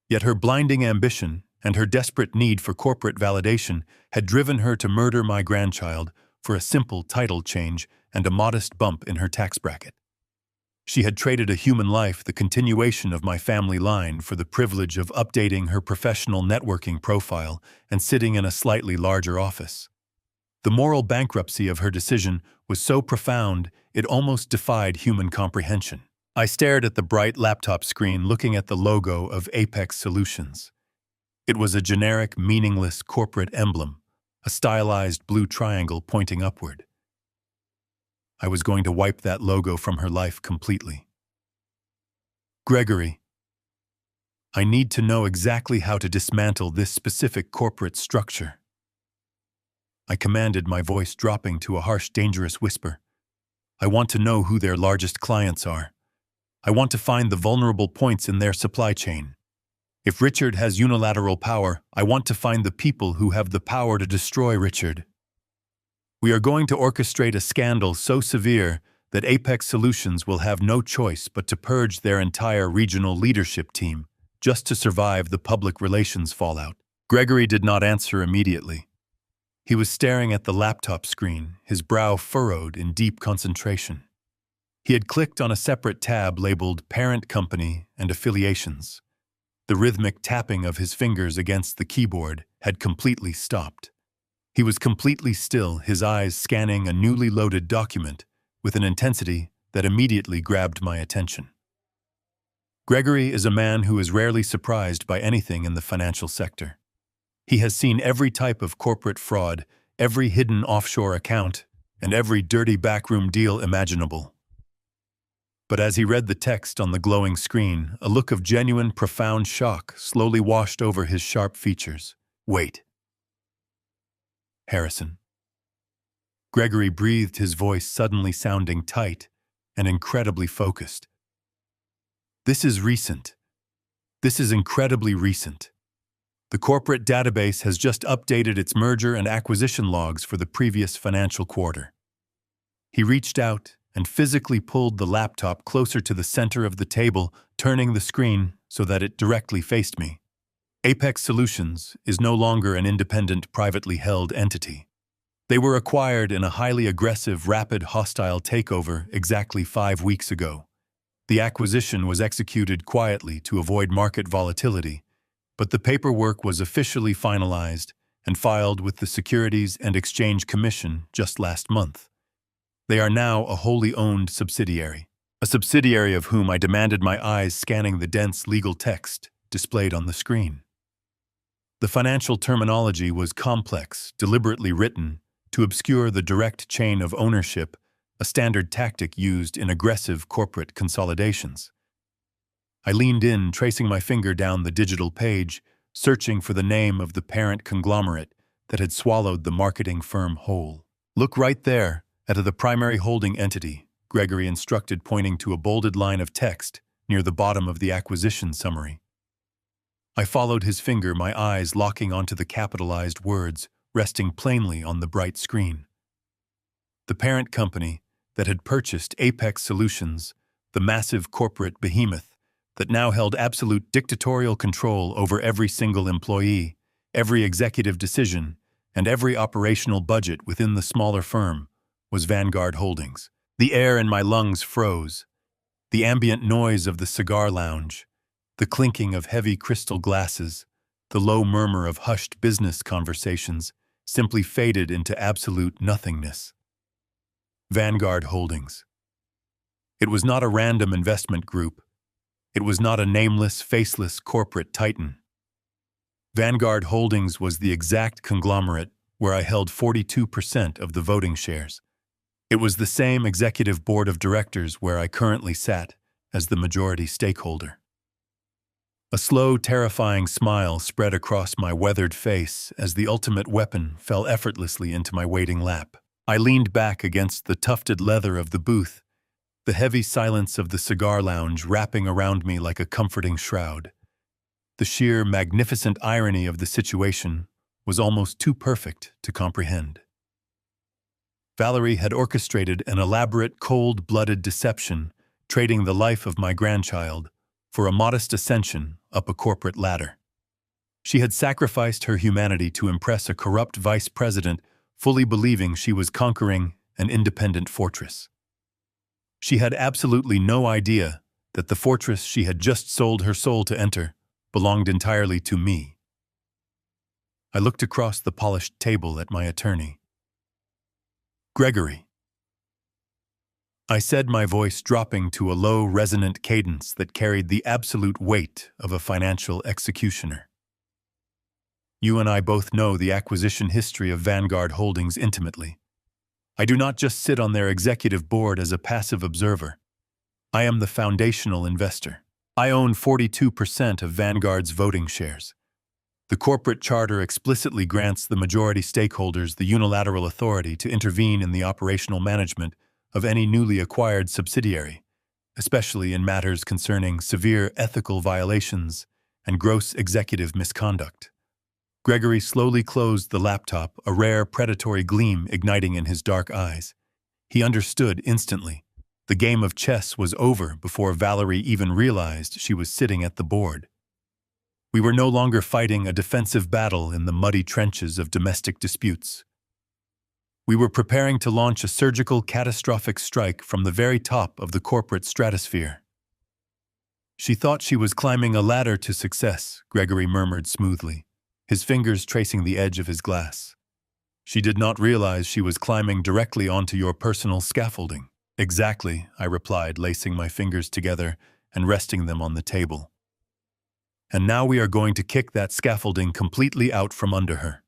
Yet her blinding ambition and her desperate need for corporate validation had driven her to murder my grandchild for a simple title change and a modest bump in her tax bracket. She had traded a human life, the continuation of my family line, for the privilege of updating her professional networking profile and sitting in a slightly larger office. The moral bankruptcy of her decision was so profound it almost defied human comprehension. I stared at the bright laptop screen, looking at the logo of Apex Solutions. It was a generic, meaningless corporate emblem, a stylized blue triangle pointing upward. I was going to wipe that logo from her life completely. Gregory, I need to know exactly how to dismantle this specific corporate structure. I commanded, my voice dropping to a harsh, dangerous whisper. I want to know who their largest clients are. I want to find the vulnerable points in their supply chain. If Richard has unilateral power, I want to find the people who have the power to destroy Richard. We are going to orchestrate a scandal so severe that Apex Solutions will have no choice but to purge their entire regional leadership team just to survive the public relations fallout. Gregory did not answer immediately. He was staring at the laptop screen, his brow furrowed in deep concentration. He had clicked on a separate tab labeled Parent Company and Affiliations. The rhythmic tapping of his fingers against the keyboard had completely stopped. He was completely still, his eyes scanning a newly loaded document with an intensity that immediately grabbed my attention. Gregory is a man who is rarely surprised by anything in the financial sector. He has seen every type of corporate fraud, every hidden offshore account, and every dirty backroom deal imaginable. But as he read the text on the glowing screen, a look of genuine, profound shock slowly washed over his sharp features. Wait. Harrison. Gregory breathed, his voice suddenly sounding tight and incredibly focused. This is recent. This is incredibly recent. The corporate database has just updated its merger and acquisition logs for the previous financial quarter. He reached out and physically pulled the laptop closer to the center of the table, turning the screen so that it directly faced me. Apex Solutions is no longer an independent, privately held entity. They were acquired in a highly aggressive, rapid, hostile takeover exactly 5 weeks ago. The acquisition was executed quietly to avoid market volatility, but the paperwork was officially finalized and filed with the Securities and Exchange Commission just last month. They are now a wholly owned subsidiary, a subsidiary of whom I demanded my eyes scanning the dense legal text displayed on the screen. The financial terminology was complex, deliberately written to obscure the direct chain of ownership, a standard tactic used in aggressive corporate consolidations. I leaned in, tracing my finger down the digital page, searching for the name of the parent conglomerate that had swallowed the marketing firm whole. Look right there, at the primary holding entity, Gregory instructed, pointing to a bolded line of text near the bottom of the acquisition summary. I followed his finger, my eyes locking onto the capitalized words resting plainly on the bright screen. The parent company that had purchased Apex Solutions, the massive corporate behemoth that now held absolute dictatorial control over every single employee, every executive decision, and every operational budget within the smaller firm, was Vanguard Holdings. The air in my lungs froze. The ambient noise of the cigar lounge, the clinking of heavy crystal glasses, the low murmur of hushed business conversations simply faded into absolute nothingness. Vanguard Holdings. It was not a random investment group. It was not a nameless, faceless corporate titan. Vanguard Holdings was the exact conglomerate where I held 42% of the voting shares. It was the same executive board of directors where I currently sat as the majority stakeholder. A slow, terrifying smile spread across my weathered face as the ultimate weapon fell effortlessly into my waiting lap. I leaned back against the tufted leather of the booth, the heavy silence of the cigar lounge wrapping around me like a comforting shroud. The sheer, magnificent irony of the situation was almost too perfect to comprehend. Valerie had orchestrated an elaborate, cold-blooded deception, trading the life of my grandchild for a modest ascension up a corporate ladder. She had sacrificed her humanity to impress a corrupt vice president, fully believing she was conquering an independent fortress. She had absolutely no idea that the fortress she had just sold her soul to enter belonged entirely to me. I looked across the polished table at my attorney. "Gregory," I said, my voice dropping to a low, resonant cadence that carried the absolute weight of a financial executioner. "You and I both know the acquisition history of Vanguard Holdings intimately. I do not just sit on their executive board as a passive observer. I am the foundational investor. I own 42% of Vanguard's voting shares. The corporate charter explicitly grants the majority stakeholders the unilateral authority to intervene in the operational management of any newly acquired subsidiary, especially in matters concerning severe ethical violations and gross executive misconduct." Gregory slowly closed the laptop, a rare predatory gleam igniting in his dark eyes. He understood instantly. The game of chess was over before Valerie even realized she was sitting at the board. We were no longer fighting a defensive battle in the muddy trenches of domestic disputes. We were preparing to launch a surgical, catastrophic strike from the very top of the corporate stratosphere. "She thought she was climbing a ladder to success," Gregory murmured smoothly, his fingers tracing the edge of his glass. "She did not realize she was climbing directly onto your personal scaffolding." "Exactly," I replied, lacing my fingers together and resting them on the table. "And now we are going to kick that scaffolding completely out from under her.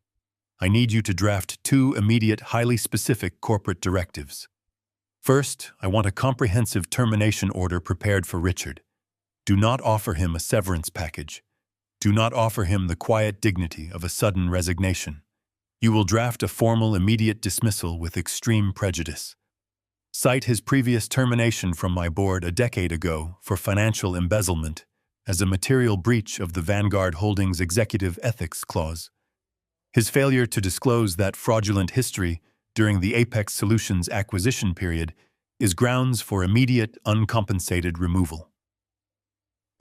I need you to draft 2 immediate, highly specific corporate directives. First, I want a comprehensive termination order prepared for Richard. Do not offer him a severance package. Do not offer him the quiet dignity of a sudden resignation. You will draft a formal, immediate dismissal with extreme prejudice. Cite his previous termination from my board a decade ago for financial embezzlement as a material breach of the Vanguard Holdings Executive Ethics Clause. His failure to disclose that fraudulent history during the Apex Solutions acquisition period is grounds for immediate, uncompensated removal.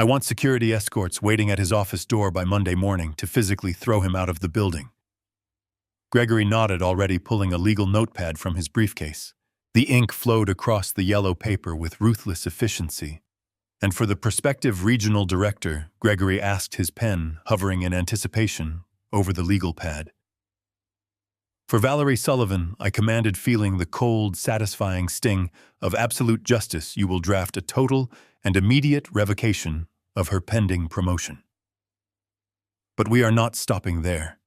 I want security escorts waiting at his office door by Monday morning to physically throw him out of the building." Gregory nodded, already pulling a legal notepad from his briefcase. The ink flowed across the yellow paper with ruthless efficiency. And for the prospective regional director, Gregory asked his pen, hovering in anticipation over the legal pad. For Valerie Sullivan, I commanded, feeling the cold, satisfying sting of absolute justice, you will draft a total and immediate revocation of her pending promotion. But we are not stopping there.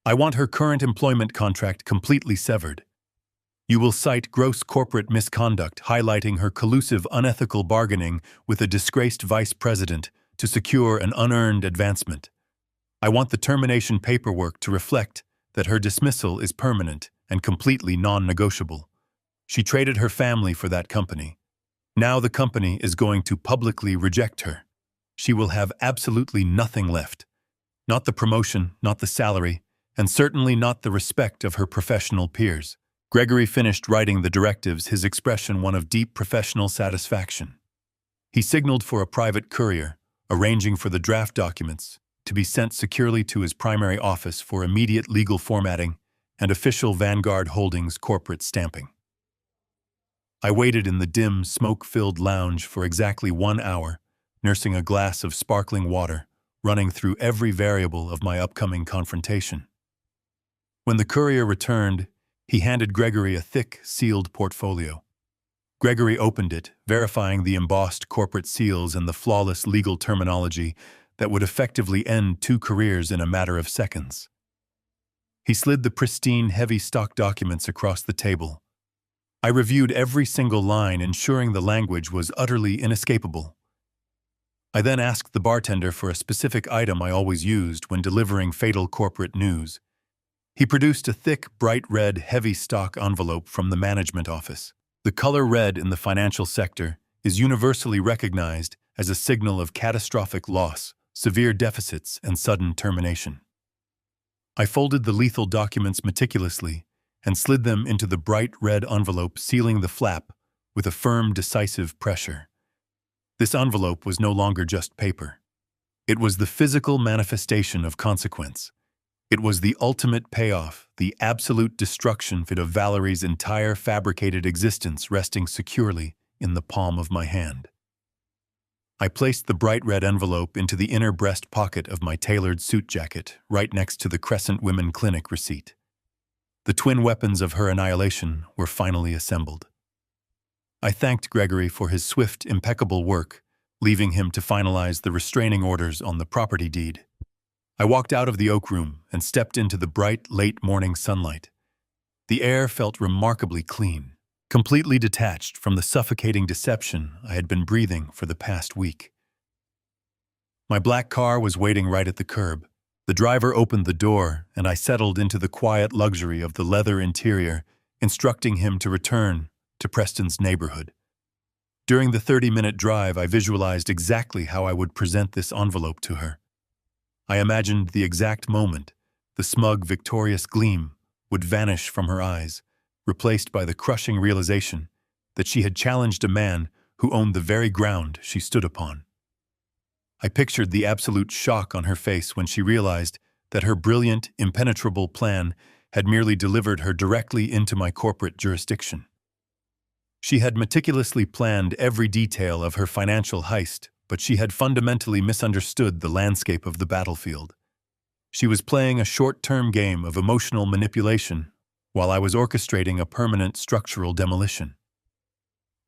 I want her current employment contract completely severed. You will cite gross corporate misconduct, highlighting her collusive, unethical bargaining with a disgraced vice president to secure an unearned advancement. I want the termination paperwork to reflect that her dismissal is permanent and completely non-negotiable. She traded her family for that company. Now the company is going to publicly reject her. She will have absolutely nothing left. Not the promotion, not the salary, and certainly not the respect of her professional peers. Gregory finished writing the directives, his expression one of deep professional satisfaction. He signaled for a private courier, arranging for the draft documents to be sent securely to his primary office for immediate legal formatting and official Vanguard Holdings corporate stamping. I waited in the dim, smoke-filled lounge for exactly 1 hour, nursing a glass of sparkling water, running through every variable of my upcoming confrontation. When the courier returned, he handed Gregory a thick, sealed portfolio. Gregory opened it, verifying the embossed corporate seals and the flawless legal terminology that would effectively end 2 careers in a matter of seconds. He slid the pristine, heavy stock documents across the table. I reviewed every single line, ensuring the language was utterly inescapable. I then asked the bartender for a specific item I always used when delivering fatal corporate news. He produced a thick, bright red, heavy stock envelope from the management office. The color red in the financial sector is universally recognized as a signal of catastrophic loss, severe deficits, and sudden termination. I folded the lethal documents meticulously and slid them into the bright red envelope, sealing the flap with a firm, decisive pressure. This envelope was no longer just paper. It was the physical manifestation of consequence. It was the ultimate payoff, the absolute destruction of Valerie's entire fabricated existence resting securely in the palm of my hand. I placed the bright red envelope into the inner breast pocket of my tailored suit jacket, right next to the Crescent Women Clinic receipt. The twin weapons of her annihilation were finally assembled. I thanked Gregory for his swift, impeccable work, leaving him to finalize the restraining orders on the property deed. I walked out of the oak room and stepped into the bright, late morning sunlight. The air felt remarkably clean, completely detached from the suffocating deception I had been breathing for the past week. My black car was waiting right at the curb. The driver opened the door, and I settled into the quiet luxury of the leather interior, instructing him to return to Preston's neighborhood. During the 30-minute drive, I visualized exactly how I would present this envelope to her. I imagined the exact moment the smug, victorious gleam would vanish from her eyes, replaced by the crushing realization that she had challenged a man who owned the very ground she stood upon. I pictured the absolute shock on her face when she realized that her brilliant, impenetrable plan had merely delivered her directly into my corporate jurisdiction. She had meticulously planned every detail of her financial heist, but she had fundamentally misunderstood the landscape of the battlefield. She was playing a short-term game of emotional manipulation while I was orchestrating a permanent structural demolition.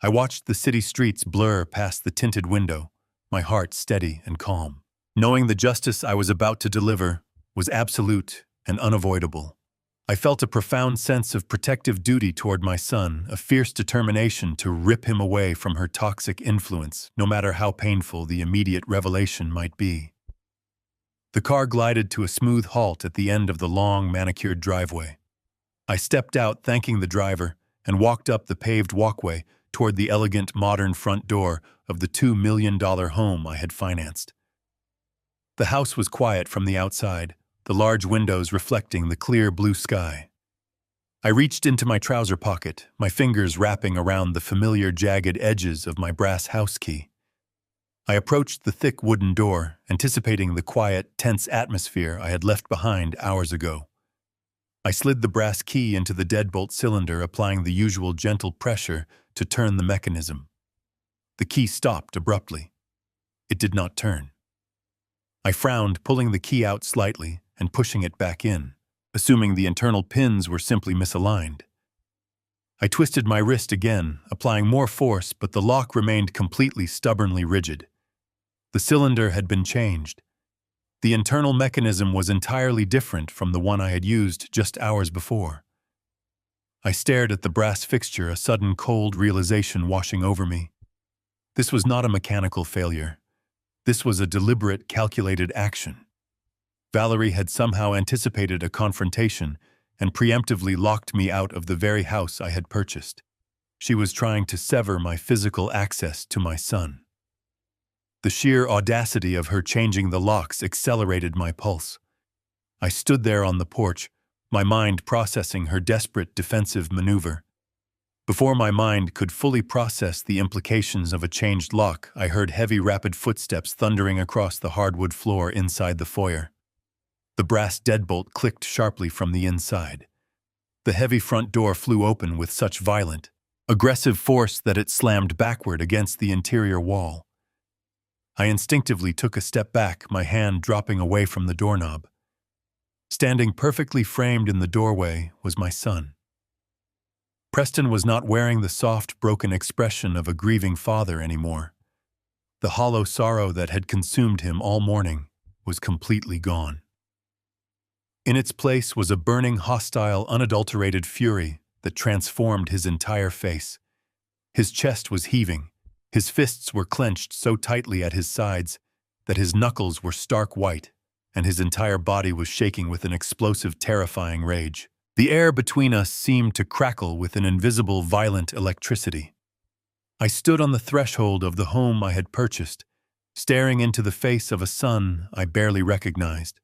I watched the city streets blur past the tinted window, my heart steady and calm, knowing the justice I was about to deliver was absolute and unavoidable. I felt a profound sense of protective duty toward my son, a fierce determination to rip him away from her toxic influence, no matter how painful the immediate revelation might be. The car glided to a smooth halt at the end of the long, manicured driveway. I stepped out, thanking the driver, and walked up the paved walkway toward the elegant, modern front door of the $2 million home I had financed. The house was quiet from the outside, the large windows reflecting the clear blue sky. I reached into my trouser pocket, my fingers wrapping around the familiar jagged edges of my brass house key. I approached the thick wooden door, anticipating the quiet, tense atmosphere I had left behind hours ago. I slid the brass key into the deadbolt cylinder, applying the usual gentle pressure to turn the mechanism. The key stopped abruptly. It did not turn. I frowned, pulling the key out slightly and pushing it back in, assuming the internal pins were simply misaligned. I twisted my wrist again, applying more force, but the lock remained completely stubbornly rigid. The cylinder had been changed. The internal mechanism was entirely different from the one I had used just hours before. I stared at the brass fixture, a sudden cold realization washing over me. This was not a mechanical failure. This was a deliberate, calculated action. Valerie had somehow anticipated a confrontation and preemptively locked me out of the very house I had purchased. She was trying to sever my physical access to my son. The sheer audacity of her changing the locks accelerated my pulse. I stood there on the porch, my mind processing her desperate defensive maneuver. Before my mind could fully process the implications of a changed lock, I heard heavy, rapid footsteps thundering across the hardwood floor inside the foyer. The brass deadbolt clicked sharply from the inside. The heavy front door flew open with such violent, aggressive force that it slammed backward against the interior wall. I instinctively took a step back, my hand dropping away from the doorknob. Standing perfectly framed in the doorway was my son. Preston was not wearing the soft, broken expression of a grieving father anymore. The hollow sorrow that had consumed him all morning was completely gone. In its place was a burning, hostile, unadulterated fury that transformed his entire face. His chest was heaving, His fists were clenched so tightly at his sides that his knuckles were stark white, and his entire body was shaking with an explosive, terrifying rage. The air between us seemed to crackle with an invisible, violent electricity. I stood on the threshold of the home I had purchased, staring into the face of a son I barely recognized.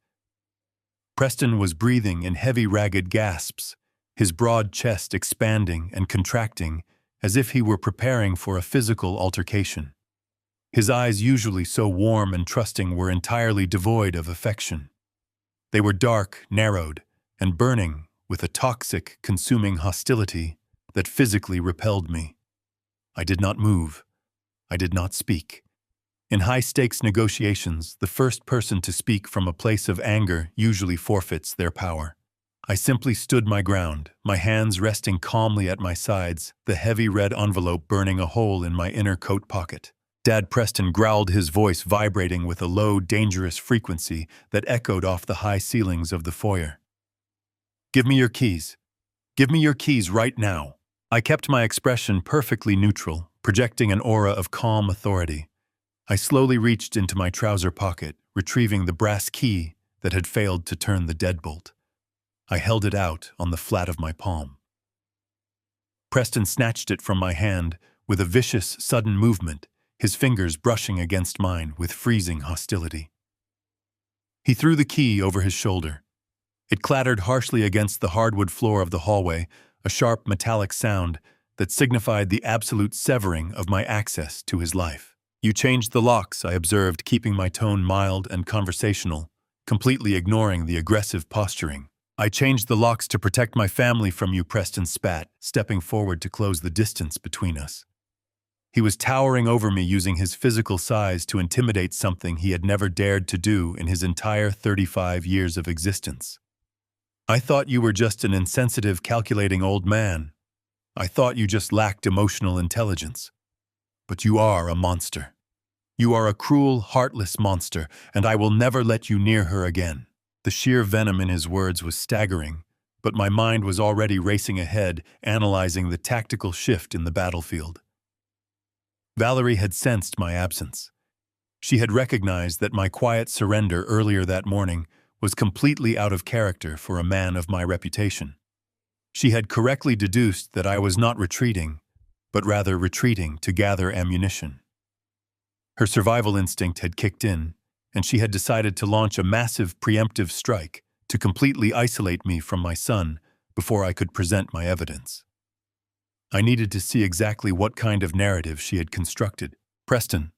Preston was breathing in heavy, ragged gasps, his broad chest expanding and contracting as if he were preparing for a physical altercation. His eyes, usually so warm and trusting, were entirely devoid of affection. They were dark, narrowed, and burning with a toxic, consuming hostility that physically repelled me. I did not move. I did not speak. In high-stakes negotiations, the first person to speak from a place of anger usually forfeits their power. I simply stood my ground, my hands resting calmly at my sides, the heavy red envelope burning a hole in my inner coat pocket. Dad Preston growled, his voice vibrating with a low, dangerous frequency that echoed off the high ceilings of the foyer. "Give me your keys. Give me your keys right now." I kept my expression perfectly neutral, projecting an aura of calm authority. I slowly reached into my trouser pocket, retrieving the brass key that had failed to turn the deadbolt. I held it out on the flat of my palm. Preston snatched it from my hand with a vicious, sudden movement, his fingers brushing against mine with freezing hostility. He threw the key over his shoulder. It clattered harshly against the hardwood floor of the hallway, a sharp metallic sound that signified the absolute severing of my access to his life. "You changed the locks," I observed, keeping my tone mild and conversational, completely ignoring the aggressive posturing. "I changed the locks to protect my family from you," Preston spat, stepping forward to close the distance between us. He was towering over me, using his physical size to intimidate something he had never dared to do in his entire 35 years of existence. "I thought you were just an insensitive, calculating old man. I thought you just lacked emotional intelligence. But you are a monster. You are a cruel, heartless monster, and I will never let you near her again." The sheer venom in his words was staggering, but my mind was already racing ahead, analyzing the tactical shift in the battlefield. Valerie had sensed my absence. She had recognized that my quiet surrender earlier that morning was completely out of character for a man of my reputation. She had correctly deduced that I was not retreating, but rather retreating to gather ammunition. Her survival instinct had kicked in, and she had decided to launch a massive preemptive strike to completely isolate me from my son before I could present my evidence. I needed to see exactly what kind of narrative she had constructed. "Preston,"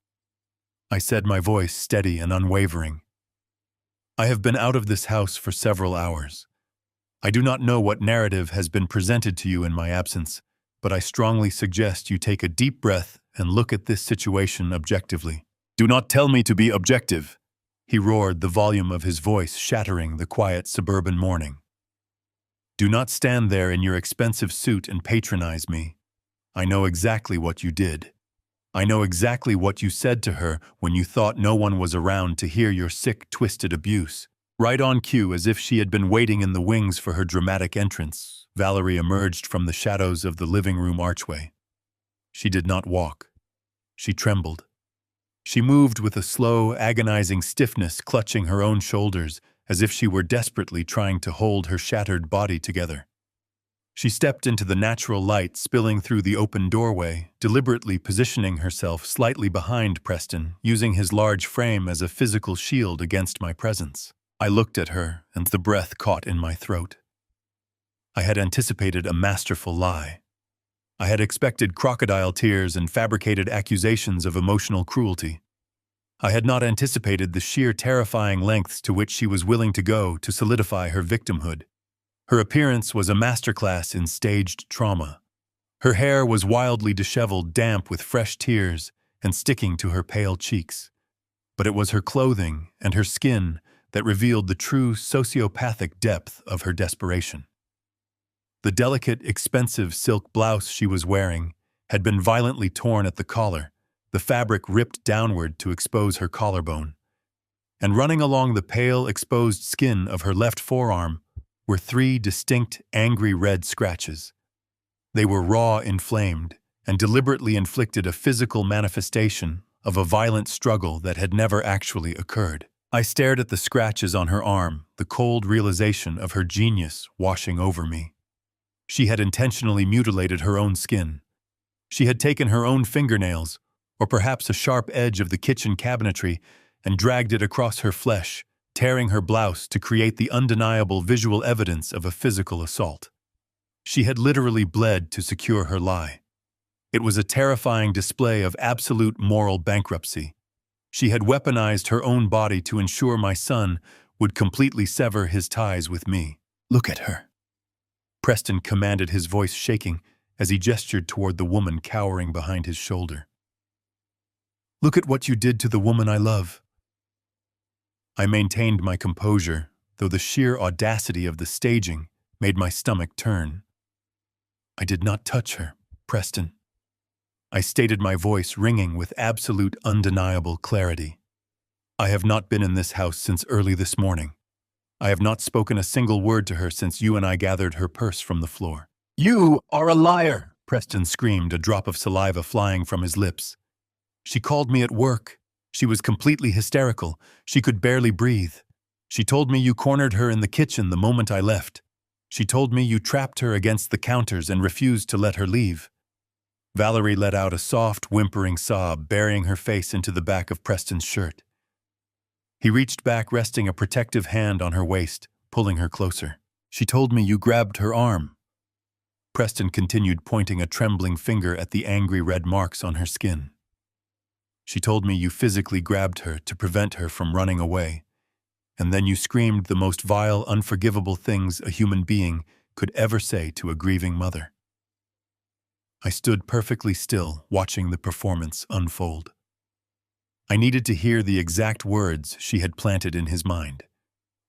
I said, my voice steady and unwavering, "I have been out of this house for several hours. I do not know what narrative has been presented to you in my absence, but I strongly suggest you take a deep breath and look at this situation objectively." "Do not tell me to be objective," he roared, the volume of his voice shattering the quiet suburban morning. "Do not stand there in your expensive suit and patronize me. I know exactly what you did. I know exactly what you said to her when you thought no one was around to hear your sick, twisted abuse." Right on cue, as if she had been waiting in the wings for her dramatic entrance, Valerie emerged from the shadows of the living room archway. She did not walk. She trembled. She moved with a slow, agonizing stiffness, clutching her own shoulders, as if she were desperately trying to hold her shattered body together. She stepped into the natural light spilling through the open doorway, deliberately positioning herself slightly behind Preston, using his large frame as a physical shield against my presence. I looked at her, and the breath caught in my throat. I had anticipated a masterful lie. I had expected crocodile tears and fabricated accusations of emotional cruelty. I had not anticipated the sheer terrifying lengths to which she was willing to go to solidify her victimhood. Her appearance was a masterclass in staged trauma. Her hair was wildly disheveled, damp with fresh tears, and sticking to her pale cheeks. But it was her clothing and her skin that revealed the true sociopathic depth of her desperation. The delicate, expensive silk blouse she was wearing had been violently torn at the collar, the fabric ripped downward to expose her collarbone. And running along the pale, exposed skin of her left forearm were 3 distinct, angry red scratches. They were raw, inflamed, and deliberately inflicted a physical manifestation of a violent struggle that had never actually occurred. I stared at the scratches on her arm, the cold realization of her genius washing over me. She had intentionally mutilated her own skin. She had taken her own fingernails, or perhaps a sharp edge of the kitchen cabinetry, and dragged it across her flesh, tearing her blouse to create the undeniable visual evidence of a physical assault. She had literally bled to secure her lie. It was a terrifying display of absolute moral bankruptcy. She had weaponized her own body to ensure my son would completely sever his ties with me. "Look at her," Preston commanded, his voice shaking as he gestured toward the woman cowering behind his shoulder. "Look at what you did to the woman I love." I maintained my composure, though the sheer audacity of the staging made my stomach turn. "I did not touch her, Preston," I stated, my voice ringing with absolute undeniable clarity. "I have not been in this house since early this morning. I have not spoken a single word to her since you and I gathered her purse from the floor." "You are a liar!" Preston screamed, a drop of saliva flying from his lips. "She called me at work. She was completely hysterical. She could barely breathe. She told me you cornered her in the kitchen the moment I left. She told me you trapped her against the counters and refused to let her leave." Valerie let out a soft, whimpering sob, burying her face into the back of Preston's shirt. He reached back, resting a protective hand on her waist, pulling her closer. "She told me you grabbed her arm." Preston continued, pointing a trembling finger at the angry red marks on her skin. "She told me you physically grabbed her to prevent her from running away, and then you screamed the most vile, unforgivable things a human being could ever say to a grieving mother." I stood perfectly still, watching the performance unfold. I needed to hear the exact words she had planted in his mind.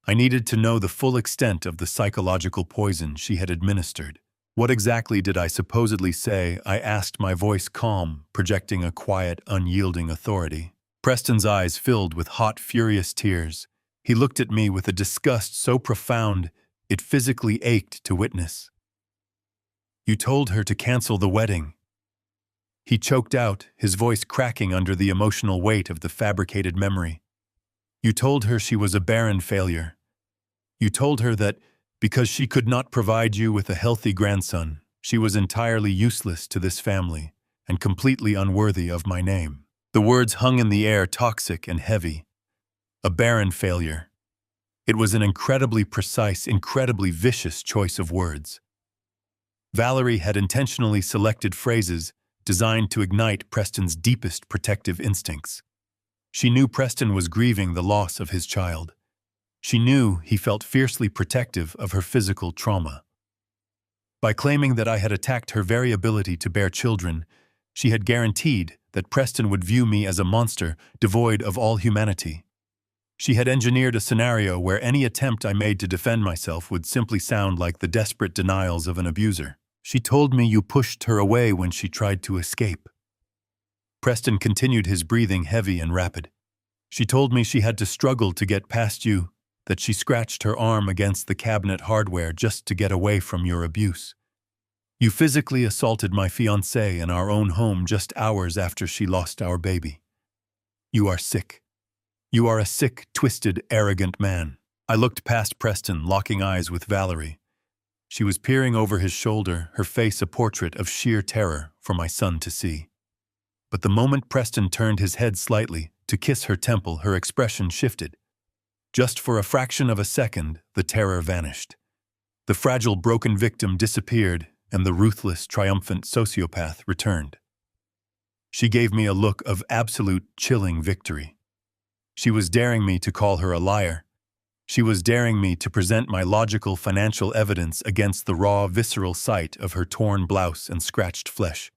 I needed to know the full extent of the psychological poison she had administered. "What exactly did I supposedly say?" I asked, my voice calm, projecting a quiet, unyielding authority. Preston's eyes filled with hot, furious tears. He looked at me with a disgust so profound it physically ached to witness. "You told her to cancel the wedding." He choked out, his voice cracking under the emotional weight of the fabricated memory. "You told her she was a barren failure. You told her that because she could not provide you with a healthy grandson, she was entirely useless to this family and completely unworthy of my name." The words hung in the air, toxic and heavy. A barren failure. It was an incredibly precise, incredibly vicious choice of words. Valerie had intentionally selected phrases designed to ignite Preston's deepest protective instincts. She knew Preston was grieving the loss of his child. She knew he felt fiercely protective of her physical trauma. By claiming that I had attacked her very ability to bear children, she had guaranteed that Preston would view me as a monster devoid of all humanity. She had engineered a scenario where any attempt I made to defend myself would simply sound like the desperate denials of an abuser. "She told me you pushed her away when she tried to escape." Preston continued, his breathing heavy and rapid. "She told me she had to struggle to get past you, that she scratched her arm against the cabinet hardware just to get away from your abuse. You physically assaulted my fiancée in our own home just hours after she lost our baby. You are sick. You are a sick, twisted, arrogant man." I looked past Preston, locking eyes with Valerie. She was peering over his shoulder, her face a portrait of sheer terror for my son to see. But the moment Preston turned his head slightly to kiss her temple, her expression shifted. Just for a fraction of a second, the terror vanished. The fragile, broken victim disappeared, and the ruthless, triumphant sociopath returned. She gave me a look of absolute, chilling victory. She was daring me to call her a liar. She was daring me to present my logical financial evidence against the raw, visceral sight of her torn blouse and scratched flesh.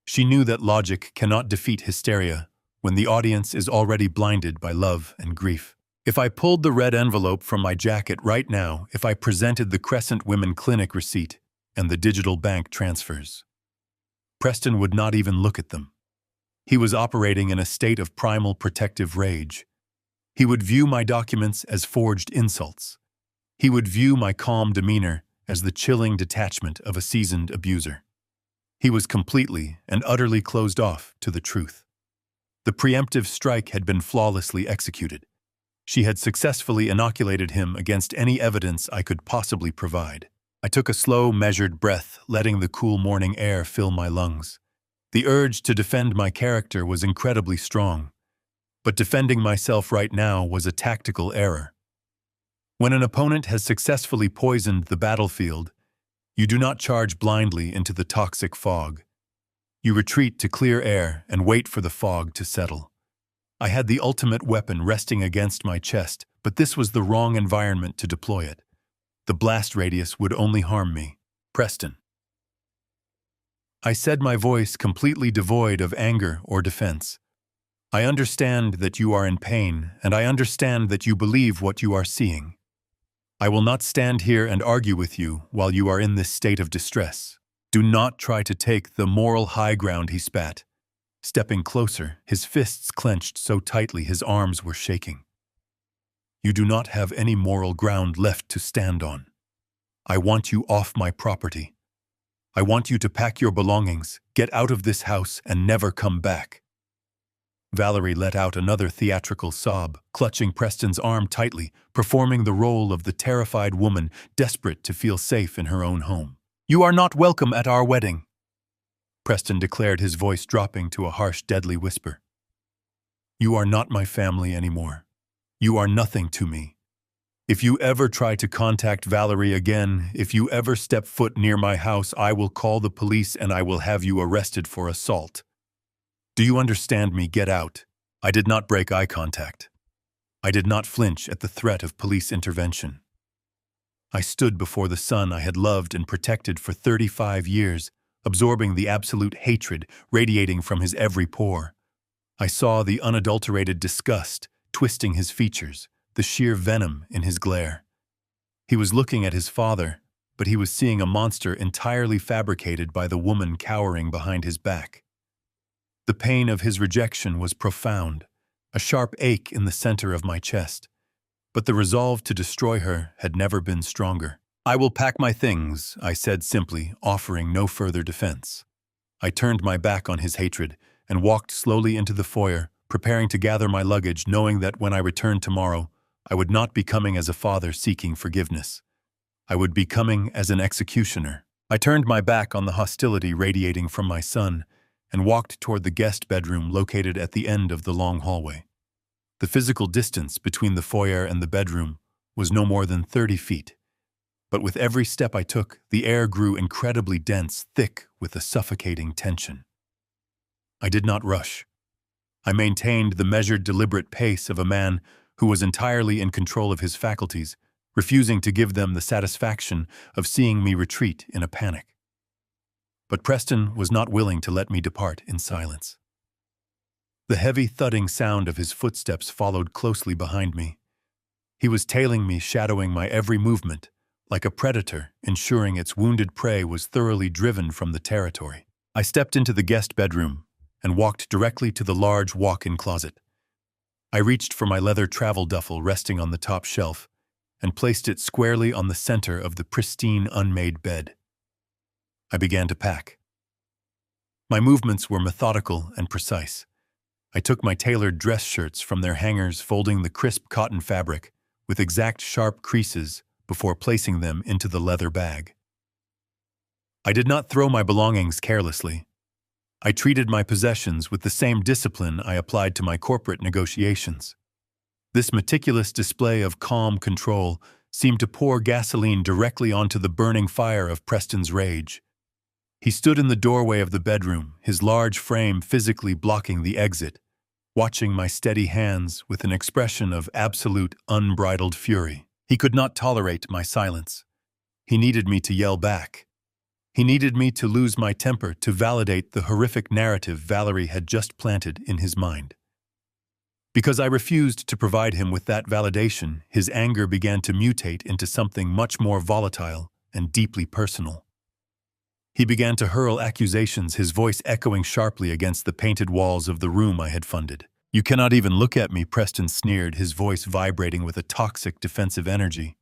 She knew that logic cannot defeat hysteria when the audience is already blinded by love and grief. If I pulled the red envelope from my jacket right now, if I presented the Crescent Women Clinic receipt and the digital bank transfers, Preston would not even look at them. He was operating in a state of primal protective rage. He would view my documents as forged insults. He would view my calm demeanor as the chilling detachment of a seasoned abuser. He was completely and utterly closed off to the truth. The preemptive strike had been flawlessly executed. She had successfully inoculated him against any evidence I could possibly provide. I took a slow, measured breath, letting the cool morning air fill my lungs. The urge to defend my character was incredibly strong, but defending myself right now was a tactical error. When an opponent has successfully poisoned the battlefield, you do not charge blindly into the toxic fog. You retreat to clear air and wait for the fog to settle. I had the ultimate weapon resting against my chest, but this was the wrong environment to deploy it. The blast radius would only harm me. Preston. I said, my voice completely devoid of anger or defense. I understand that you are in pain, and I understand that you believe what you are seeing. I will not stand here and argue with you while you are in this state of distress. Do not try to take the moral high ground, he spat. Stepping closer, his fists clenched so tightly his arms were shaking. You do not have any moral ground left to stand on. I want you off my property. I want you to pack your belongings, get out of this house, and never come back. Valerie let out another theatrical sob, clutching Preston's arm tightly, performing the role of the terrified woman desperate to feel safe in her own home. You are not welcome at our wedding, Preston declared, his voice dropping to a harsh, deadly whisper. You are not my family anymore. You are nothing to me. If you ever try to contact Valerie again, if you ever step foot near my house, I will call the police and I will have you arrested for assault. Do you understand me? Get out. I did not break eye contact. I did not flinch at the threat of police intervention. I stood before the son I had loved and protected for 35 years, absorbing the absolute hatred radiating from his every pore. I saw the unadulterated disgust twisting his features, the sheer venom in his glare. He was looking at his father, but he was seeing a monster entirely fabricated by the woman cowering behind his back. The pain of his rejection was profound, a sharp ache in the center of my chest, but the resolve to destroy her had never been stronger. I will pack my things, I said simply, offering no further defense. I turned my back on his hatred and walked slowly into the foyer, preparing to gather my luggage, knowing that when I returned tomorrow, I would not be coming as a father seeking forgiveness. I would be coming as an executioner. I turned my back on the hostility radiating from my son and walked toward the guest bedroom located at the end of the long hallway. The physical distance between the foyer and the bedroom was no more than 30 feet, but with every step I took, the air grew incredibly dense, thick with a suffocating tension. I did not rush. I maintained the measured, deliberate pace of a man who was entirely in control of his faculties, refusing to give them the satisfaction of seeing me retreat in a panic. But Preston was not willing to let me depart in silence. The heavy thudding sound of his footsteps followed closely behind me. He was tailing me, shadowing my every movement, like a predator, ensuring its wounded prey was thoroughly driven from the territory. I stepped into the guest bedroom and walked directly to the large walk-in closet. I reached for my leather travel duffel resting on the top shelf and placed it squarely on the center of the pristine, unmade bed. I began to pack. My movements were methodical and precise. I took my tailored dress shirts from their hangers, folding the crisp cotton fabric with exact sharp creases before placing them into the leather bag. I did not throw my belongings carelessly. I treated my possessions with the same discipline I applied to my corporate negotiations. This meticulous display of calm control seemed to pour gasoline directly onto the burning fire of Preston's rage. He stood in the doorway of the bedroom, his large frame physically blocking the exit, watching my steady hands with an expression of absolute, unbridled fury. He could not tolerate my silence. He needed me to yell back. He needed me to lose my temper to validate the horrific narrative Valerie had just planted in his mind. Because I refused to provide him with that validation, his anger began to mutate into something much more volatile and deeply personal. He began to hurl accusations, his voice echoing sharply against the painted walls of the room I had funded. You cannot even look at me, Preston sneered, his voice vibrating with a toxic defensive energy.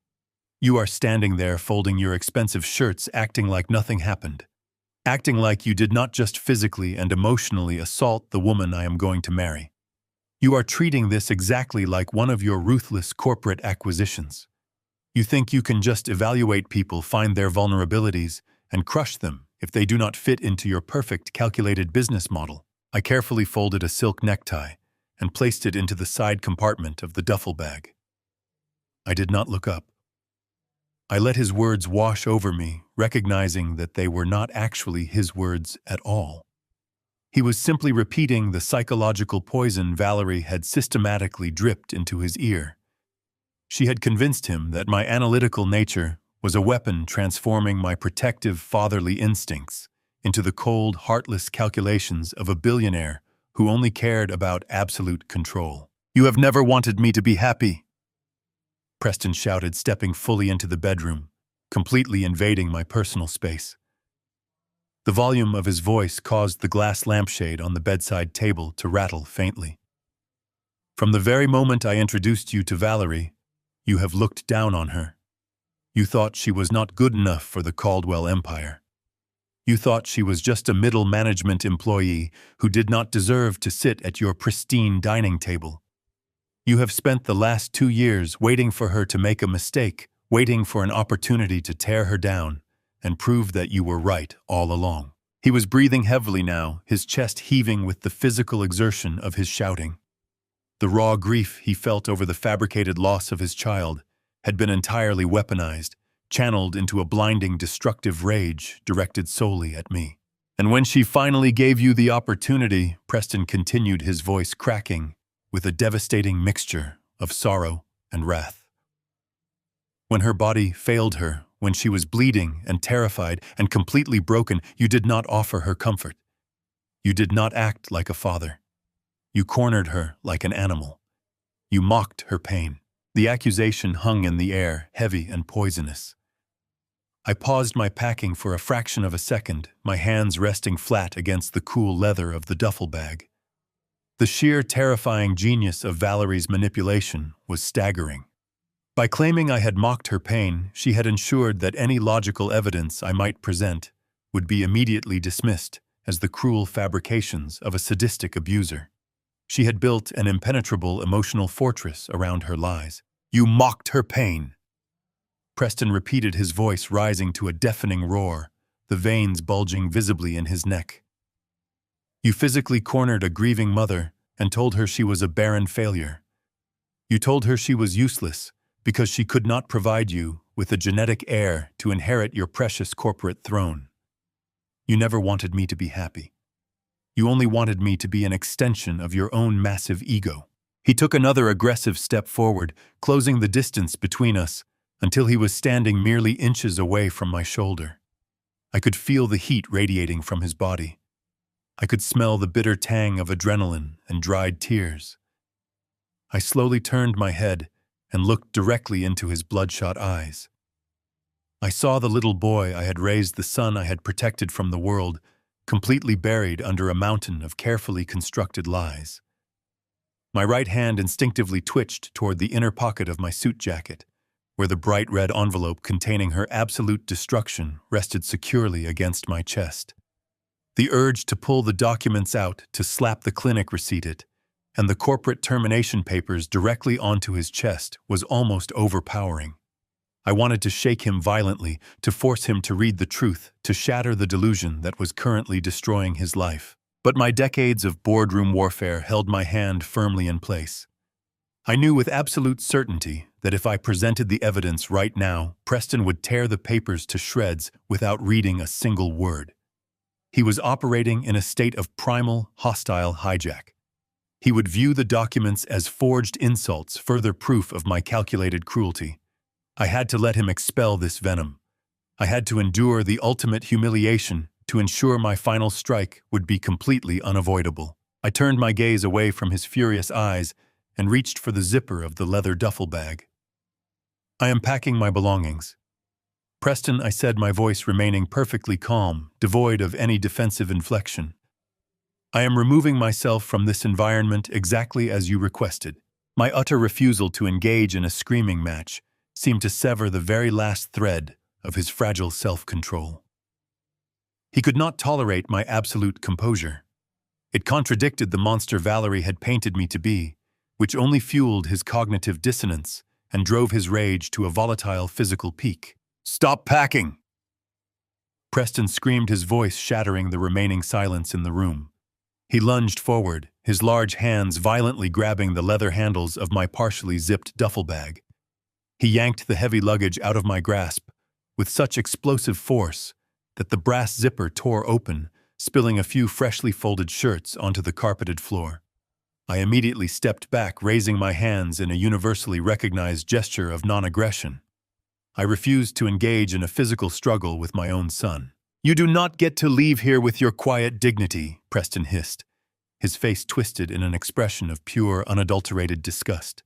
You are standing there folding your expensive shirts, acting like nothing happened. acting like you did not just physically and emotionally assault the woman I am going to marry. You are treating this exactly like one of your ruthless corporate acquisitions. You think you can just evaluate people, find their vulnerabilities, and crush them if they do not fit into your perfect calculated business model. I carefully folded a silk necktie and placed it into the side compartment of the duffel bag. I did not look up. I let his words wash over me, recognizing that they were not actually his words at all. He was simply repeating the psychological poison Valerie had systematically dripped into his ear. She had convinced him that my analytical nature was a weapon transforming my protective fatherly instincts into the cold, heartless calculations of a billionaire who only cared about absolute control. "You have never wanted me to be happy," Preston shouted, stepping fully into the bedroom, completely invading my personal space. The volume of his voice caused the glass lampshade on the bedside table to rattle faintly. "From the very moment I introduced you to Valerie, you have looked down on her. You thought she was not good enough for the Caldwell empire. You thought she was just a middle management employee who did not deserve to sit at your pristine dining table. You have spent the last 2 years waiting for her to make a mistake, waiting for an opportunity to tear her down, and prove that you were right all along." He was breathing heavily now, his chest heaving with the physical exertion of his shouting. The raw grief he felt over the fabricated loss of his child had been entirely weaponized, channeled into a blinding, destructive rage directed solely at me. "And when she finally gave you the opportunity," Preston continued, his voice cracking with a devastating mixture of sorrow and wrath. "When her body failed her, when she was bleeding and terrified and completely broken, you did not offer her comfort. You did not act like a father. You cornered her like an animal. You mocked her pain." The accusation hung in the air, heavy and poisonous. I paused my packing for a fraction of a second, my hands resting flat against the cool leather of the duffel bag. The sheer terrifying genius of Valerie's manipulation was staggering. By claiming I had mocked her pain, she had ensured that any logical evidence I might present would be immediately dismissed as the cruel fabrications of a sadistic abuser. She had built an impenetrable emotional fortress around her lies. "You mocked her pain," Preston repeated, his voice rising to a deafening roar, the veins bulging visibly in his neck. "You physically cornered a grieving mother and told her she was a barren failure. You told her she was useless because she could not provide you with a genetic heir to inherit your precious corporate throne. You never wanted me to be happy. You only wanted me to be an extension of your own massive ego." He took another aggressive step forward, closing the distance between us until he was standing merely inches away from my shoulder. I could feel the heat radiating from his body. I could smell the bitter tang of adrenaline and dried tears. I slowly turned my head and looked directly into his bloodshot eyes. I saw the little boy I had raised, the son I had protected from the world, completely buried under a mountain of carefully constructed lies. My right hand instinctively twitched toward the inner pocket of my suit jacket, where the bright red envelope containing her absolute destruction rested securely against my chest. The urge to pull the documents out, to slap the clinic receipt and the corporate termination papers directly onto his chest was almost overpowering. I wanted to shake him violently, to force him to read the truth, to shatter the delusion that was currently destroying his life. But my decades of boardroom warfare held my hand firmly in place. I knew with absolute certainty that if I presented the evidence right now, Preston would tear the papers to shreds without reading a single word. He was operating in a state of primal, hostile hijack. He would view the documents as forged insults, further proof of my calculated cruelty. I had to let him expel this venom. I had to endure the ultimate humiliation to ensure my final strike would be completely unavoidable. I turned my gaze away from his furious eyes and reached for the zipper of the leather duffel bag. "I am packing my belongings." "Preston," I said, my voice remaining perfectly calm, devoid of any defensive inflection. "I am removing myself from this environment exactly as you requested." My utter refusal to engage in a screaming match seemed to sever the very last thread of his fragile self-control. He could not tolerate my absolute composure. It contradicted the monster Valerie had painted me to be, which only fueled his cognitive dissonance and drove his rage to a volatile physical peak. "Stop packing!" Preston screamed, his voice shattering the remaining silence in the room. He lunged forward, his large hands violently grabbing the leather handles of my partially zipped duffel bag. He yanked the heavy luggage out of my grasp with such explosive force that the brass zipper tore open, spilling a few freshly folded shirts onto the carpeted floor. I immediately stepped back, raising my hands in a universally recognized gesture of non-aggression. I refused to engage in a physical struggle with my own son. "You do not get to leave here with your quiet dignity," Preston hissed, his face twisted in an expression of pure, unadulterated disgust.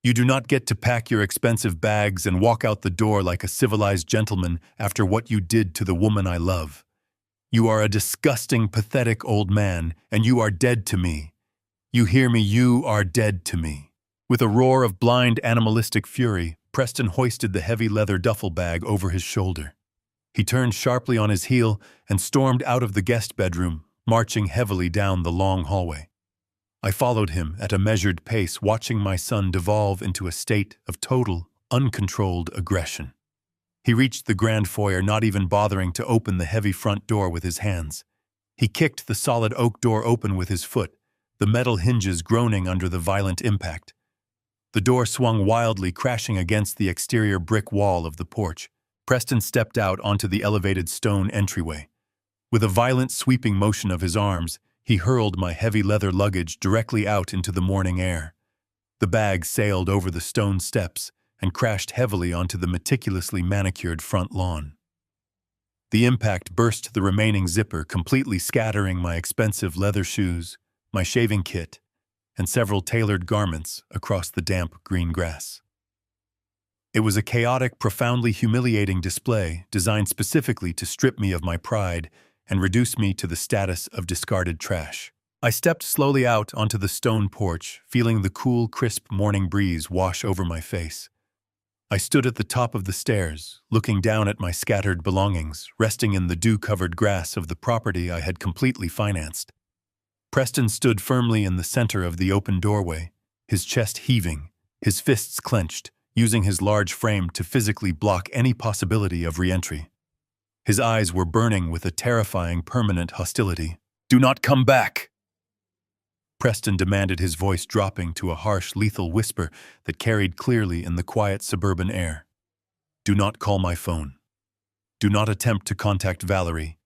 "You do not get to pack your expensive bags and walk out the door like a civilized gentleman after what you did to the woman I love. You are a disgusting, pathetic old man, and you are dead to me. You hear me? You are dead to me." With a roar of blind, animalistic fury, Preston hoisted the heavy leather duffel bag over his shoulder. He turned sharply on his heel and stormed out of the guest bedroom, marching heavily down the long hallway. I followed him at a measured pace, watching my son devolve into a state of total, uncontrolled aggression. He reached the grand foyer, not even bothering to open the heavy front door with his hands. He kicked the solid oak door open with his foot, the metal hinges groaning under the violent impact. The door swung wildly, crashing against the exterior brick wall of the porch. Preston stepped out onto the elevated stone entryway. With a violent sweeping motion of his arms, he hurled my heavy leather luggage directly out into the morning air. The bag sailed over the stone steps and crashed heavily onto the meticulously manicured front lawn. The impact burst the remaining zipper, completely scattering my expensive leather shoes, my shaving kit, and several tailored garments across the damp green grass. It was a chaotic, profoundly humiliating display designed specifically to strip me of my pride and reduce me to the status of discarded trash. I stepped slowly out onto the stone porch, feeling the cool, crisp morning breeze wash over my face. I stood at the top of the stairs, looking down at my scattered belongings, resting in the dew-covered grass of the property I had completely financed. Preston stood firmly in the center of the open doorway, his chest heaving, his fists clenched, using his large frame to physically block any possibility of re-entry. His eyes were burning with a terrifying, permanent hostility. "Do not come back!" Preston demanded, his voice dropping to a harsh, lethal whisper that carried clearly in the quiet suburban air. "Do not call my phone. Do not attempt to contact Valerie.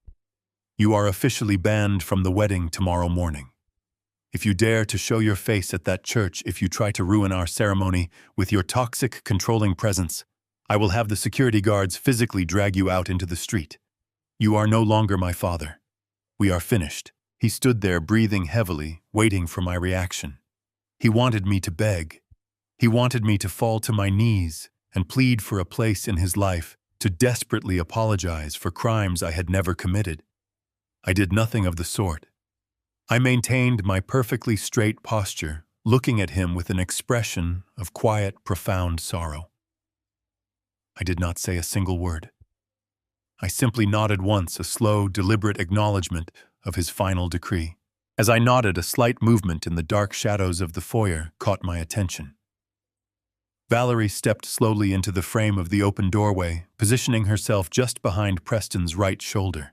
You are officially banned from the wedding tomorrow morning. If you dare to show your face at that church, if you try to ruin our ceremony with your toxic, controlling presence, I will have the security guards physically drag you out into the street. You are no longer my father. We are finished." He stood there, breathing heavily, waiting for my reaction. He wanted me to beg. He wanted me to fall to my knees and plead for a place in his life, to desperately apologize for crimes I had never committed. I did nothing of the sort. I maintained my perfectly straight posture, looking at him with an expression of quiet, profound sorrow. I did not say a single word. I simply nodded once, a slow, deliberate acknowledgement of his final decree. As I nodded, a slight movement in the dark shadows of the foyer caught my attention. Valerie stepped slowly into the frame of the open doorway, positioning herself just behind Preston's right shoulder.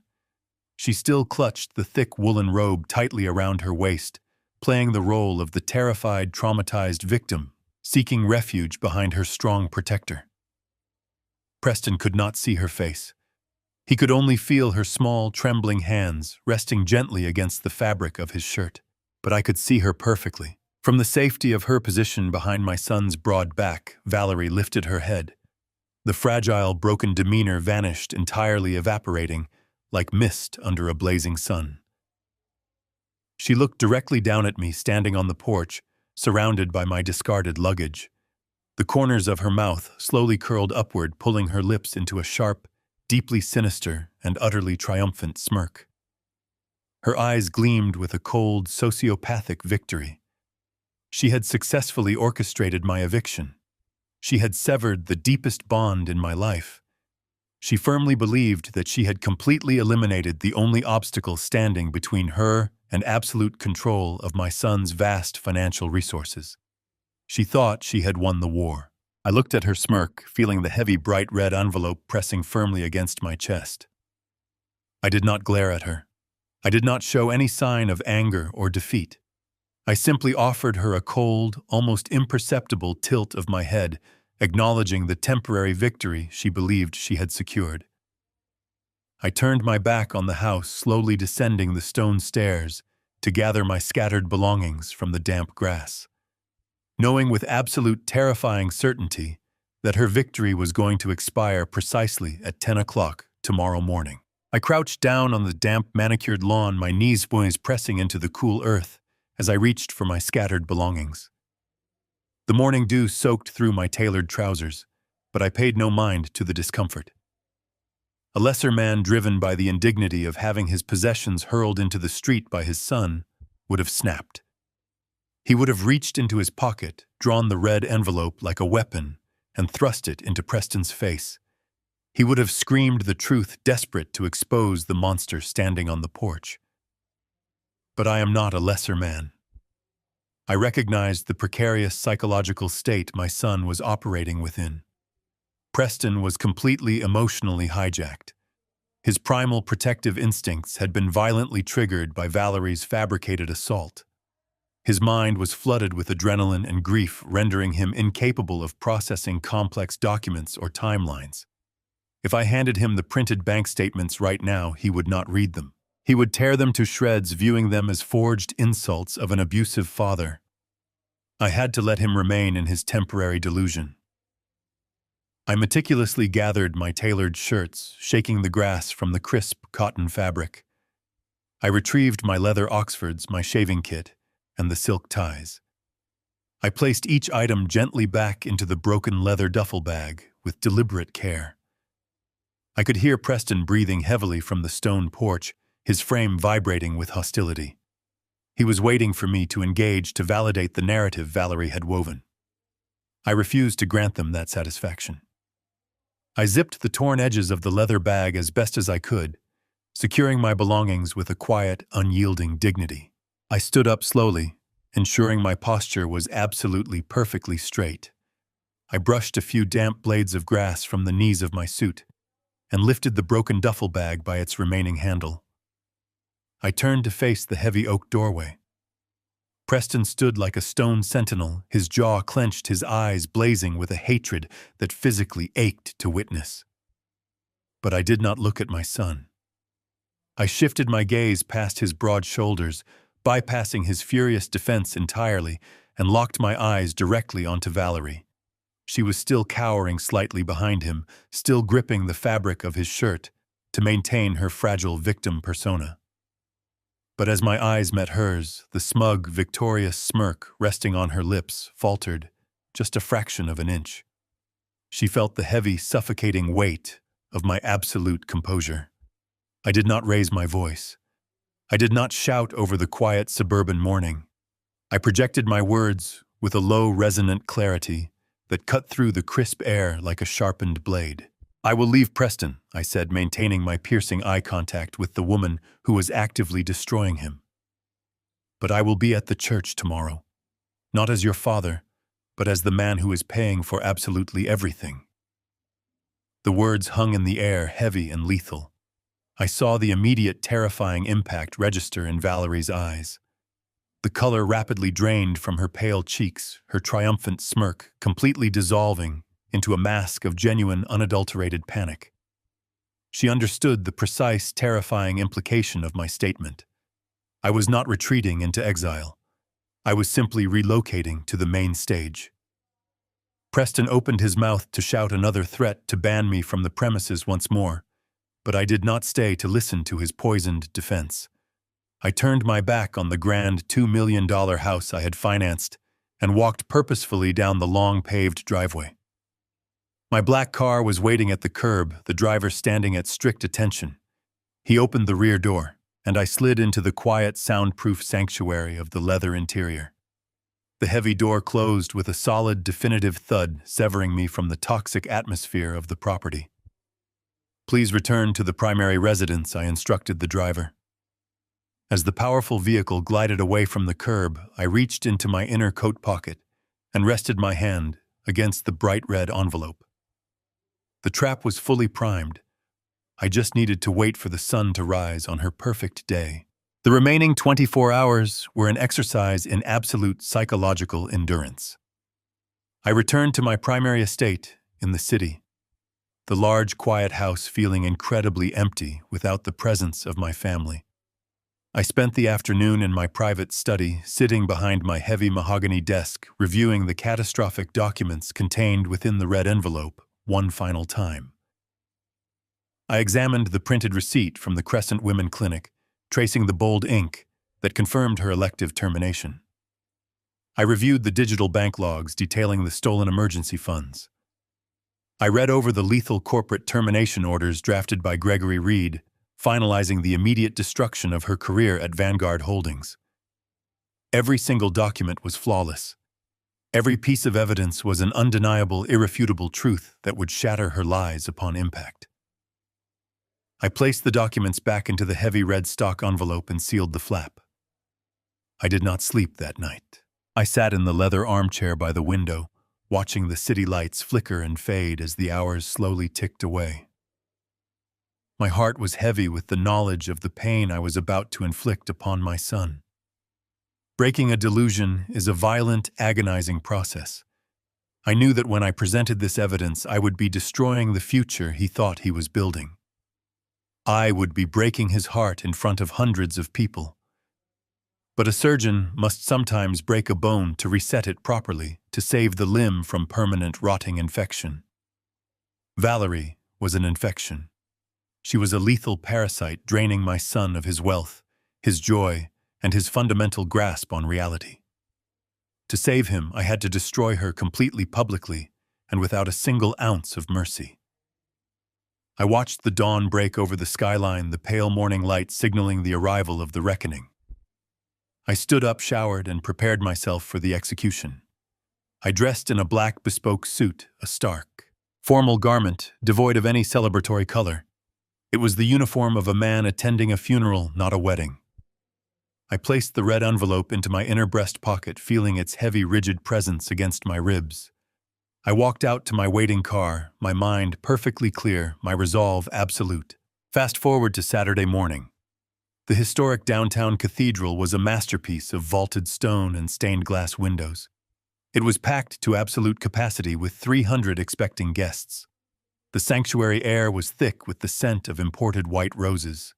She still clutched the thick woolen robe tightly around her waist, playing the role of the terrified, traumatized victim, seeking refuge behind her strong protector. Preston could not see her face. He could only feel her small, trembling hands resting gently against the fabric of his shirt. But I could see her perfectly. From the safety of her position behind my son's broad back, Valerie lifted her head. The fragile, broken demeanor vanished, entirely evaporating, like mist under a blazing sun. She looked directly down at me, standing on the porch, surrounded by my discarded luggage. The corners of her mouth slowly curled upward, pulling her lips into a sharp, deeply sinister and utterly triumphant smirk. Her eyes gleamed with a cold, sociopathic victory. She had successfully orchestrated my eviction. She had severed the deepest bond in my life. She firmly believed that she had completely eliminated the only obstacle standing between her and absolute control of my son's vast financial resources. She thought she had won the war. I looked at her smirk, feeling the heavy bright red envelope pressing firmly against my chest. I did not glare at her. I did not show any sign of anger or defeat. I simply offered her a cold, almost imperceptible tilt of my head, acknowledging the temporary victory she believed she had secured. I turned my back on the house, slowly descending the stone stairs to gather my scattered belongings from the damp grass, knowing with absolute terrifying certainty that her victory was going to expire precisely at 10 o'clock tomorrow morning. I crouched down on the damp, manicured lawn, my knees pressing into the cool earth as I reached for my scattered belongings. The morning dew soaked through my tailored trousers, but I paid no mind to the discomfort. A lesser man driven by the indignity of having his possessions hurled into the street by his son would have snapped. He would have reached into his pocket, drawn the red envelope like a weapon, and thrust it into Preston's face. He would have screamed the truth, desperate to expose the monster standing on the porch. But I am not a lesser man. I recognized the precarious psychological state my son was operating within. Preston was completely emotionally hijacked. His primal protective instincts had been violently triggered by Valerie's fabricated assault. His mind was flooded with adrenaline and grief, rendering him incapable of processing complex documents or timelines. If I handed him the printed bank statements right now, he would not read them. He would tear them to shreds, viewing them as forged insults of an abusive father. I had to let him remain in his temporary delusion. I meticulously gathered my tailored shirts, shaking the grass from the crisp cotton fabric. I retrieved my leather Oxfords, my shaving kit, and the silk ties. I placed each item gently back into the broken leather duffel bag with deliberate care. I could hear Preston breathing heavily from the stone porch, his frame vibrating with hostility. He was waiting for me to engage to validate the narrative Valerie had woven. I refused to grant them that satisfaction. I zipped the torn edges of the leather bag as best as I could, securing my belongings with a quiet, unyielding dignity. I stood up slowly, ensuring my posture was absolutely perfectly straight. I brushed a few damp blades of grass from the knees of my suit and lifted the broken duffel bag by its remaining handle. I turned to face the heavy oak doorway. Preston stood like a stone sentinel, his jaw clenched, his eyes blazing with a hatred that physically ached to witness. But I did not look at my son. I shifted my gaze past his broad shoulders, bypassing his furious defense entirely, and locked my eyes directly onto Valerie. She was still cowering slightly behind him, still gripping the fabric of his shirt to maintain her fragile victim persona. But as my eyes met hers, the smug, victorious smirk resting on her lips faltered just a fraction of an inch. She felt the heavy, suffocating weight of my absolute composure. I did not raise my voice. I did not shout over the quiet suburban morning. I projected my words with a low, resonant clarity that cut through the crisp air like a sharpened blade. "I will leave Preston," I said, maintaining my piercing eye contact with the woman who was actively destroying him. "But I will be at the church tomorrow, not as your father, but as the man who is paying for absolutely everything." The words hung in the air, heavy and lethal. I saw the immediate terrifying impact register in Valerie's eyes. The color rapidly drained from her pale cheeks, her triumphant smirk completely dissolving into a mask of genuine, unadulterated panic. She understood the precise, terrifying implication of my statement. I was not retreating into exile. I was simply relocating to the main stage. Preston opened his mouth to shout another threat to ban me from the premises once more, but I did not stay to listen to his poisoned defense. I turned my back on the grand $2 million house I had financed and walked purposefully down the long paved driveway. My black car was waiting at the curb, the driver standing at strict attention. He opened the rear door, and I slid into the quiet, soundproof sanctuary of the leather interior. The heavy door closed with a solid, definitive thud, severing me from the toxic atmosphere of the property. Please return to the primary residence, I instructed the driver. As the powerful vehicle glided away from the curb, I reached into my inner coat pocket and rested my hand against the bright red envelope. The trap was fully primed. I just needed to wait for the sun to rise on her perfect day. The remaining 24 hours were an exercise in absolute psychological endurance. I returned to my primary estate in the city, the large, quiet house feeling incredibly empty without the presence of my family. I spent the afternoon in my private study, sitting behind my heavy mahogany desk, reviewing the catastrophic documents contained within the red envelope one final time. I examined the printed receipt from the Crescent Women Clinic, tracing the bold ink that confirmed her elective termination. I reviewed the digital bank logs detailing the stolen emergency funds. I read over the lethal corporate termination orders drafted by Gregory Reed, finalizing the immediate destruction of her career at Vanguard Holdings. Every single document was flawless. Every piece of evidence was an undeniable, irrefutable truth that would shatter her lies upon impact. I placed the documents back into the heavy red stock envelope and sealed the flap. I did not sleep that night. I sat in the leather armchair by the window, watching the city lights flicker and fade as the hours slowly ticked away. My heart was heavy with the knowledge of the pain I was about to inflict upon my son. Breaking a delusion is a violent, agonizing process. I knew that when I presented this evidence, I would be destroying the future he thought he was building. I would be breaking his heart in front of hundreds of people. But a surgeon must sometimes break a bone to reset it properly, to save the limb from permanent rotting infection. Valerie was an infection. She was a lethal parasite draining my son of his wealth, his joy, and his fundamental grasp on reality. To save him, I had to destroy her completely publicly and without a single ounce of mercy. I watched the dawn break over the skyline, the pale morning light signaling the arrival of the reckoning. I stood up, showered, and prepared myself for the execution. I dressed in a black bespoke suit, a stark, formal garment devoid of any celebratory color. It was the uniform of a man attending a funeral, not a wedding. I placed the red envelope into my inner breast pocket, feeling its heavy, rigid presence against my ribs. I walked out to my waiting car, my mind perfectly clear, my resolve absolute. Fast forward to Saturday morning. The historic downtown cathedral was a masterpiece of vaulted stone and stained glass windows. It was packed to absolute capacity with 300 expecting guests. The sanctuary air was thick with the scent of imported white roses.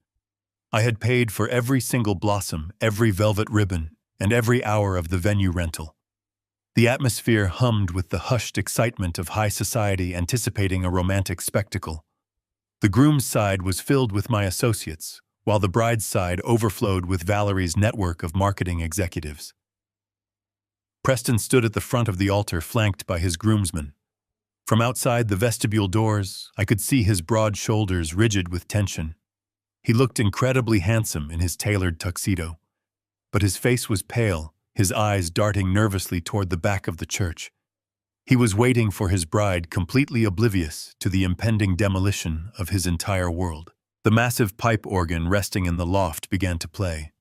I had paid for every single blossom, every velvet ribbon, and every hour of the venue rental. The atmosphere hummed with the hushed excitement of high society anticipating a romantic spectacle. The groom's side was filled with my associates, while the bride's side overflowed with Valerie's network of marketing executives. Preston stood at the front of the altar, flanked by his groomsmen. From outside the vestibule doors, I could see his broad shoulders rigid with tension. He looked incredibly handsome in his tailored tuxedo, but his face was pale, his eyes darting nervously toward the back of the church. He was waiting for his bride, completely oblivious to the impending demolition of his entire world. The massive pipe organ resting in the loft began to play.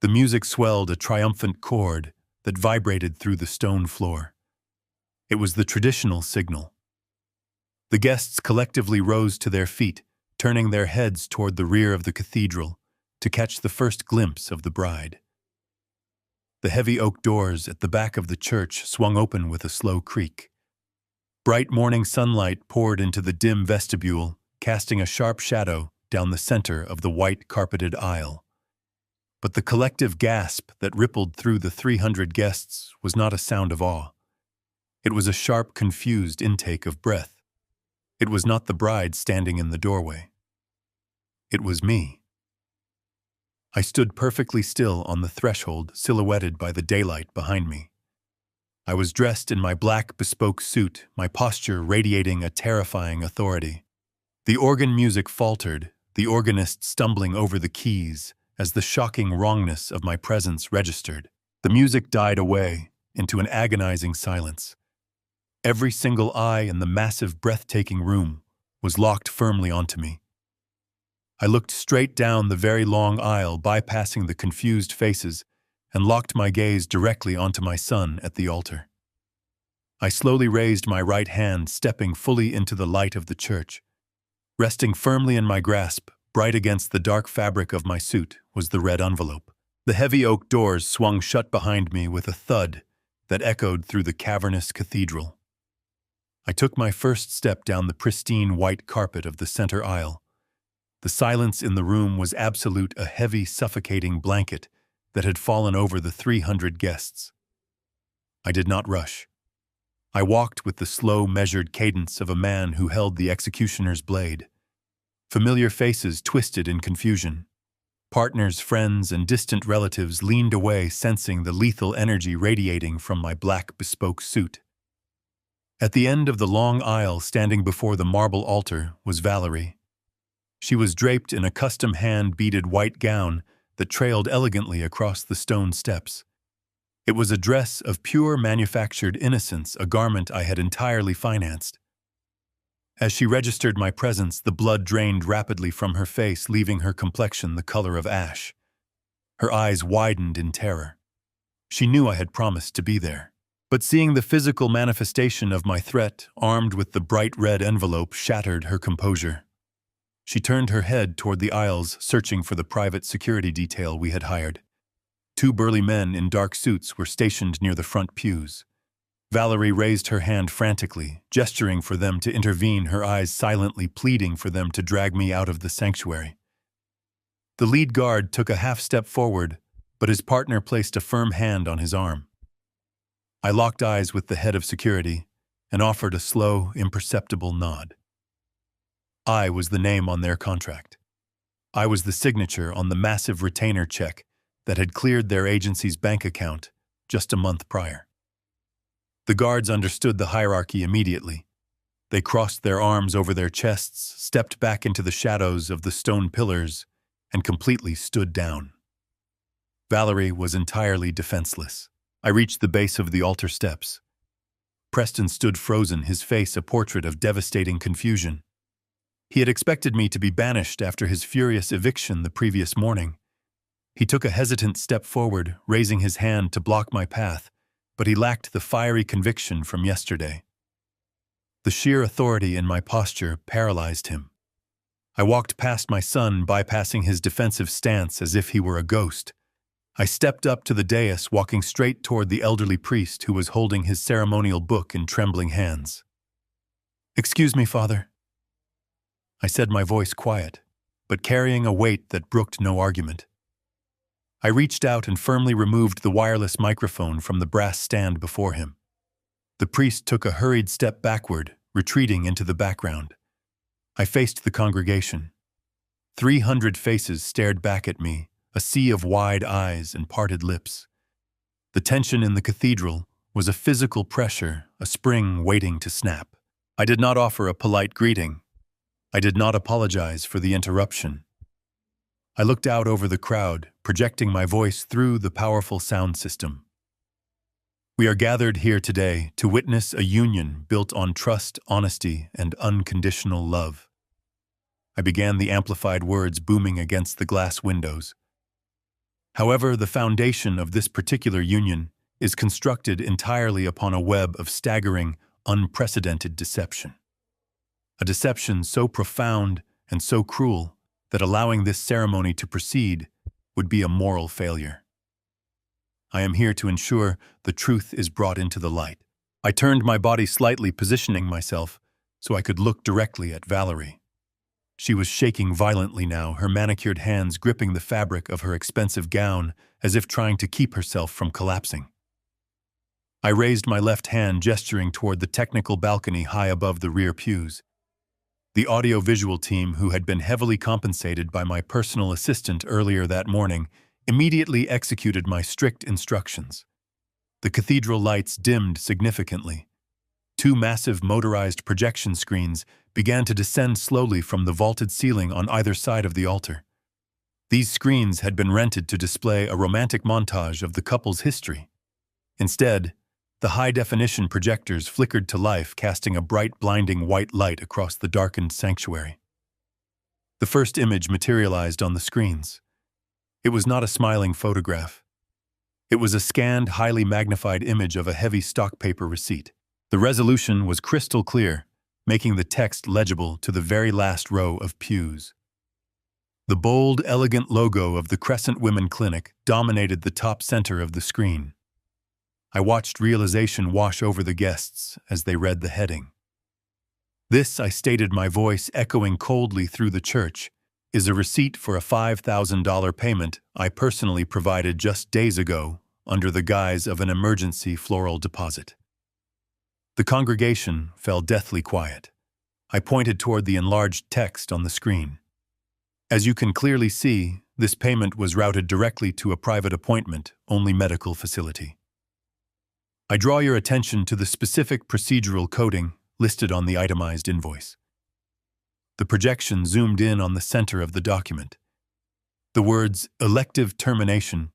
The music swelled a triumphant chord that vibrated through the stone floor. It was the traditional signal. The guests collectively rose to their feet, turning their heads toward the rear of the cathedral to catch the first glimpse of the bride. The heavy oak doors at the back of the church swung open with a slow creak. Bright morning sunlight poured into the dim vestibule, casting a sharp shadow down the center of the white carpeted aisle. But the collective gasp that rippled through the 300 guests was not a sound of awe. It was a sharp, confused intake of breath. It was not the bride standing in the doorway. It was me. I stood perfectly still on the threshold, silhouetted by the daylight behind me. I was dressed in my black bespoke suit, my posture radiating a terrifying authority. The organ music faltered, the organist stumbling over the keys as the shocking wrongness of my presence registered. The music died away into an agonizing silence. Every single eye in the massive, breathtaking room was locked firmly onto me. I looked straight down the very long aisle, bypassing the confused faces, and locked my gaze directly onto my son at the altar. I slowly raised my right hand, stepping fully into the light of the church. Resting firmly in my grasp, bright against the dark fabric of my suit, was the red envelope. The heavy oak doors swung shut behind me with a thud that echoed through the cavernous cathedral. I took my first step down the pristine white carpet of the center aisle. The silence in the room was absolute, a heavy, suffocating blanket that had fallen over the 300 guests. I did not rush. I walked with the slow, measured cadence of a man who held the executioner's blade. Familiar faces twisted in confusion. Partners, friends, and distant relatives leaned away, sensing the lethal energy radiating from my black bespoke suit. At the end of the long aisle, standing before the marble altar, was Valerie. She was draped in a custom hand-beaded white gown that trailed elegantly across the stone steps. It was a dress of pure manufactured innocence, a garment I had entirely financed. As she registered my presence, the blood drained rapidly from her face, leaving her complexion the color of ash. Her eyes widened in terror. She knew I had promised to be there. But seeing the physical manifestation of my threat, armed with the bright red envelope, shattered her composure. She turned her head toward the aisles, searching for the private security detail we had hired. 2 burly men in dark suits were stationed near the front pews. Valerie raised her hand frantically, gesturing for them to intervene, her eyes silently pleading for them to drag me out of the sanctuary. The lead guard took a half step forward, but his partner placed a firm hand on his arm. I locked eyes with the head of security and offered a slow, imperceptible nod. I was the name on their contract. I was the signature on the massive retainer check that had cleared their agency's bank account just a month prior. The guards understood the hierarchy immediately. They crossed their arms over their chests, stepped back into the shadows of the stone pillars, and completely stood down. Valerie was entirely defenseless. I reached the base of the altar steps. Preston stood frozen, his face a portrait of devastating confusion. He had expected me to be banished after his furious eviction the previous morning. He took a hesitant step forward, raising his hand to block my path, but he lacked the fiery conviction from yesterday. The sheer authority in my posture paralyzed him. I walked past my son, bypassing his defensive stance as if he were a ghost. I stepped up to the dais, walking straight toward the elderly priest who was holding his ceremonial book in trembling hands. "Excuse me, Father," I said, my voice quiet, but carrying a weight that brooked no argument. I reached out and firmly removed the wireless microphone from the brass stand before him. The priest took a hurried step backward, retreating into the background. I faced the congregation. 300 faces stared back at me, a sea of wide eyes and parted lips. The tension in the cathedral was a physical pressure, a spring waiting to snap. I did not offer a polite greeting. I did not apologize for the interruption. I looked out over the crowd, projecting my voice through the powerful sound system. We are gathered here today to witness a union built on trust, honesty, and unconditional love. I began, the amplified words booming against the glass windows. However, the foundation of this particular union is constructed entirely upon a web of staggering, unprecedented deception. A deception so profound and so cruel that allowing this ceremony to proceed would be a moral failure. I am here to ensure the truth is brought into the light. I turned my body slightly, positioning myself so I could look directly at Valerie. She was shaking violently now, her manicured hands gripping the fabric of her expensive gown as if trying to keep herself from collapsing. I raised my left hand, gesturing toward the technical balcony high above the rear pews. The audio-visual team, who had been heavily compensated by my personal assistant earlier that morning, immediately executed my strict instructions. The cathedral lights dimmed significantly. 2 massive motorized projection screens began to descend slowly from the vaulted ceiling on either side of the altar. These screens had been rented to display a romantic montage of the couple's history. Instead, The high-definition projectors flickered to life, casting a bright, blinding white light across the darkened sanctuary. The first image materialized on the screens. It was not a smiling photograph. It was a scanned, highly magnified image of a heavy stock paper receipt. The resolution was crystal clear, making the text legible to the very last row of pews. The bold, elegant logo of the Crescent Women Clinic dominated the top center of the screen. I watched realization wash over the guests as they read the heading. This, I stated, my voice echoing coldly through the church, is a receipt for a $5,000 payment I personally provided just days ago under the guise of an emergency floral deposit. The congregation fell deathly quiet. I pointed toward the enlarged text on the screen. As you can clearly see, this payment was routed directly to a private appointment-only medical facility. I draw your attention to the specific procedural coding listed on the itemized invoice. The projection zoomed in on the center of the document. The words "elective termination"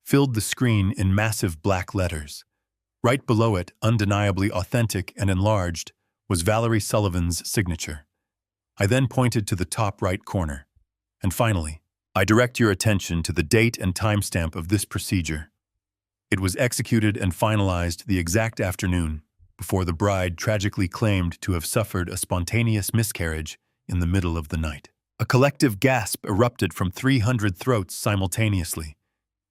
filled the screen in massive black letters. Right below it, undeniably authentic and enlarged, was Valerie Sullivan's signature. I then pointed to the top right corner. And finally, I direct your attention to the date and timestamp of this procedure. It was executed and finalized the exact afternoon before the bride tragically claimed to have suffered a spontaneous miscarriage in the middle of the night. A collective gasp erupted from 300 throats simultaneously.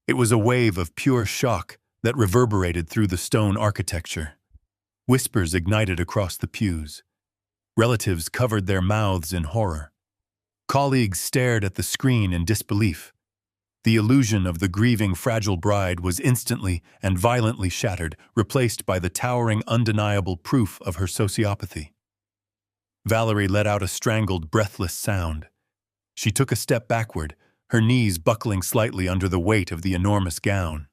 It was a wave of pure shock that reverberated through the stone architecture. Whispers ignited across the pews. Relatives covered their mouths in horror. Colleagues stared at the screen in disbelief. The illusion of the grieving, fragile bride was instantly and violently shattered, replaced by the towering, undeniable proof of her sociopathy. Valerie let out a strangled, breathless sound. She took a step backward, her knees buckling slightly under the weight of the enormous gown.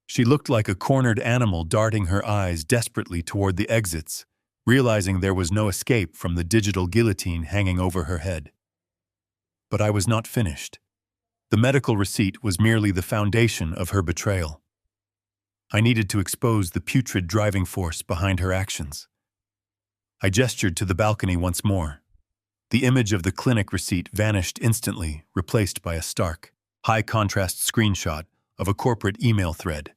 She looked like a cornered animal darting her eyes desperately toward the exits, realizing there was no escape from the digital guillotine hanging over her head. But I was not finished. The medical receipt was merely the foundation of her betrayal. I needed to expose the putrid driving force behind her actions. I gestured to the balcony once more. The image of the clinic receipt vanished instantly, replaced by a stark, high-contrast screenshot of a corporate email thread.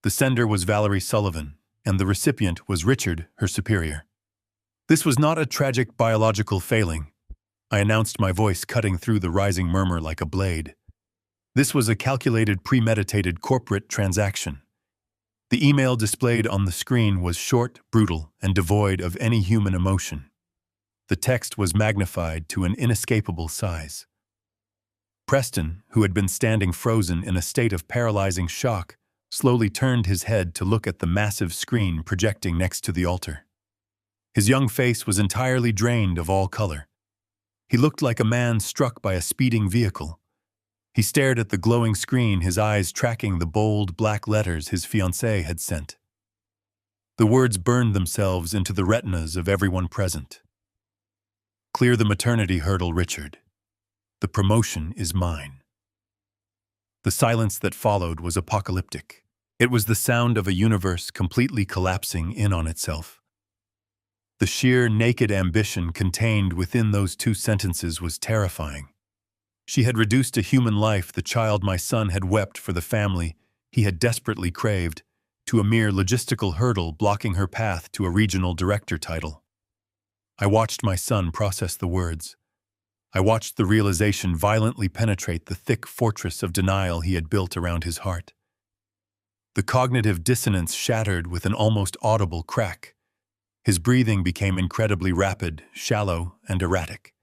The sender was Valerie Sullivan, and the recipient was Richard, her superior. This was not a tragic biological failing, I announced, my voice cutting through the rising murmur like a blade. This was a calculated, premeditated corporate transaction. The email displayed on the screen was short, brutal, and devoid of any human emotion. The text was magnified to an inescapable size. Preston, who had been standing frozen in a state of paralyzing shock, slowly turned his head to look at the massive screen projecting next to the altar. His young face was entirely drained of all color. He looked like a man struck by a speeding vehicle. He stared at the glowing screen, his eyes tracking the bold black letters his fiancée had sent. The words burned themselves into the retinas of everyone present. "Clear the maternity hurdle, Richard. The promotion is mine." The silence that followed was apocalyptic. It was the sound of a universe completely collapsing in on itself. The sheer, naked ambition contained within those two sentences was terrifying. She had reduced to human life the child my son had wept for, the family he had desperately craved, to a mere logistical hurdle blocking her path to a regional director title. I watched my son process the words. I watched the realization violently penetrate the thick fortress of denial he had built around his heart. The cognitive dissonance shattered with an almost audible crack. His breathing became incredibly rapid, shallow, and erratic.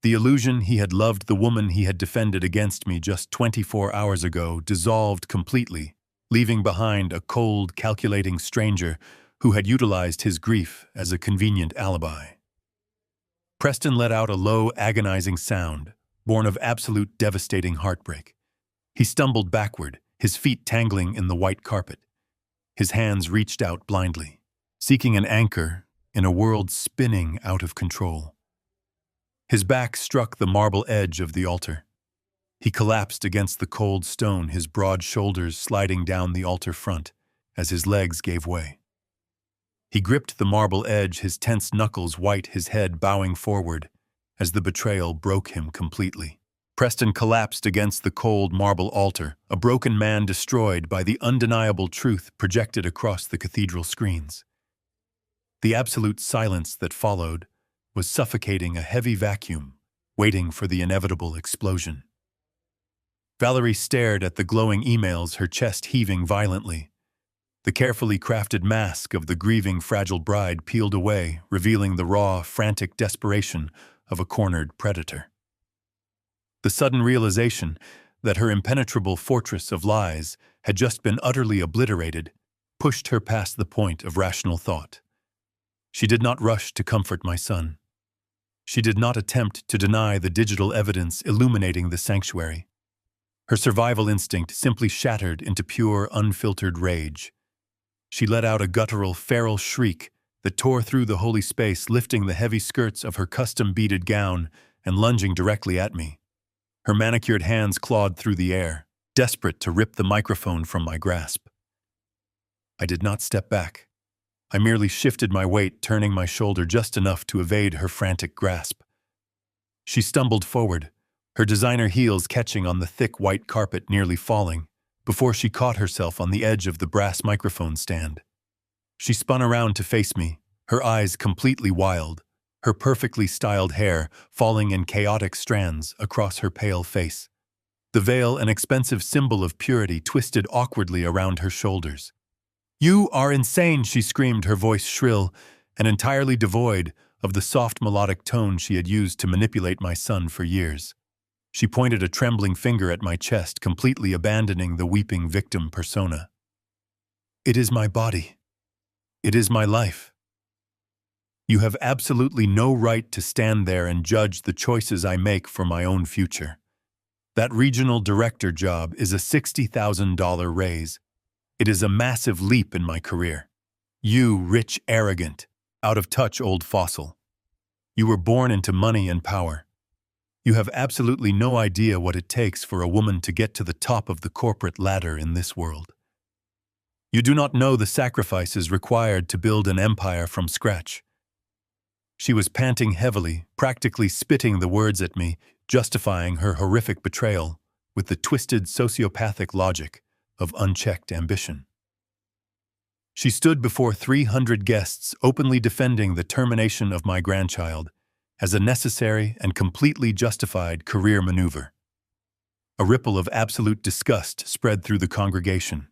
The illusion he had loved the woman he had defended against me just 24 hours ago dissolved completely, leaving behind a cold, calculating stranger who had utilized his grief as a convenient alibi. Preston let out a low, agonizing sound, born of absolute devastating heartbreak. He stumbled backward, his feet tangling in the white carpet. His hands reached out blindly, seeking an anchor in a world spinning out of control. His back struck the marble edge of the altar. He collapsed against the cold stone, his broad shoulders sliding down the altar front, as his legs gave way. He gripped the marble edge, his tense knuckles white, his head bowing forward, as the betrayal broke him completely. Preston collapsed against the cold marble altar, a broken man destroyed by the undeniable truth projected across the cathedral screens. The absolute silence that followed was suffocating, a heavy vacuum, waiting for the inevitable explosion. Valerie stared at the glowing emails, her chest heaving violently. The carefully crafted mask of the grieving, fragile bride peeled away, revealing the raw, frantic desperation of a cornered predator. The sudden realization that her impenetrable fortress of lies had just been utterly obliterated pushed her past the point of rational thought. She did not rush to comfort my son. She did not attempt to deny the digital evidence illuminating the sanctuary. Her survival instinct simply shattered into pure, unfiltered rage. She let out a guttural, feral shriek that tore through the holy space, lifting the heavy skirts of her custom-beaded gown and lunging directly at me. Her manicured hands clawed through the air, desperate to rip the microphone from my grasp. I did not step back. I merely shifted my weight, turning my shoulder just enough to evade her frantic grasp. She stumbled forward, her designer heels catching on the thick white carpet, nearly falling, before she caught herself on the edge of the brass microphone stand. She spun around to face me, her eyes completely wild, her perfectly styled hair falling in chaotic strands across her pale face. The veil, an expensive symbol of purity, twisted awkwardly around her shoulders. "You are insane," she screamed, her voice shrill and entirely devoid of the soft melodic tone she had used to manipulate my son for years. She pointed a trembling finger at my chest, completely abandoning the weeping victim persona. "It is my body. It is my life. You have absolutely no right to stand there and judge the choices I make for my own future. That regional director job is a $60,000 raise. It is a massive leap in my career. You, rich, arrogant, out-of-touch old fossil. You were born into money and power. You have absolutely no idea what it takes for a woman to get to the top of the corporate ladder in this world. You do not know the sacrifices required to build an empire from scratch." She was panting heavily, practically spitting the words at me, justifying her horrific betrayal with the twisted sociopathic logic of unchecked ambition. She stood before 300 guests, openly defending the termination of my grandchild as a necessary and completely justified career maneuver. A ripple of absolute disgust spread through the congregation.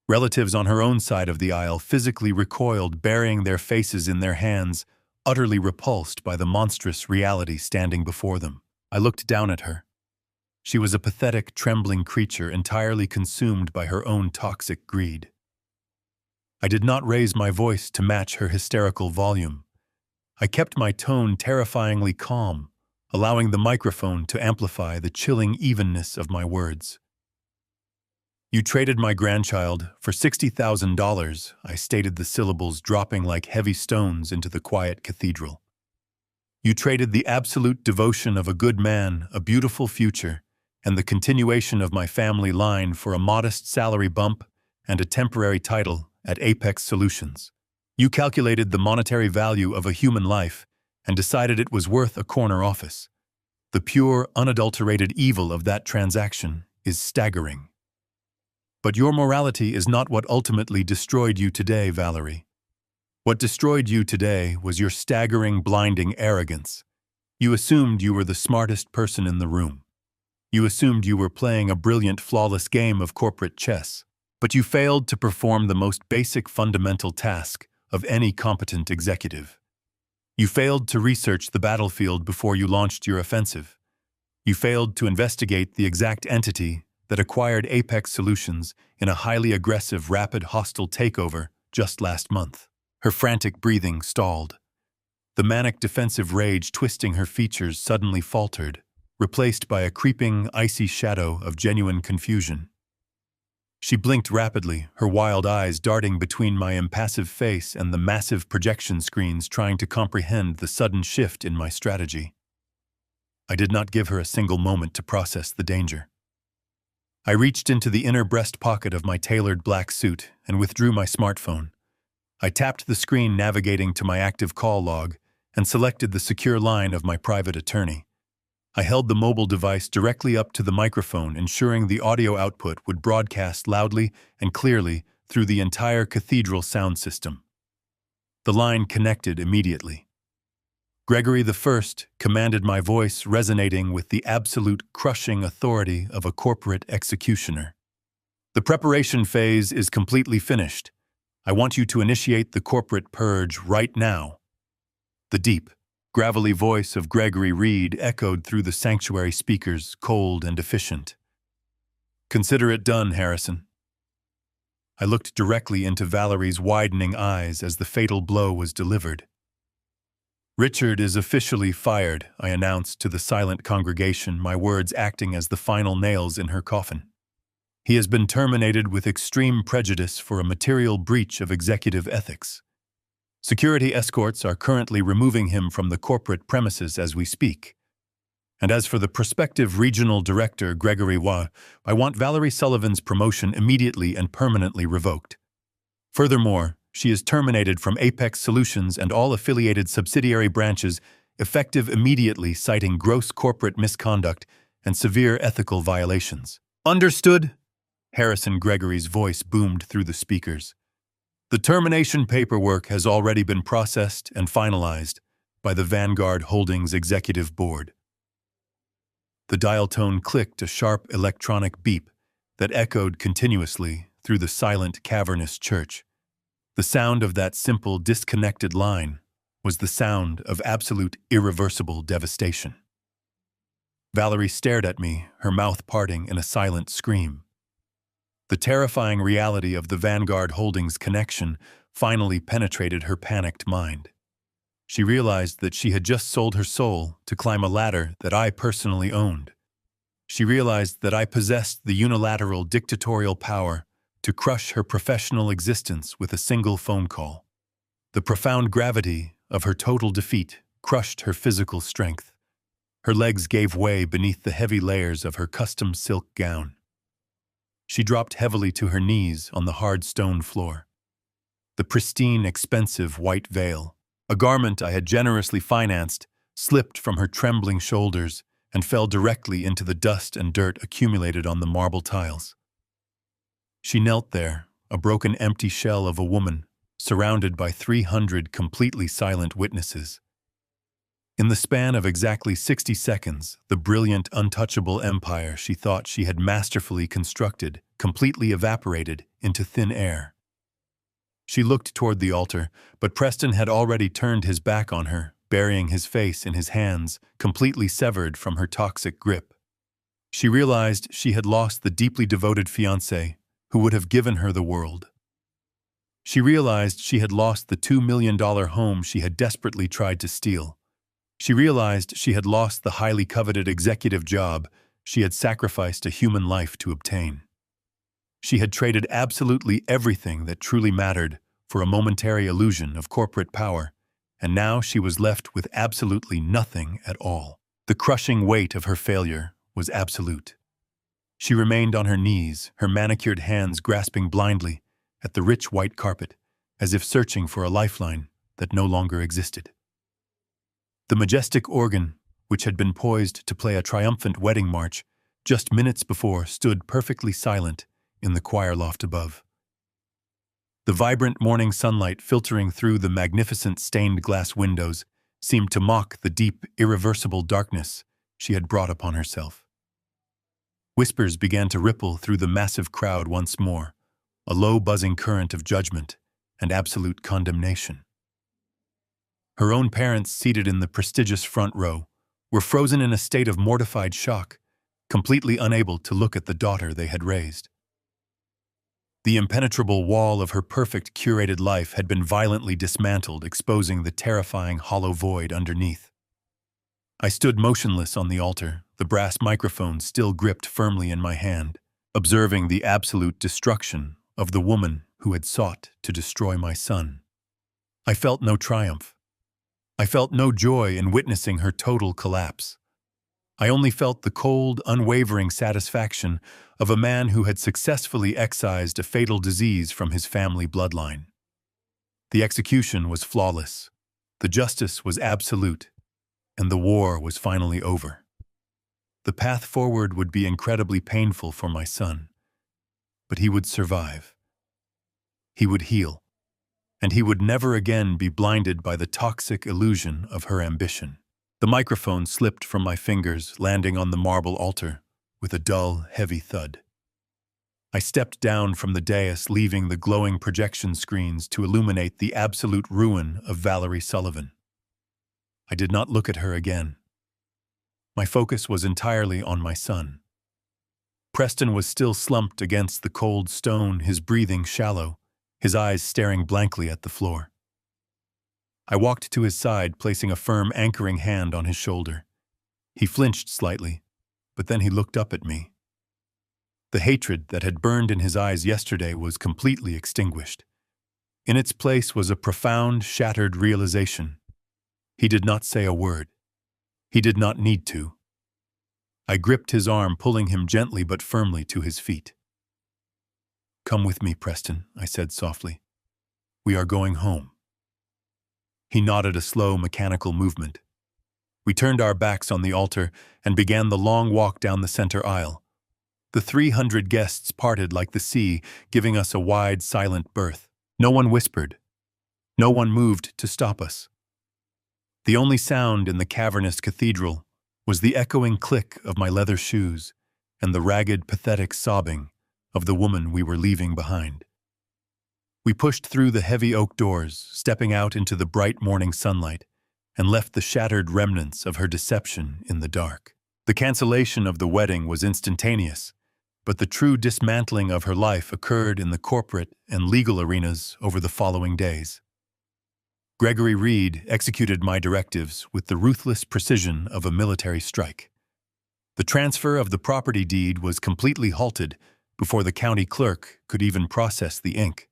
Relatives on her own side of the aisle physically recoiled, burying their faces in their hands, utterly repulsed by the monstrous reality standing before them. I looked down at her. She was a pathetic, trembling creature entirely consumed by her own toxic greed. I did not raise my voice to match her hysterical volume. I kept my tone terrifyingly calm, allowing the microphone to amplify the chilling evenness of my words. "You traded my grandchild for $60,000, I stated, the syllables dropping like heavy stones into the quiet cathedral. "You traded the absolute devotion of a good man, a beautiful future, and the continuation of my family line for a modest salary bump and a temporary title at Apex Solutions. You calculated the monetary value of a human life and decided it was worth a corner office. The pure, unadulterated evil of that transaction is staggering. But your morality is not what ultimately destroyed you today, Valerie. What destroyed you today was your staggering, blinding arrogance. You assumed you were the smartest person in the room. You assumed you were playing a brilliant, flawless game of corporate chess. But you failed to perform the most basic fundamental task of any competent executive. You failed to research the battlefield before you launched your offensive. You failed to investigate the exact entity that acquired Apex Solutions in a highly aggressive, rapid, hostile takeover just last month." Her frantic breathing stalled. The manic defensive rage twisting her features suddenly faltered, replaced by a creeping, icy shadow of genuine confusion. She blinked rapidly, her wild eyes darting between my impassive face and the massive projection screens, trying to comprehend the sudden shift in my strategy. I did not give her a single moment to process the danger. I reached into the inner breast pocket of my tailored black suit and withdrew my smartphone. I tapped the screen navigating to my active call log and selected the secure line of my private attorney. I held the mobile device directly up to the microphone, ensuring the audio output would broadcast loudly and clearly through the entire cathedral sound system. The line connected immediately. Gregory I commanded my voice, resonating with the absolute crushing authority of a corporate executioner. The preparation phase is completely finished. I want you to initiate the corporate purge right now. The deep, gravelly voice of Gregory Reed echoed through the sanctuary speakers, cold and efficient. Consider it done, Harrison. I looked directly into Valerie's widening eyes as the fatal blow was delivered. Richard is officially fired, I announced to the silent congregation, my words acting as the final nails in her coffin. He has been terminated with extreme prejudice for a material breach of executive ethics. Security escorts are currently removing him from the corporate premises as we speak. And as for the prospective regional director, Gregory Waugh, I want Valerie Sullivan's promotion immediately and permanently revoked. Furthermore, she is terminated from Apex Solutions and all affiliated subsidiary branches, effective immediately, citing gross corporate misconduct and severe ethical violations. Understood? Harrison Gregory's voice boomed through the speakers. The termination paperwork has already been processed and finalized by the Vanguard Holdings Executive Board. The dial tone clicked, a sharp electronic beep that echoed continuously through the silent, cavernous church. The sound of that simple, disconnected line was the sound of absolute, irreversible devastation. Valerie stared at me, her mouth parting in a silent scream. The terrifying reality of the Vanguard Holdings connection finally penetrated her panicked mind. She realized that she had just sold her soul to climb a ladder that I personally owned. She realized that I possessed the unilateral dictatorial power to crush her professional existence with a single phone call. The profound gravity of her total defeat crushed her physical strength. Her legs gave way beneath the heavy layers of her custom silk gown. She dropped heavily to her knees on the hard stone floor. The pristine, expensive white veil, a garment I had generously financed, slipped from her trembling shoulders and fell directly into the dust and dirt accumulated on the marble tiles. She knelt there, a broken, empty shell of a woman, surrounded by 300 completely silent witnesses. In the span of exactly 60 seconds, the brilliant, untouchable empire she thought she had masterfully constructed completely evaporated into thin air. She looked toward the altar, but Preston had already turned his back on her, burying his face in his hands, completely severed from her toxic grip. She realized she had lost the deeply devoted fiancé who would have given her the world. She realized she had lost the $2 million home she had desperately tried to steal. She realized she had lost the highly coveted executive job she had sacrificed a human life to obtain. She had traded absolutely everything that truly mattered for a momentary illusion of corporate power, and now she was left with absolutely nothing at all. The crushing weight of her failure was absolute. She remained on her knees, her manicured hands grasping blindly at the rich white carpet, as if searching for a lifeline that no longer existed. The majestic organ, which had been poised to play a triumphant wedding march just minutes before, stood perfectly silent in the choir loft above. The vibrant morning sunlight filtering through the magnificent stained glass windows seemed to mock the deep, irreversible darkness she had brought upon herself. Whispers began to ripple through the massive crowd once more, a low buzzing current of judgment and absolute condemnation. Her own parents, seated in the prestigious front row, were frozen in a state of mortified shock, completely unable to look at the daughter they had raised. The impenetrable wall of her perfect, curated life had been violently dismantled, exposing the terrifying hollow void underneath. I stood motionless on the altar, the brass microphone still gripped firmly in my hand, observing the absolute destruction of the woman who had sought to destroy my son. I felt no triumph. I felt no joy in witnessing her total collapse. I only felt the cold, unwavering satisfaction of a man who had successfully excised a fatal disease from his family bloodline. The execution was flawless, the justice was absolute, and the war was finally over. The path forward would be incredibly painful for my son, but he would survive. He would heal, and he would never again be blinded by the toxic illusion of her ambition. The microphone slipped from my fingers, landing on the marble altar with a dull, heavy thud. I stepped down from the dais, leaving the glowing projection screens to illuminate the absolute ruin of Valerie Sullivan. I did not look at her again. My focus was entirely on my son. Preston was still slumped against the cold stone, his breathing shallow, his eyes staring blankly at the floor. I walked to his side, placing a firm, anchoring hand on his shoulder. He flinched slightly, but then he looked up at me. The hatred that had burned in his eyes yesterday was completely extinguished. In its place was a profound, shattered realization. He did not say a word. He did not need to. I gripped his arm, pulling him gently but firmly to his feet. "Come with me, Preston," I said softly. "We are going home." He nodded a slow, mechanical movement. We turned our backs on the altar and began the long walk down the center aisle. The 300 guests parted like the sea, giving us a wide, silent berth. No one whispered. No one moved to stop us. The only sound in the cavernous cathedral was the echoing click of my leather shoes and the ragged, pathetic sobbing of the woman we were leaving behind. We pushed through the heavy oak doors, stepping out into the bright morning sunlight, and left the shattered remnants of her deception in the dark. The cancellation of the wedding was instantaneous, but the true dismantling of her life occurred in the corporate and legal arenas over the following days. Gregory Reed executed my directives with the ruthless precision of a military strike. The transfer of the property deed was completely halted before the county clerk could even process the ink.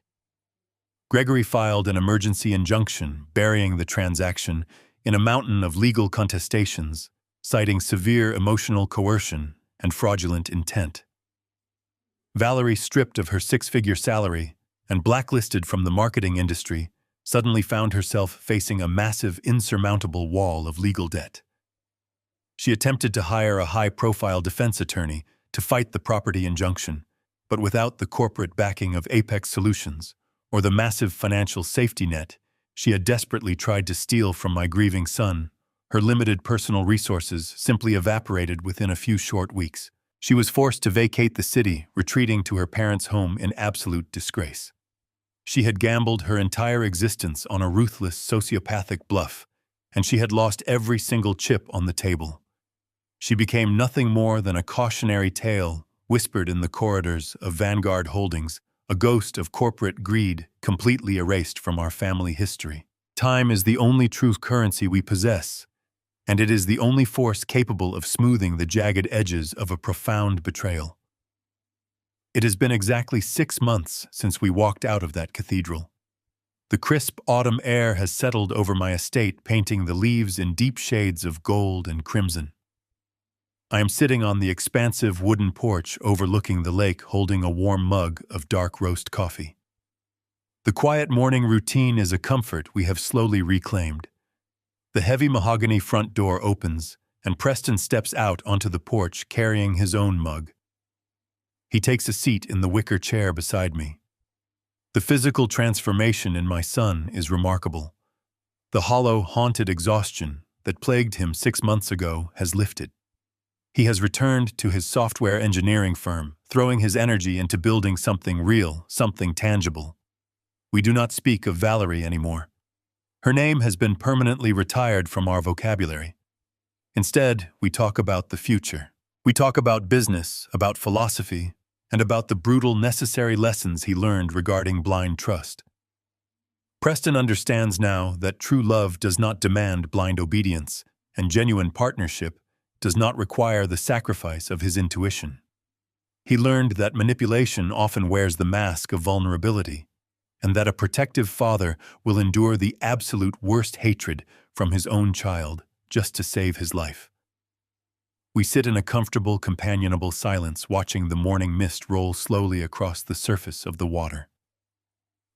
Gregory filed an emergency injunction burying the transaction in a mountain of legal contestations, citing severe emotional coercion and fraudulent intent. Valerie, stripped of her six-figure salary and blacklisted from the marketing industry, suddenly found herself facing a massive, insurmountable wall of legal debt. She attempted to hire a high-profile defense attorney to fight the property injunction, but without the corporate backing of Apex Solutions or the massive financial safety net she had desperately tried to steal from my grieving son, her limited personal resources simply evaporated within a few short weeks. She was forced to vacate the city, retreating to her parents' home in absolute disgrace. She had gambled her entire existence on a ruthless, sociopathic bluff, and she had lost every single chip on the table. She became nothing more than a cautionary tale whispered in the corridors of Vanguard Holdings, a ghost of corporate greed completely erased from our family history. Time is the only true currency we possess, and it is the only force capable of smoothing the jagged edges of a profound betrayal. It has been exactly 6 months since we walked out of that cathedral. The crisp autumn air has settled over my estate, painting the leaves in deep shades of gold and crimson. I am sitting on the expansive wooden porch overlooking the lake, holding a warm mug of dark roast coffee. The quiet morning routine is a comfort we have slowly reclaimed. The heavy mahogany front door opens, and Preston steps out onto the porch carrying his own mug. He takes a seat in the wicker chair beside me. The physical transformation in my son is remarkable. The hollow, haunted exhaustion that plagued him 6 months ago has lifted. He has returned to his software engineering firm, throwing his energy into building something real, something tangible. We do not speak of Valerie anymore. Her name has been permanently retired from our vocabulary. Instead, we talk about the future. We talk about business, about philosophy, and about the brutal, necessary lessons he learned regarding blind trust. Preston understands now that true love does not demand blind obedience, and genuine partnership does not require the sacrifice of his intuition. He learned that manipulation often wears the mask of vulnerability, and that a protective father will endure the absolute worst hatred from his own child just to save his life. We sit in a comfortable, companionable silence, watching the morning mist roll slowly across the surface of the water.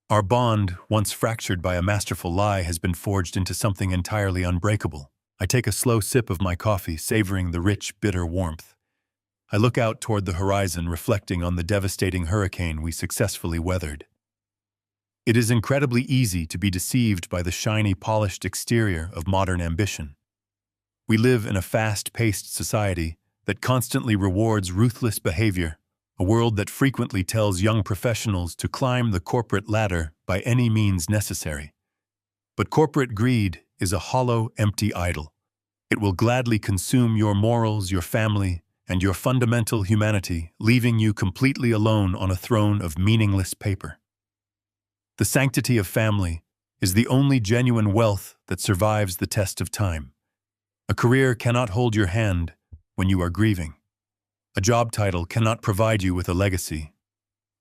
Our bond, once fractured by a masterful lie, has been forged into something entirely unbreakable. I take a slow sip of my coffee, savoring the rich, bitter warmth. I look out toward the horizon, reflecting on the devastating hurricane we successfully weathered. It is incredibly easy to be deceived by the shiny, polished exterior of modern ambition. We live in a fast-paced society that constantly rewards ruthless behavior, a world that frequently tells young professionals to climb the corporate ladder by any means necessary. But corporate greed is a hollow, empty idol. It will gladly consume your morals, your family, and your fundamental humanity, leaving you completely alone on a throne of meaningless paper. The sanctity of family is the only genuine wealth that survives the test of time. A career cannot hold your hand when you are grieving. A job title cannot provide you with a legacy.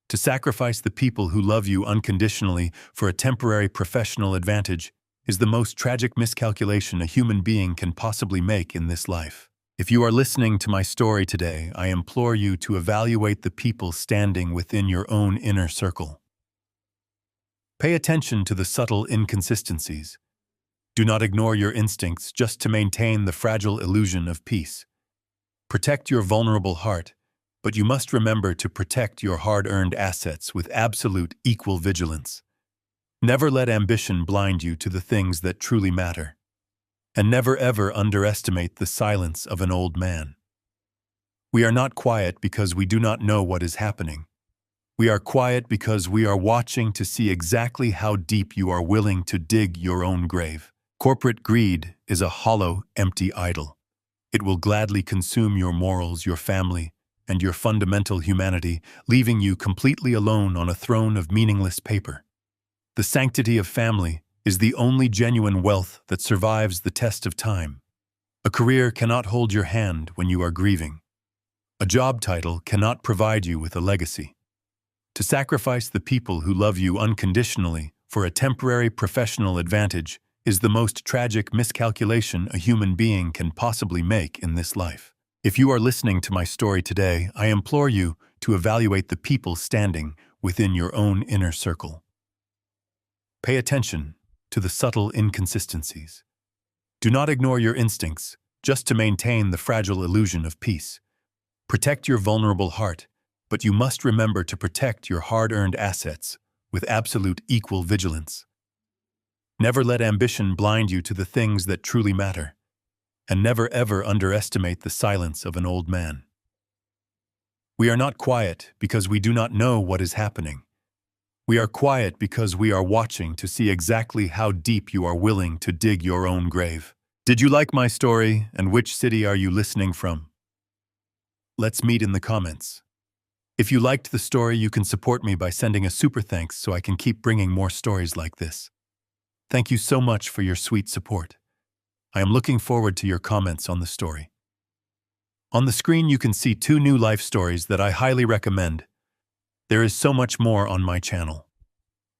To sacrifice the people who love you unconditionally for a temporary professional advantage is the most tragic miscalculation a human being can possibly make in this life. If you are listening to my story today, I implore you to evaluate the people standing within your own inner circle. Pay attention to the subtle inconsistencies. Do not ignore your instincts just to maintain the fragile illusion of peace. Protect your vulnerable heart, but you must remember to protect your hard-earned assets with absolute equal vigilance. Never let ambition blind you to the things that truly matter. And never ever underestimate the silence of an old man. We are not quiet because we do not know what is happening. We are quiet because we are watching to see exactly how deep you are willing to dig your own grave. Corporate greed is a hollow, empty idol. It will gladly consume your morals, your family, and your fundamental humanity, leaving you completely alone on a throne of meaningless paper. The sanctity of family is the only genuine wealth that survives the test of time. A career cannot hold your hand when you are grieving. A job title cannot provide you with a legacy. To sacrifice the people who love you unconditionally for a temporary professional advantage is the most tragic miscalculation a human being can possibly make in this life. If you are listening to my story today, I implore you to evaluate the people standing within your own inner circle. Pay attention to the subtle inconsistencies. Do not ignore your instincts just to maintain the fragile illusion of peace. Protect your vulnerable heart, but you must remember to protect your hard-earned assets with absolute equal vigilance. Never let ambition blind you to the things that truly matter, and never ever underestimate the silence of an old man. We are not quiet because we do not know what is happening. We are quiet because we are watching to see exactly how deep you are willing to dig your own grave. Did you like my story, and which city are you listening from? Let's meet in the comments. If you liked the story, you can support me by sending a super thanks so I can keep bringing more stories like this. Thank you so much for your sweet support. I am looking forward to your comments on the story. On the screen you can see 2 new life stories that I highly recommend. There is so much more on my channel.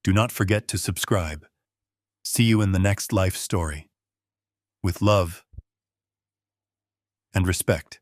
Do not forget to subscribe. See you in the next life story. With love and respect.